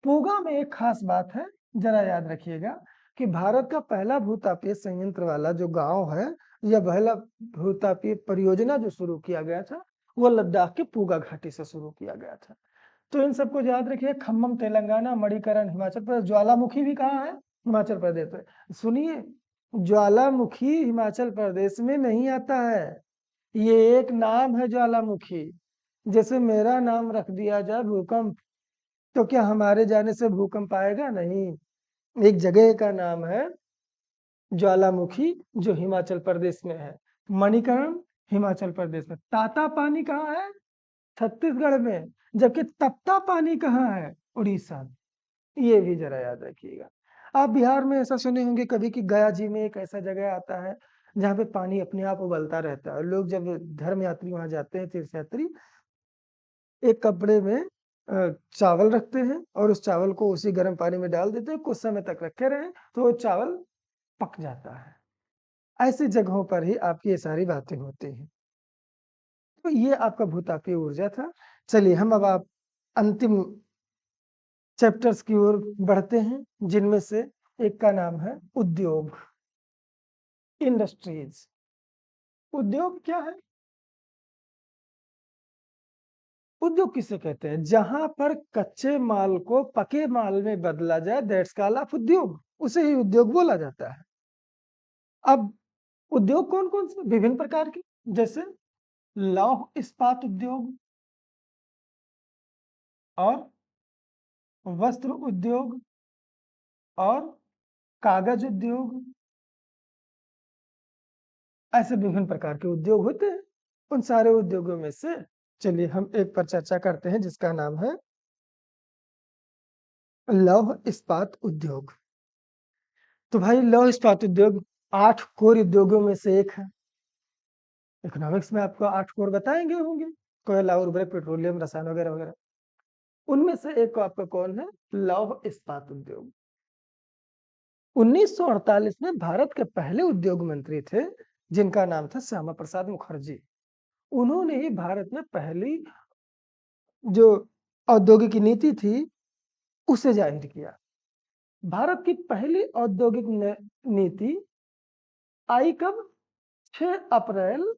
पूगा में एक खास बात है, जरा याद रखिएगा कि भारत का पहला भूतापीय संयंत्र वाला जो गांव है, या पहला भूतापीय परियोजना जो शुरू किया गया था, वो लद्दाख के पूगा घाटी से शुरू किया गया था। तो इन सबको याद रखिए। खम्मम तेलंगाना, मणिकरण हिमाचल प्रदेश, ज्वालामुखी भी कहाँ है? हिमाचल प्रदेश में। सुनिए, ज्वालामुखी हिमाचल प्रदेश में नहीं आता है, ये एक नाम है ज्वालामुखी। जैसे मेरा नाम रख दिया जाए भूकंप, तो क्या हमारे जाने से भूकंप आएगा? नहीं। एक जगह का नाम है ज्वालामुखी जो हिमाचल प्रदेश में है। मणिकर्ण हिमाचल प्रदेश में। ताता पानी कहाँ है? छत्तीसगढ़ में। जबकि तप्ता पानी कहाँ है? उड़ीसा में। ये भी जरा याद रखिएगा। आप बिहार में ऐसा सुने होंगे कभी कि गया जी में एक ऐसा जगह आता है जहाँ पे पानी अपने आप उबलता रहता है। लोग जब धर्म यात्री वहां जाते हैं, तीर्थ यात्री, एक कपड़े में चावल रखते हैं और उस चावल को उसी गर्म पानी में डाल देते हैं, कुछ समय तक रखे रहें तो वो चावल पक जाता है। ऐसी जगहों पर ही आपकी ये सारी बातें होती हैं। तो ये आपका भूतापीय ऊर्जा था। चलिए हम अब आप अंतिम चैप्टर्स की ओर बढ़ते हैं, जिनमें से एक का नाम है उद्योग, इंडस्ट्रीज। उद्योग क्या है? उद्योग किसे कहते हैं? जहां पर कच्चे माल को पके माल में बदला जाए, दैट्स कॉल्ड ऑफ उद्योग, उसे ही उद्योग बोला जाता है। अब उद्योग कौन कौन से? विभिन्न प्रकार के, जैसे लौह इस्पात उद्योग और वस्त्र उद्योग और कागज उद्योग। ऐसे विभिन्न प्रकार के उद्योग होते हैं। उन सारे उद्योगों में से चलिए हम एक पर चर्चा करते हैं जिसका नाम है लौह इस्पात उद्योग। तो भाई लौह इस्पात उद्योग 8 कोर उद्योगों में से एक है। इकोनॉमिक्स में आपको 8 कोर बताएंगे होंगे, कोयला, उर्वरक, पेट्रोलियम, रसायन वगैरह वगैरह। उनमें से एक को आपका कौन है? लौह इस्पात उद्योग। 1948 में भारत के पहले उद्योग मंत्री थे जिनका नाम था श्यामा प्रसाद मुखर्जी। उन्होंने ही भारत में पहली जो औद्योगिक नीति थी उसे जाहिर किया। भारत की पहली औद्योगिक नीति आई कब? 6 अप्रैल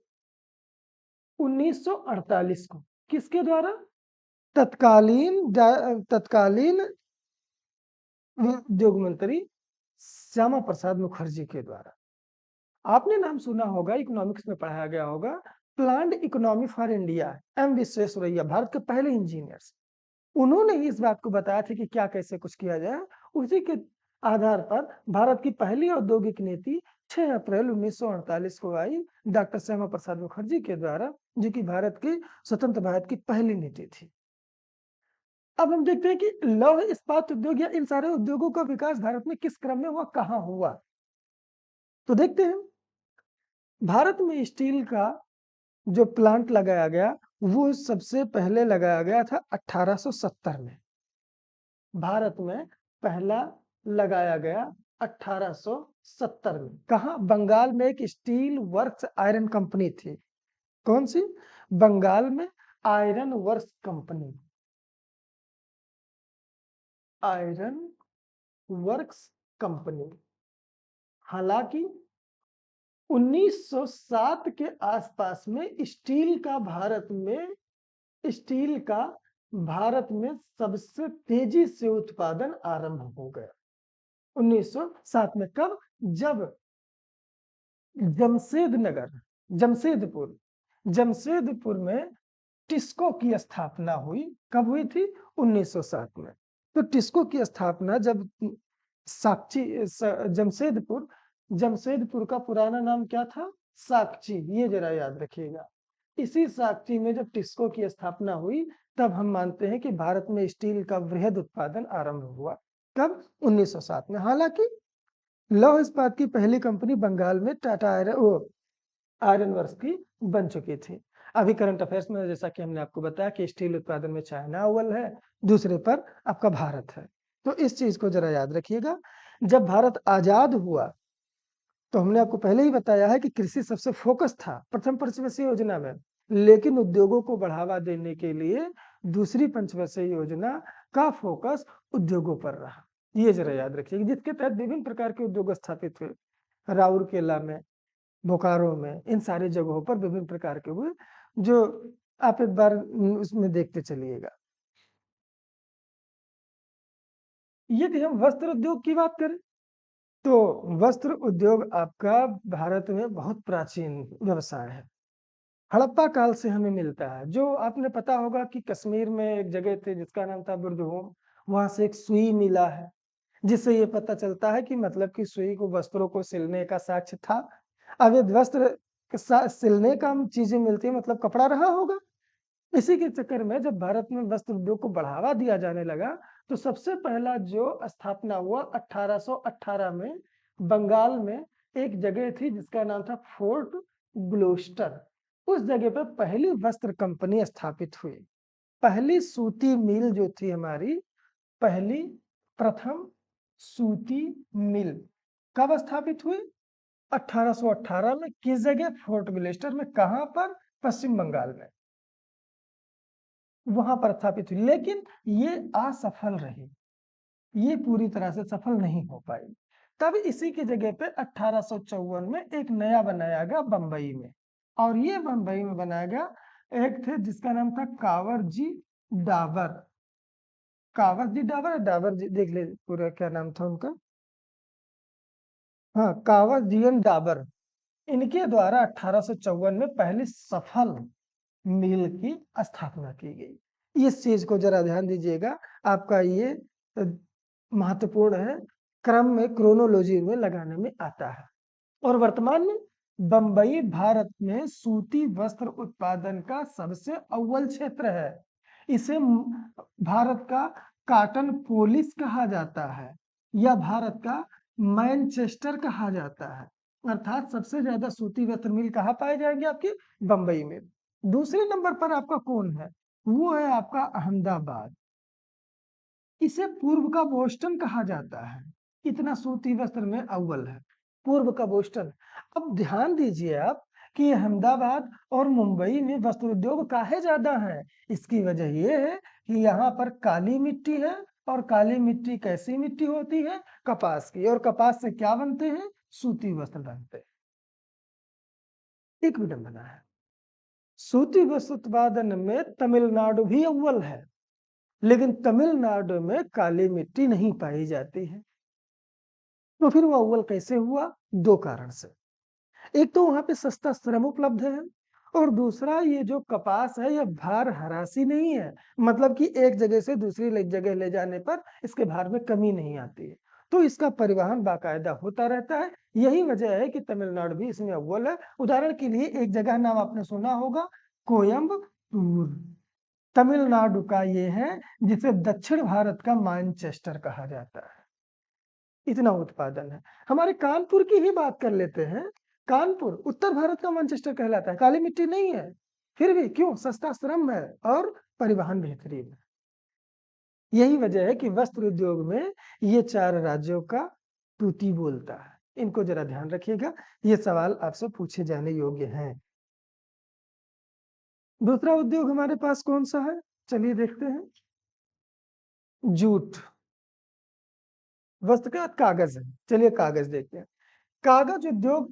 1948 को किसके द्वारा? तत्कालीन उद्योग मंत्री श्यामा प्रसाद मुखर्जी के द्वारा। आपने नाम सुना होगा, इकोनॉमिक्स में पढ़ाया गया होगा, planned economy for India, M Visvesvaraya, भारत के पहले इंजीनियर्स। उन्होंने ही इस बात को बताया था कि क्या कैसे कुछ किया जाए। उसी के आधार पर भारत की पहली औद्योगिक नीति 6 अप्रैल 1948 को आई, डॉक्टर श्यामा प्रसाद मुखर्जी के द्वारा, जो कि भारत की स्वतंत्र भारत की पहली नीति थी। अब हम देखते हैं कि लौह इस्पात उद्योग या इन सारे उद्योगों का विकास भारत में किस क्रम में हुआ, कहाँ हुआ। तो देखते हैं, भारत में स्टील का जो प्लांट लगाया गया वो सबसे पहले लगाया गया था 1870 में। भारत में पहला लगाया गया 1870 में। कहा? बंगाल में एक स्टील वर्क्स आयरन कंपनी थी। कौन सी? बंगाल में iron works company, iron works company. हालांकि 1907 के आसपास में स्टील का भारत में सबसे तेजी से उत्पादन आरंभ हो गया। 1907 में। कब? जब जमशेदपुर में टिस्को की स्थापना हुई। कब हुई थी? 1907 में। तो टिस्को की स्थापना जब जमशेदपुर का पुराना नाम क्या था? साकची। ये जरा याद रखिएगा। इसी साकची में जब टिस्को की स्थापना हुई तब हम मानते हैं कि भारत में स्टील का वृहद उत्पादन आरंभ हुआ। कब? 1907 में। हालांकि लौह इस्पात की पहली कंपनी बंगाल में टाटा आयरन वर्क्स की बन चुकी थी। अभी करंट अफेयर्स में जैसा कि हमने आपको बताया कि स्टील उत्पादन में चाइना अव्वल है, दूसरे पर आपका भारत है। तो इस चीज को जरा याद रखिएगा। जब भारत आजाद हुआ तो हमने आपको पहले ही बताया है कि कृषि सबसे फोकस था प्रथम पंचवर्षीय योजना में, लेकिन उद्योगों को बढ़ावा देने के लिए दूसरी पंचवर्षीय योजना का फोकस उद्योगों पर रहा। ये जरा याद रखिएगा, जिसके तहत विभिन्न प्रकार के उद्योग स्थापित हुए। राउरकेला में, बोकारो में, इन सारी जगहों पर विभिन्न प्रकार के हुए, जो आप एक बार उसमें देखते चलिएगा। यदि हम वस्त्र उद्योग की बात करें तो वस्त्र उद्योग आपका भारत में बहुत प्राचीन व्यवसाय है। हड़प्पा काल से हमें मिलता है। जो आपने पता होगा कि कश्मीर में एक जगह थी जिसका नाम था बुर्दहोम, वहां से एक सुई मिला है, जिससे ये पता चलता है कि मतलब कि सुई को वस्त्रों को सिलने का साक्ष्य था। अब ये वस्त्र सिलने का चीजें मिलती है, मतलब कपड़ा रहा होगा। इसी के चक्कर में जब भारत में वस्त्र उद्योग को बढ़ावा दिया जाने लगा तो सबसे पहला जो स्थापना हुआ 1818 में बंगाल में एक जगह थी जिसका नाम था फोर्ट ग्लोस्टर। उस जगह पर पहली वस्त्र कंपनी स्थापित हुई। पहली सूती मिल जो थी हमारी, प्रथम सूती मिल कब स्थापित हुई? 1818 में। किस जगह? फोर्ट ग्लोस्टर में। कहां पर? पश्चिम बंगाल में। वहां पर स्थापित हुई, लेकिन ये असफल रही, ये पूरी तरह से सफल नहीं हो पाई। तब इसी की जगह पे 1854 में एक नया बनाया गया बंबई में, और ये बंबई में बनाया गया एक थे जिसका नाम था कांवर जी डाबर। कांवर जी डाबर, डाबर जी देख ले पूरा क्या नाम था उनका। हाँ, कांवर जीएन डाबर। इनके द्वारा 1854 में पहली सफल मिल की स्थापना की गई। इस चीज को जरा ध्यान दीजिएगा, आपका ये महत्वपूर्ण है, क्रम में क्रोनोलॉजी में लगाने में आता है। और वर्तमान में बंबई भारत में सूती वस्त्र उत्पादन का सबसे अव्वल क्षेत्र है। इसे भारत का कॉटन पोलिस कहा जाता है या भारत का मैनचेस्टर कहा जाता है। अर्थात सबसे ज्यादा सूती वस्त्र मिल कहाँ पाए जाएंगे? आपके बंबई में। दूसरे नंबर पर आपका कौन है? वो है आपका अहमदाबाद। इसे पूर्व का बोस्टन कहा जाता है, इतना सूती वस्त्र में अव्वल है, पूर्व का बोस्टन। अब ध्यान दीजिए आप कि अहमदाबाद और मुंबई में वस्त्र उद्योग काहे ज्यादा है। इसकी वजह यह है कि यहाँ पर काली मिट्टी है, और काली मिट्टी कैसी मिट्टी होती है? कपास की। और कपास से क्या बनते हैं? सूती वस्त्र बनते हैं। एक विडंबना है। सूती वस्त्र उत्पादन में तमिलनाडु भी अव्वल है, लेकिन तमिलनाडु में काली मिट्टी नहीं पाई जाती है। तो फिर वो अव्वल कैसे हुआ? 2 कारण से। एक तो वहाँ पे सस्ता श्रम उपलब्ध है और दूसरा ये जो कपास है ये भार-हरासी नहीं है। मतलब कि एक जगह से दूसरी जगह ले जाने पर इसके भार में कमी नहीं आती है। तो इसका परिवहन बाकायदा होता रहता है। यही वजह है कि तमिलनाडु भी इसमें अव्वल है। उदाहरण के लिए एक जगह नाम आपने सुना होगा, कोयम्बटूर। तमिलनाडु का ये है जिसे दक्षिण भारत का मैनचेस्टर कहा जाता है। इतना उत्पादन है। हमारे कानपुर की ही बात कर लेते हैं। कानपुर उत्तर भारत का मैनचेस्टर कहलाता है, काली मिट्टी नहीं है। फिर भी क्यों? सस्ता श्रम है और परिवहन बेहतरीन है। यही वजह है कि वस्त्र उद्योग में ये 4 राज्यों का तूती बोलता है। इनको जरा ध्यान रखिएगा, ये सवाल आपसे पूछे जाने योग्य हैं। दूसरा उद्योग हमारे पास कौन सा है? चलिए देखते हैं। जूट। वस्त्र का कागज है। चलिए कागज देखते हैं। कागज उद्योग,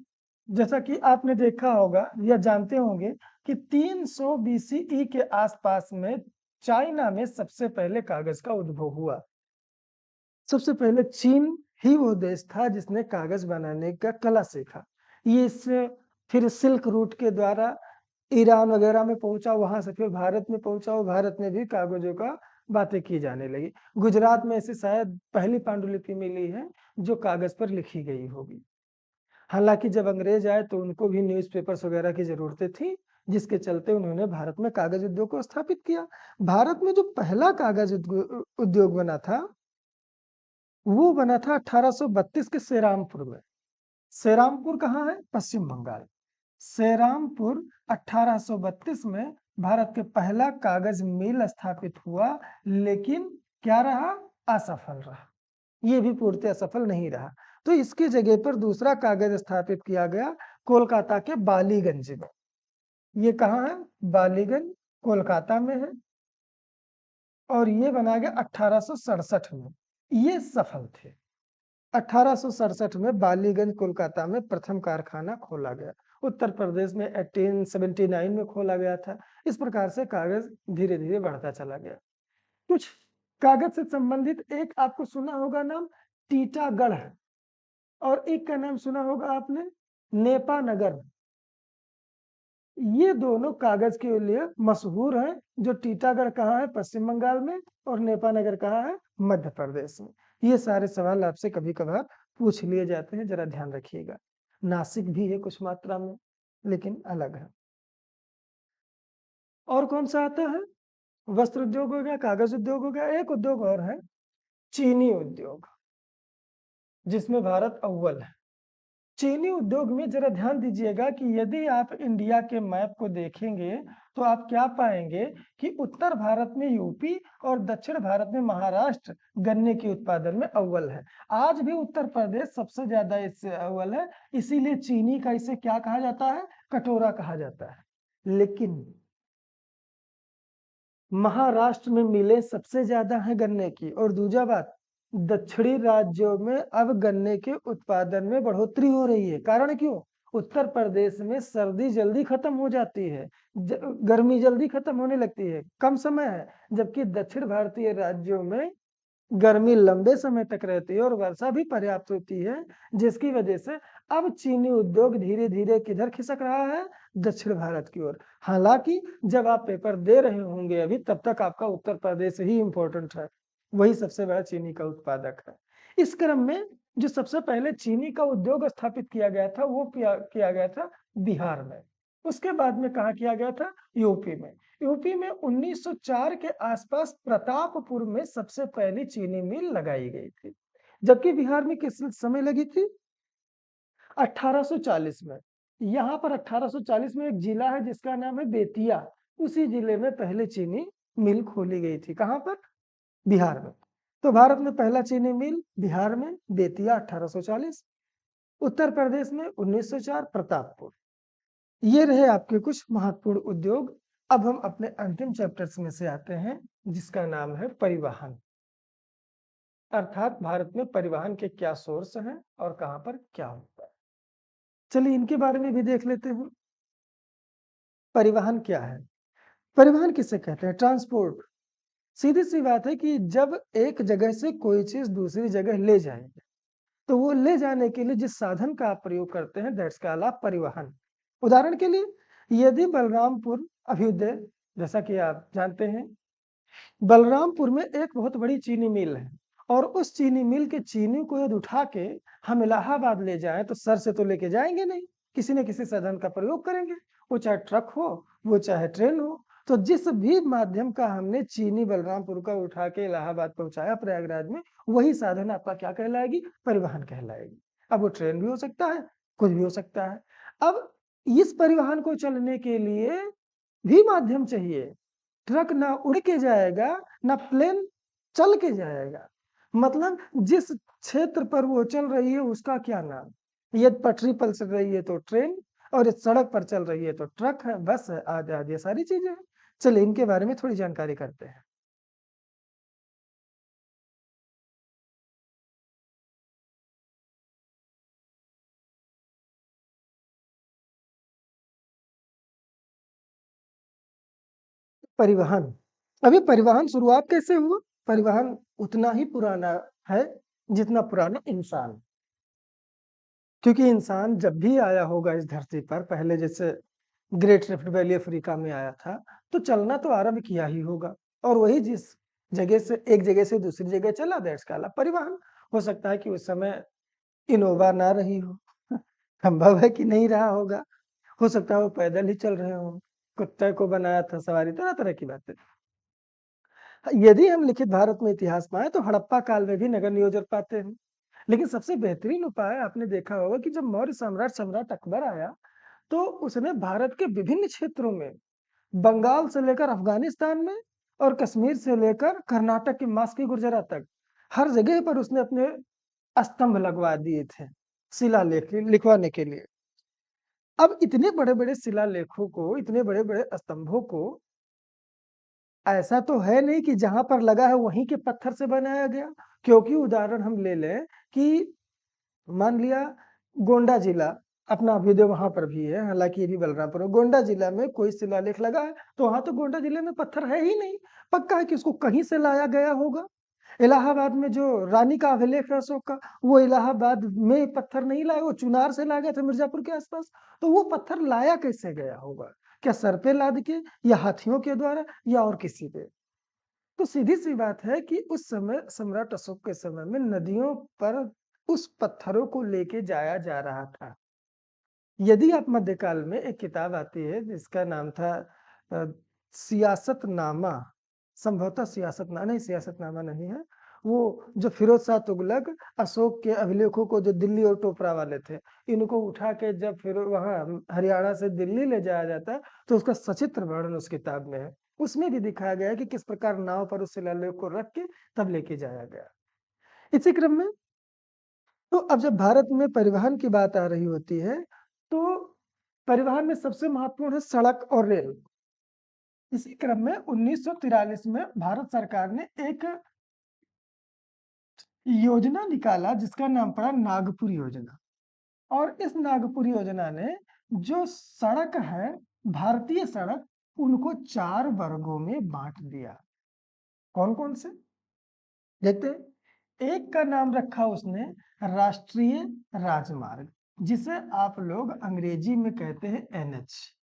जैसा कि आपने देखा होगा या जानते होंगे कि 300 बीसीई के आसपास में चाइना में सबसे पहले कागज का उद्भव हुआ। सबसे पहले चीन ही वो देश था जिसने कागज बनाने का कला सीखा। ये इससे फिर सिल्क रूट के द्वारा ईरान वगैरह में पहुंचा, वहां से फिर भारत में पहुंचा और भारत में भी कागजों का बातें की जाने लगी। गुजरात में ऐसी शायद पहली पांडुलिपि मिली है जो कागज पर लिखी गई होगी। हालांकि जब अंग्रेज आए तो उनको भी न्यूज़पेपर्स वगैरह की जरूरतें थी, जिसके चलते उन्होंने भारत में कागज उद्योग को स्थापित किया। भारत में जो पहला कागज उद्योग बना था वो बना था 1832 के सेरामपुर में। सेरामपुर कहाँ है? पश्चिम बंगाल। सेरामपुर 1832 में भारत के पहला कागज मिल स्थापित हुआ, लेकिन क्या रहा? असफल रहा। ये भी पूर्णतः सफल नहीं रहा। तो इसकी जगह पर दूसरा कागज स्थापित किया गया कोलकाता के बालीगंज में। ये कहाँ है? बालीगंज कोलकाता में है और ये बना गया 1867 में। ये सफल थे। 1867 में बालीगंज कोलकाता में प्रथम कारखाना खोला गया। उत्तर प्रदेश में 1879 में खोला गया था। इस प्रकार से कागज धीरे धीरे बढ़ता चला गया। कुछ कागज से संबंधित एक आपको सुना होगा नाम टीटागढ़, और एक का नाम सुना होगा आपने नेपानगर। ये दोनों कागज के लिए मशहूर हैं। जो टीटागढ़ कहाँ है? पश्चिम बंगाल में। और नेपानगर कहाँ है? मध्य प्रदेश में। ये सारे सवाल आपसे कभी कभार पूछ लिए जाते हैं, जरा ध्यान रखिएगा। नासिक भी है कुछ मात्रा में, लेकिन अलग है। और कौन सा आता है? वस्त्र उद्योग हो गया, कागज उद्योग हो गया, एक उद्योग और है चीनी उद्योग, जिसमें भारत अव्वल है। चीनी उद्योग में जरा ध्यान दीजिएगा कि यदि आप इंडिया के मैप को देखेंगे तो आप क्या पाएंगे कि उत्तर भारत में यूपी और दक्षिण भारत में महाराष्ट्र गन्ने के उत्पादन में अव्वल है। आज भी उत्तर प्रदेश सबसे ज्यादा इससे अव्वल है, इसीलिए चीनी का इसे क्या कहा जाता है? कटोरा कहा जाता है। लेकिन महाराष्ट्र में मिलें सबसे ज्यादा है गन्ने की, और दूसरा बात, दक्षिणी राज्यों में अब गन्ने के उत्पादन में बढ़ोतरी हो रही है। कारण क्यों? उत्तर प्रदेश में सर्दी जल्दी खत्म हो जाती है, गर्मी जल्दी खत्म होने लगती है, कम समय है, जबकि दक्षिण भारतीय राज्यों में गर्मी लंबे समय तक रहती है और वर्षा भी पर्याप्त होती है, जिसकी वजह से अब चीनी उद्योग धीरे धीरे किधर खिसक रहा है? दक्षिण भारत की ओर। हालांकि जब आप पेपर दे रहे होंगे अभी, तब तक आपका उत्तर प्रदेश ही इंपॉर्टेंट है, वही सबसे बड़ा चीनी का उत्पादक है। इस क्रम में जो सबसे पहले चीनी का उद्योग स्थापित किया गया था वो किया गया था बिहार में। उसके बाद में कहा किया गया था? यूपी में। यूपी में 1904 के आसपास प्रतापपुर में सबसे पहली चीनी मिल लगाई गई थी, जबकि बिहार में किस समय लगी थी? 1840 में। यहाँ पर 1840 में एक जिला है जिसका नाम है बेतिया, उसी जिले में पहले चीनी मिल खोली गई थी। कहाँ पर? बिहार में। तो भारत में पहला चीनी मिल बिहार में, बेतिया 1840। उत्तर प्रदेश में 1904 प्रतापपुर। ये रहे आपके कुछ महत्वपूर्ण उद्योग। अब हम अपने अंतिम चैप्टर्स में से आते हैं, जिसका नाम है परिवहन। अर्थात भारत में परिवहन के क्या सोर्स हैं और कहां पर क्या होता है। चलिए इनके बारे में भी देख लेते हैं। परिवहन क्या है? परिवहन किसे कहते हैं? ट्रांसपोर्ट। सीधी-सी बात है कि जब एक जगह से कोई चीज़ दूसरी जगह ले जाएँगे, तो वो ले जाने के लिए जिस साधन का आप प्रयोग करते हैं दैट्स कॉल्ड परिवहन। उदाहरण के लिए यदि बलरामपुर अभ्युदय, जैसा कि आप जानते हैं, बलरामपुर में एक बहुत बड़ी चीनी मिल है और उस चीनी मिल के चीनी को यदि उठा के हम इलाहाबाद ले जाएँ तो सर से तो लेके जाएँगे नहीं, किसी न किसी साधन का प्रयोग करेंगे। वो चाहे ट्रक हो, वो चाहे ट्रेन हो। तो जिस भी माध्यम का हमने चीनी बलरामपुर का उठा के इलाहाबाद पहुँचाया प्रयागराज में, वही साधन आपका क्या कहलाएगी? परिवहन कहलाएगी। अब वो ट्रेन भी हो सकता है, कुछ भी हो सकता है। अब इस परिवहन को चलने के लिए भी माध्यम चाहिए। ट्रक ना उड़ के जाएगा, ना प्लेन चल के जाएगा। मतलब जिस क्षेत्र पर वो चल रही है उसका क्या नाम? यदि पटरी पर चल रही है तो ट्रेन और यदि सड़क पर चल रही है तो ट्रक है, बस है, आदि-आदि ये सारी चीज़ें हैं। चलिए इनके बारे में थोड़ी जानकारी करते हैं। परिवहन, अभी परिवहन शुरुआत कैसे हुआ? परिवहन उतना ही पुराना है जितना पुराना इंसान। क्योंकि इंसान जब भी आया होगा इस धरती पर पहले जैसे ग्रेट रिफ्ट वैली अफ्रीका में आया था, तो चलना तो आरंभ किया ही होगा और वही जिस जगह से एक जगह से दूसरी जगह चला दैट्स कॉल्ड परिवहन। हो सकता है कि उस समय इनोवा ना रही हो, संभव है कि नहीं रहा होगा, हो सकता है वो पैदल ही चल रहे हों, कुत्ते को बनाया था सवारी, तरह-तरह की बातें। यदि हम लिखित भारत में इतिहास पाएँ तो हड़प्पा काल में भी नगर नियोजन पाते हैं। लेकिन सबसे बेहतरीन उपाय आपने देखा होगा कि जब मौर्य सम्राट सम्राट अकबर आया, तो उसने भारत के विभिन्न क्षेत्रों में बंगाल से लेकर अफ़गानिस्तान में और कश्मीर से लेकर कर्नाटक के मास्की गुर्जरा तक, हर जगह पर उसने अपने स्तंभ लगवा दिए थे, शिलालेख लिखवाने के लिए। अब इतने बड़े-बड़े शिलालेखों को, इतने बड़े-बड़े स्तंभों को ऐसा तो है नहीं कि जहाँ पर लगा है वहीं के पत्थर से बनाया गया, क्योंकि उदाहरण हम ले लें कि मान लिया गोंडा जिला, अपना अभ्युदय वहाँ पर भी है, हालाँकि ये भी बलरामपुर है। गोंडा जिला में कोई शिलालेख लगा है, तो वहाँ तो गोंडा जिले में पत्थर है ही नहीं। पक्का है कि उसको कहीं से लाया गया होगा। इलाहाबाद में जो रानी का अभिलेख है अशोक का, वो इलाहाबाद में पत्थर नहीं लाए, वो चुनार से लाया गया था मिर्ज़ापुर के आस-पास। तो वो पत्थर लाया कैसे गया होगा? क्या सर पे लाद के या हाथियों के द्वारा या और किसी पे? तो सीधी-सी बात है कि उस समय सम्राट अशोक के समय में नदियों पर उस पत्थरों को लेके जाया जा रहा था। यदि आप मध्यकाल में एक किताब आती है जिसका नाम था अ, सियासतनामा, संभवतः सियासतनामा नहीं है। वो जो फिरोज़ शाह तुगलक अशोक के अभिलेखों को जो दिल्ली और टोपरा वाले थे, इनको उठा के जब फिर वहाँ हरियाणा से दिल्ली ले जाया जाता है, तो उसका सचित्र वर्णन उस किताब में है। उसमें भी दिखाया गया है कि किस प्रकार नाव पर उस शिलालेख को रख के तब लेके जाया गया। इसी क्रम में तो अब जब भारत में परिवहन की बात आ रही होती है, तो परिवहन में सबसे महत्वपूर्ण है सड़क और रेल। इसी क्रम में 1943 में भारत सरकार ने एक योजना निकाला जिसका नाम पड़ा नागपुर योजना और इस नागपुर योजना ने जो सड़क है, भारतीय सड़क, उनको 4 वर्गों में बाँट दिया। कौन-कौन से? देखते हैं। एक का नाम रखा उसने राष्ट्रीय राजमार्ग, जिसे आप लोग अंग्रेजी में कहते हैं NH,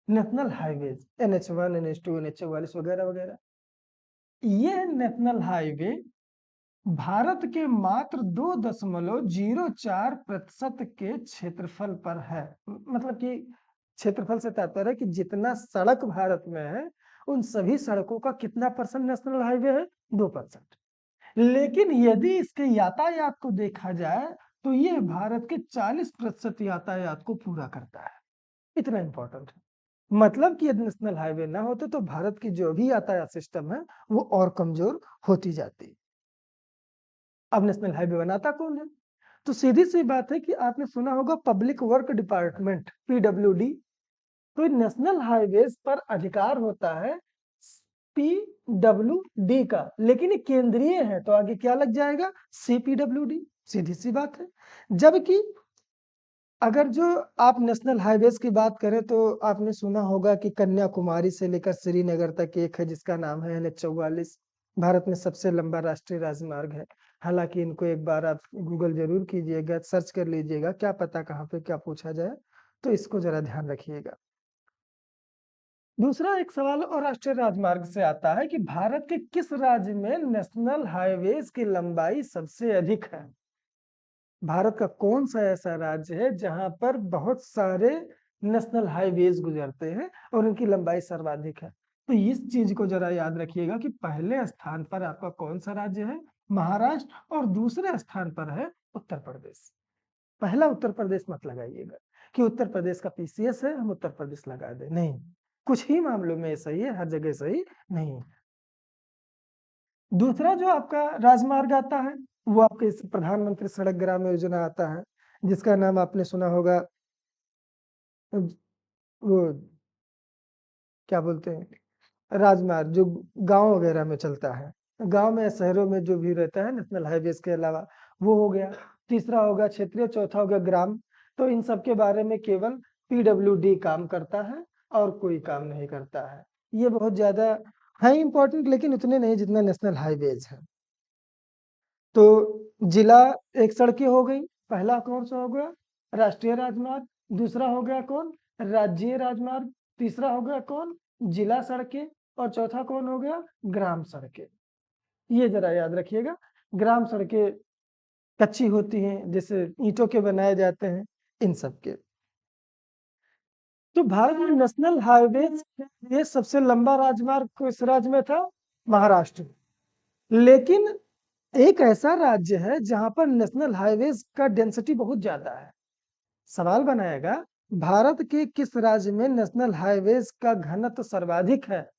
national highways, NH 1, NH 2, NH 44 वगैरह-वगैरह। ये नेशनल हाईवे भारत के मात्र 2.04% के क्षेत्रफल पर है। मतलब कि क्षेत्रफल से तात्पर्य है कि जितना सड़क भारत में है, उन सभी सड़कों का कितना परसेंट नेशनल हाईवे है? 2%। लेकिन यदि इसके यातायात को देखा जाए, तो ये भारत के 40% यातायात को पूरा करता है। इतना इम्पोर्टेंट है। मतलब कि यदि नेशनल हाईवे ना होते तो भारत की जो भी यातायात सिस्टम है, वो और कमज़ोर होती जाती। अब नेशनल हाईवे बनाता कौन है? तो सीधी-सी बात है कि आपने सुना होगा पब्लिक वर्क डिपार्टमेंट, पीडब्ल्यूडी। तो नेशनल हाईवेज़ पर अधिकार होता है पीडब्ल्यूडी का, लेकिन ये केंद्रीय है, तो आगे क्या लग जाएगा? सीपीडब्ल्यूडी, सीधी-सी बात है। जबकि अगर जो आप नेशनल हाईवेज की बात करें तो आपने सुना होगा कि कन्याकुमारी से लेकर श्रीनगर तक एक है जिसका नाम है NH 44। भारत में सबसे लंबा राष्ट्रीय राजमार्ग है। हालांकि इनको एक बार आप गूगल जरूर कीजिएगा, सर्च कर लीजिएगा, क्या पता कहाँ पे क्या पूछा जाए, तो इसको जरा ध्यान रखिएगा। दूसरा एक सवाल और राष्ट्रीय राजमार्ग से आता है कि भारत के किस राज्य में नेशनल हाईवेज की लंबाई सबसे अधिक है। भारत का कौन सा ऐसा राज्य है जहां पर बहुत सारे नेशनल हाईवेज गुजरते हैं और उनकी लंबाई सर्वाधिक है। तो इस चीज को जरा याद रखिएगा कि पहले स्थान पर आपका कौन सा राज्य है, महाराष्ट्र, और दूसरे स्थान पर है उत्तर प्रदेश। पहला उत्तर प्रदेश मत लगाइएगा कि उत्तर प्रदेश का PCS है, हम उत्तर प्रदेश लगा दें, नहीं। कुछ ही मामलों में सही है, हर जगह सही नहीं। दूसरा जो आपका राजमार्ग आता है वो आपके प्रधानमंत्री सड़क ग्राम योजना आता है, जिसका नाम आपने सुना होगा, वो क्या बोलते हैं, राजमार्ग जो गांव वगैरह में चलता है, गांव में शहरों में जो भी रहता है नेशनल हाईवेज के अलावा, वो हो गया। तीसरा होगा क्षेत्रीय, चौथा होगा ग्राम। तो इन सब के बारे में केवल PWD काम करता है और कोई काम नहीं करता है। ये बहुत ज्यादा है इंपॉर्टेंट, लेकिन उतने नहीं जितना नेशनल हाईवेज है। तो जिला एक सड़कें हो गई, पहला कौन सा हो गया, राष्ट्रीय राजमार्ग। दूसरा हो गया कौन, राज्य राजमार्ग। तीसरा हो गया कौन, जिला सड़कें। और चौथा कौन हो गया, ग्राम सड़कें। ये जरा याद रखिएगा। ग्राम सड़कें कच्ची होती हैं, जैसे ईंटों के बनाए जाते हैं, इन सब के। तो भारत में नेशनल हाईवे ये सबसे लंबा राजमार्ग किस राज्य में था, महाराष्ट्र। लेकिन एक ऐसा राज्य है जहां पर नेशनल हाईवेज का डेंसिटी बहुत ज्यादा है। सवाल बनाएगा, भारत के किस राज्य में नेशनल हाईवेज का घनत्व सर्वाधिक है।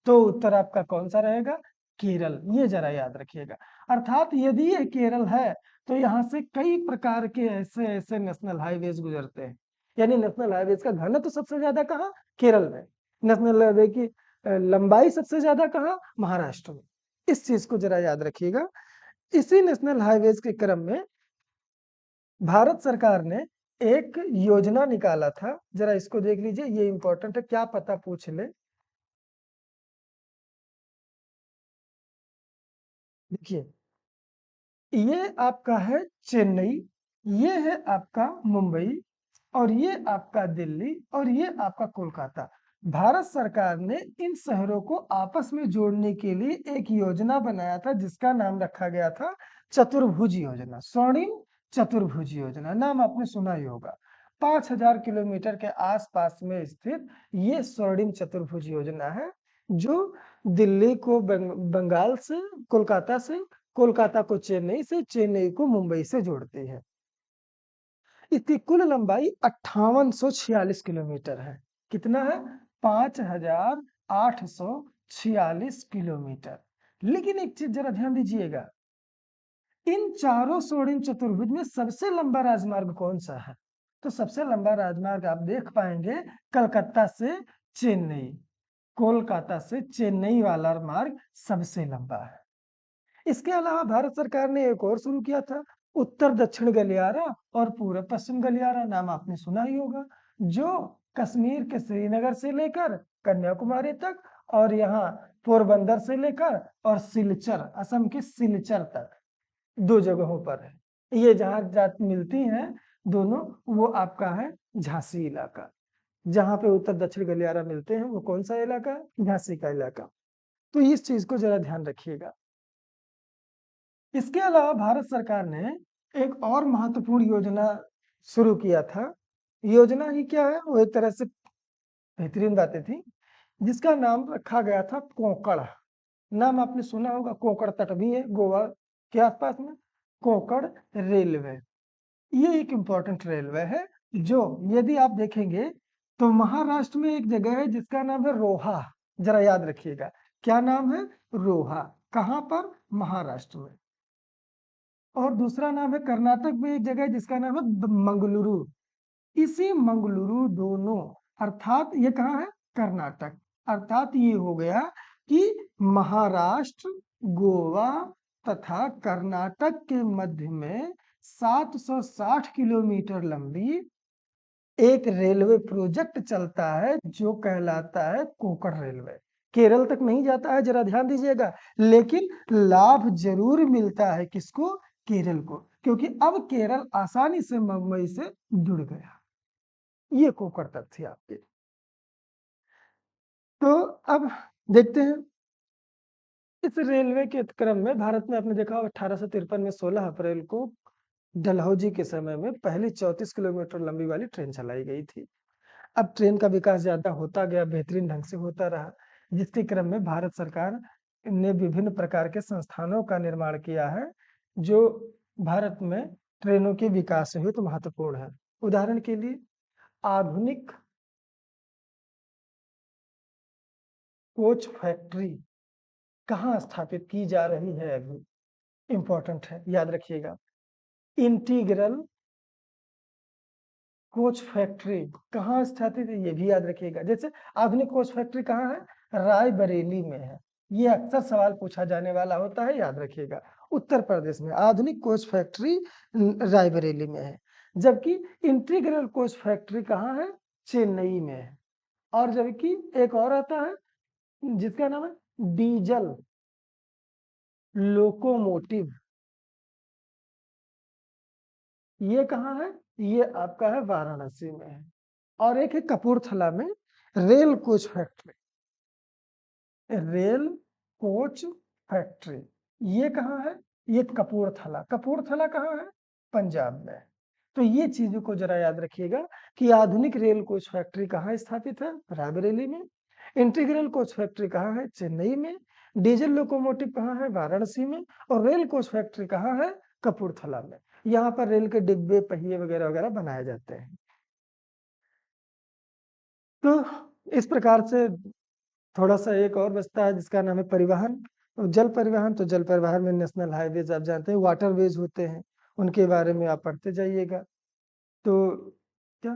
तो उत्तर आपका कौन सा रहेगा, केरल। ये जरा याद रखिएगा। अर्थात यदि ये केरल है तो यहाँ से कई प्रकार के ऐसे ऐसे नेशनल हाईवेज गुजरते हैं। यानी नेशनल हाईवेज का घनत्व सबसे ज्यादा कहाँ, केरल में। नेशनल हाईवे की लंबाई सबसे ज्यादा कहाँ, महाराष्ट्र में। इस चीज को जरा याद रखिएगा। इसी नेशनल हाईवेज के क्रम में भारत सरकार ने एक योजना निकाला था, जरा इसको देख लीजिए, ये इंपॉर्टेंट है, क्या पता पूछ ले। देखिए, ये आपका है चेन्नई, ये है आपका मुंबई, और ये आपका दिल्ली, और ये आपका कोलकाता। भारत सरकार ने इन शहरों को आपस में जोड़ने के लिए एक योजना बनाया था जिसका नाम रखा गया था चतुर्भुज योजना, स्वर्णिम चतुर्भुज योजना। नाम आपने सुना ही होगा। 5000 किलोमीटर के आसपास में स्थित ये स्वर्णिम चतुर्भुज योजना है, जो दिल्ली को बंगाल से, कोलकाता से, कोलकाता को चेन्नई से, चेन्नई को मुंबई से जोड़ती है। इसकी कुल लंबाई 5846 किलोमीटर है। कितना है, 5846 किलोमीटर। लेकिन एक चीज जरा ध्यान दीजिएगा, इन चारों स्वर्णिम चतुर्भुज में सबसे लंबा राजमार्ग कौन सा है। तो सबसे लंबा राजमार्ग आप देख पाएंगे कलकत्ता से चेन्नई, कोलकाता से चेन्नई वाला मार्ग सबसे लंबा है। इसके अलावा भारत सरकार ने एक और शुरू किया था, उत्तर दक्षिण गलियारा और पूर्व पश्चिम गलियारा। नाम आपने सुना ही होगा, जो कश्मीर के श्रीनगर से लेकर कन्याकुमारी तक, और यहाँ पोरबंदर से लेकर और सिलचर, असम के सिलचर तक, दो जगहों पर है। ये जहां जात मिलती हैं दोनों, वो आपका है झांसी इलाका। जहां पे उत्तर दक्षिण गलियारा मिलते हैं वो कौन सा इलाका है, झांसी का इलाका। तो इस चीज को जरा ध्यान रखिएगा। इसके अलावा भारत सरकार ने एक और महत्वपूर्ण योजना शुरू किया था। योजना ही क्या है, वो एक तरह से बेहतरीन बातें थी, जिसका नाम रखा गया था कोंकण। नाम आपने सुना होगा, कोंकण तट भी है गोवा के आसपास में, कोंकण रेलवे। ये एक इंपॉर्टेंट रेलवे है, जो यदि आप देखेंगे तो महाराष्ट्र में एक जगह है जिसका नाम है रोहा। जरा याद रखिएगा, क्या नाम है, रोहा। कहाँ पर, महाराष्ट्र में। और दूसरा नाम है कर्नाटक में एक जगह जिसका नाम है मंगलुरु। इसी मंगलुरु दोनों, अर्थात ये कहाँ है, कर्नाटक। अर्थात ये हो गया कि महाराष्ट्र, गोवा तथा कर्नाटक के मध्य में 760 किलोमीटर लंबी एक रेलवे प्रोजेक्ट चलता है जो कहलाता है कोंकण रेलवे। केरल तक नहीं जाता है, जरा ध्यान दीजिएगा, लेकिन लाभ जरूर मिलता है किसको? केरल को, क्योंकि अब केरल आसानी से मुंबई से जुड़ गया। ये कोंकण तक थी आपके। तो अब देखते हैं इस रेलवे के क्रम में भारत में आपने देखा 1853 में 16 अप्रैल को डलहौजी के समय में पहली 34 किलोमीटर लंबी वाली ट्रेन चलाई गई थी। अब ट्रेन का विकास ज्यादा होता गया, बेहतरीन ढंग से होता रहा, जिसके क्रम में भारत सरकार ने विभिन्न प्रकार के संस्थानों का निर्माण किया है जो भारत में ट्रेनों के विकास से हेतु महत्वपूर्ण है। उदाहरण के लिए आधुनिक कोच फैक्ट्री कहाँ स्थापित की जा रही है अभी? इंपॉर्टेंट है, याद रखिएगा। इंटीग्रल कोच फैक्ट्री कहाँ स्थापित है, ये भी याद रखिएगा। जैसे आधुनिक कोच फैक्ट्री कहाँ है? रायबरेली में है। ये अक्सर सवाल पूछा जाने वाला होता है, याद रखिएगा। उत्तर प्रदेश में आधुनिक कोच फैक्ट्री रायबरेली में है, जबकि इंटीग्रल कोच फैक्ट्री कहाँ है? चेन्नई में है। और जबकि एक और आता है जिसका नाम है डीजल लोकोमोटिव, ये कहाँ है? ये आपका है वाराणसी में है। और एक है कपूरथला में rail coach factory. Rail coach factory ये कहाँ है? ये कपूरथला। कपूरथला कहाँ है? पंजाब में। तो ये चीजों को जरा याद रखिएगा कि आधुनिक रेल कोच फैक्ट्री कहाँ स्थापित है? रायबरेली में। इंटीग्रल कोच फैक्ट्री कहाँ है? चेन्नई में। डीजल लोकोमोटिव कहाँ है? वाराणसी में। और रेल कोच फैक्ट्री कहाँ है? कपूरथला में। यहाँ पर रेल के डिब्बे, पहिए वगैरह वगैरह बनाए जाते हैं। तो इस प्रकार से थोड़ा सा एक और बचता है जिसका नाम है परिवहन। तो जल परिवहन, तो जल परिवहन में नेशनल हाईवेज आप जानते हैं, वाटरवेज होते हैं, उनके बारे में आप पढ़ते जाइएगा। तो क्या,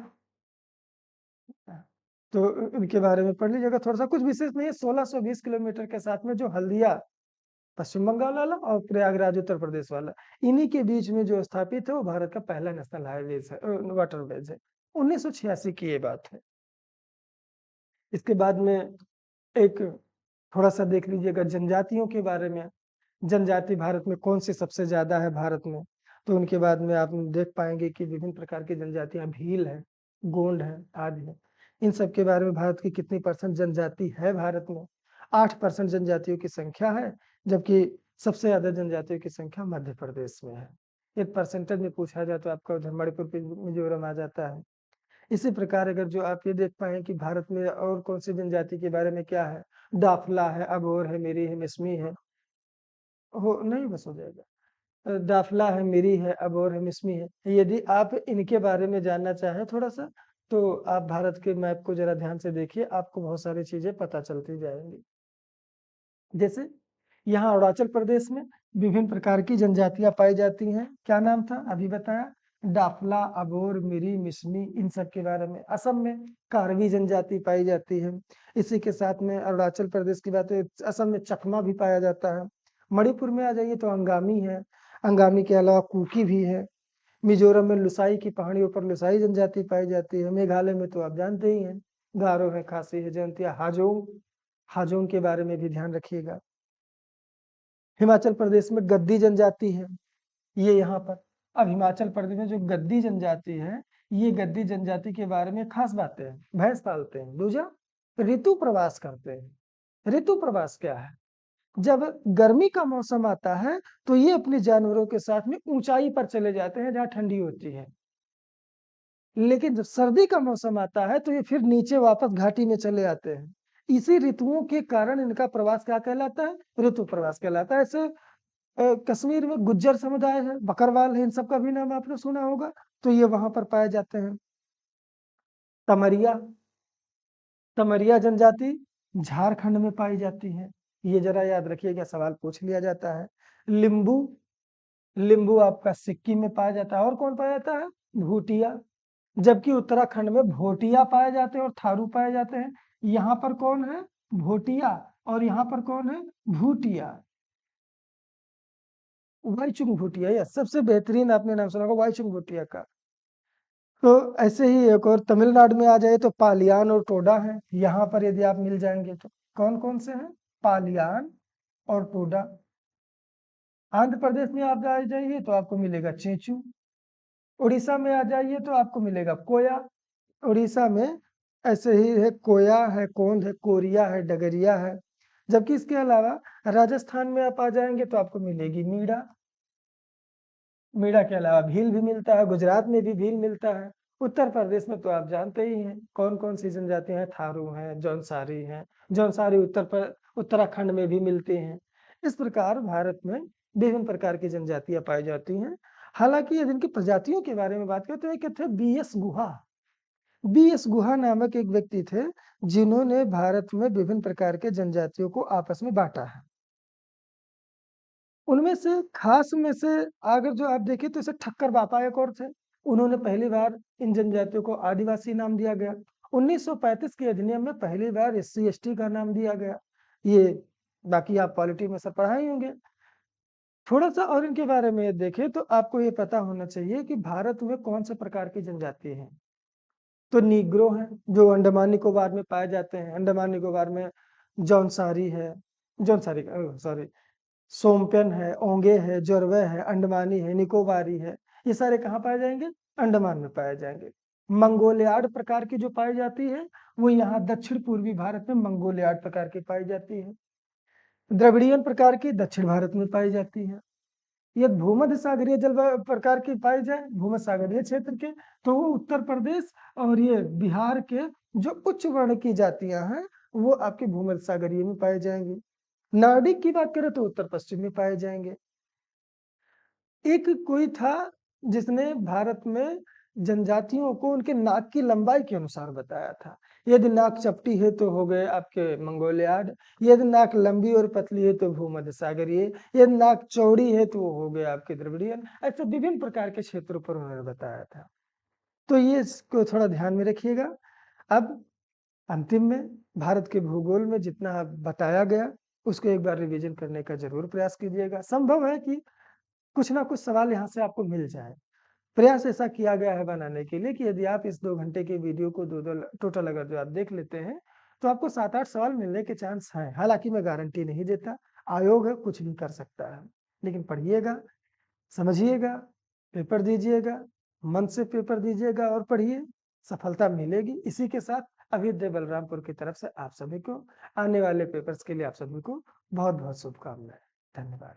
तो उनके बारे में पढ़ लीजिएगा, थोड़ा सा कुछ विशेष नहीं है। 1620 किलोमीटर के साथ में जो हल्दिया पश्चिम बंगाल वाला और प्रयागराज उत्तर प्रदेश वाला, इन्हीं के बीच में जो स्थापित है वो भारत का पहला नेशनल हाईवेज है, वाटरवेज है। 1986 की ये बात है। इसके बाद में एक थोड़ा सा देख लीजिएगा जनजातियों के बारे में। जनजाति भारत में कौन सी सबसे ज्यादा है भारत में? तो उनके बाद में आप देख पाएंगे कि विभिन्न प्रकार की जनजातियां भील है, गोंड है, आदि है। इन सब के बारे में भारत की कितनी परसेंट जनजाति है भारत में? 8% जनजातियों की संख्या है, जबकि सबसे ज्यादा जनजातियों की संख्या मध्य प्रदेश में है। एक परसेंटेज में पूछा जाए तो आपका उधर मणिपुर मिजोरम आ जाता है। इसी प्रकार अगर जो आप ये देख पाए कि भारत में और कौन सी जनजाति के बारे में क्या है, दाफला है, अबोर है, मेरी है, मिसमी है, हो नहीं, बस हो जाएगा। दाफला है, मेरी है, अबोर है, मिसमी है। यदि आप इनके बारे में जानना चाहें थोड़ा सा, तो आप भारत के मैप को जरा ध्यान से देखिए, आपको बहुत सारी चीजें पता चलती जाएंगी। जैसे यहाँ अरुणाचल प्रदेश में विभिन्न प्रकार की जनजातियां पाई जाती हैं। क्या नाम था अभी बताया? डाफला, अबोर, मिरी, मिसमी, इन सब के बारे में। असम में कार्बी जनजाति पाई जाती है। इसी के साथ में अरुणाचल प्रदेश की बात है, असम में चकमा भी पाया जाता है। मणिपुर में आ जाइए तो अंगामी है। अंगामी के अलावा कुकी भी है। मिजोरम में लुसाई की पहाड़ियों पर लुसाई जनजाति पाई जाती है। मेघालय में तो आप जानते ही हैं, गारो है, खासी है, जयंतिया, हाजोंग। हाजोंग के बारे में भी ध्यान रखिएगा। हिमाचल प्रदेश में गद्दी जनजाति है, ये यहाँ पर। अब हिमाचल प्रदेश में जो गद्दी जनजाति है, ये गद्दी जनजाति के बारे में खास बातें हैं। भैंस पालते हैं। दूसरा, ऋतु प्रवास करते हैं। ऋतु प्रवास क्या है? जब गर्मी का मौसम आता है तो ये अपने जानवरों के साथ में ऊंचाई पर चले जाते हैं जहाँ ठंडी होती है, लेकिन जब सर्दी का मौसम आता है तो ये फिर नीचे वापस घाटी में चले आते हैं। इसी ऋतुओं के कारण इनका प्रवास क्या कहलाता है? ऋतु प्रवास कहलाता है। ऐसे कश्मीर में गुज्जर समुदाय है, बकरवाल है, इन सब का भी नाम आपने सुना होगा, तो ये वहां पर पाए जाते हैं। तमरिया, तमरिया जनजाति झारखंड में पाई जाती है, ये जरा याद रखिएगा, सवाल पूछ लिया जाता है। लिंबू, लिंबू आपका सिक्किम में पाया जाता है। और कौन पाया जाता है? भूटिया। जबकि उत्तराखंड में भोटिया पाए जाते हैं और थारू पाए जाते हैं। यहाँ पर कौन है? भोटिया। और यहाँ पर कौन है? भूटिया। वाईचुंग भूटिया, या सबसे बेहतरीन आपने नाम सुना होगा वाईचुंग भूटिया का। तो ऐसे ही एक और तमिलनाडु में आ जाए तो पालियान और टोडा है। यहाँ पर यदि आप मिल जाएंगे तो कौन कौन से हैं? पालियान और टोडा। आंध्र प्रदेश में आप आ जाइए तो आपको मिलेगा चेंचू। उड़ीसा में आ जाइए तो आपको मिलेगा कोया। उड़ीसा में ऐसे ही है, कोया है, कोंद है, कोरिया है, डगरिया है। जबकि इसके अलावा राजस्थान में आप आ जाएंगे तो आपको मिलेगी मीणा। मीणा के अलावा भील भी मिलता है, गुजरात में भी भील मिलता है। उत्तर प्रदेश में तो आप जानते ही हैं कौन कौन सी जनजातियां हैं, थारू हैं, जौनसारी हैं। जौनसारी उत्तराखंड में भी मिलते हैं। इस प्रकार भारत में विभिन्न प्रकार की जनजातियां पाई जाती हैं। हालांकि यदि इनकी प्रजातियों के बारे में बात करें तो एक थे बीएस गुहा। बीएस गुहा नामक एक व्यक्ति थे जिन्होंने भारत में विभिन्न प्रकार के जनजातियों को आपस में बांटा है। उनमें से खास में से अगर जो आप देखें तो इसे ठक्कर बापा एक और थे। उन्होंने पहली बार इन जनजातियों को आदिवासी नाम दिया गया। 1935 के अधिनियम में पहली बार एससी एसटी का नाम दिया गया। ये बाकी आप पॉलिटी में सब पढ़ाए होंगे। थोड़ा सा और इनके बारे में देखें तो आपको ये पता होना चाहिए कि भारत में कौन से प्रकार की जनजाति है। तो नीग्रो हैं जो अंडमान निकोबार में पाए जाते हैं। अंडमान निकोबार में जौनसारी है, जौनसारी सॉरी, सोमपेन है, ओंगे है, जोरवे है, अंडमानी है, निकोबारी है। ये सारे कहाँ पाए जाएंगे? अंडमान में पाए जाएंगे। मंगोलियाड प्रकार की जो पाई जाती है वो यहाँ दक्षिण पूर्वी भारत में मंगोलियाड प्रकार की पाई जाती है। द्रविड़ियन प्रकार की दक्षिण भारत में पाई जाती है। ये भूमध्य सागरीय जलवायु प्रकार की पाई जाए भूमध्य सागरीय क्षेत्र के तो वो उत्तर प्रदेश और ये बिहार के जो उच्च वर्ण की जातियां हैं वो आपके भूमध्य सागरीय में पाए जाएंगी। नार्डिक की बात करें तो उत्तर पश्चिम में पाए जाएंगे। एक कोई था जिसने भारत में जनजातियों को उनके नाक की लंबाई के अनुसार बताया था। यदि नाक चपटी है तो हो गए आपके मंगोलियाड, यदि नाक लंबी और पतली है तो भूमध्य सागरीय, यदि नाक चौड़ी है तो वो हो गए आपके द्रविड़ियन। ऐसे विभिन्न प्रकार के क्षेत्रों पर उन्होंने बताया था। तो ये इसको थोड़ा ध्यान में रखिएगा। अब अंतिम में भारत के भूगोल में जितना बताया गया उसको एक बार रिवीजन करने का जरूर प्रयास कीजिएगा। संभव है कि कुछ ना कुछ सवाल यहाँ से आपको मिल जाए। प्रयास ऐसा किया गया है बनाने के लिए कि यदि आप इस 2 घंटे के वीडियो को दो टोटल अगर जो आप देख लेते हैं तो आपको 7-8 सवाल मिलने के चांस हैं। हालांकि मैं गारंटी नहीं देता, आयोग है कुछ भी कर सकता है। लेकिन पढ़िएगा, समझिएगा, पेपर दीजिएगा, मन से पेपर दीजिएगा और पढ़िए, सफलता मिलेगी। इसी के साथ अभ्युदय बलरामपुर की तरफ से आप सभी को आने वाले पेपर्स के लिए आप सभी को बहुत बहुत शुभकामनाएं। धन्यवाद।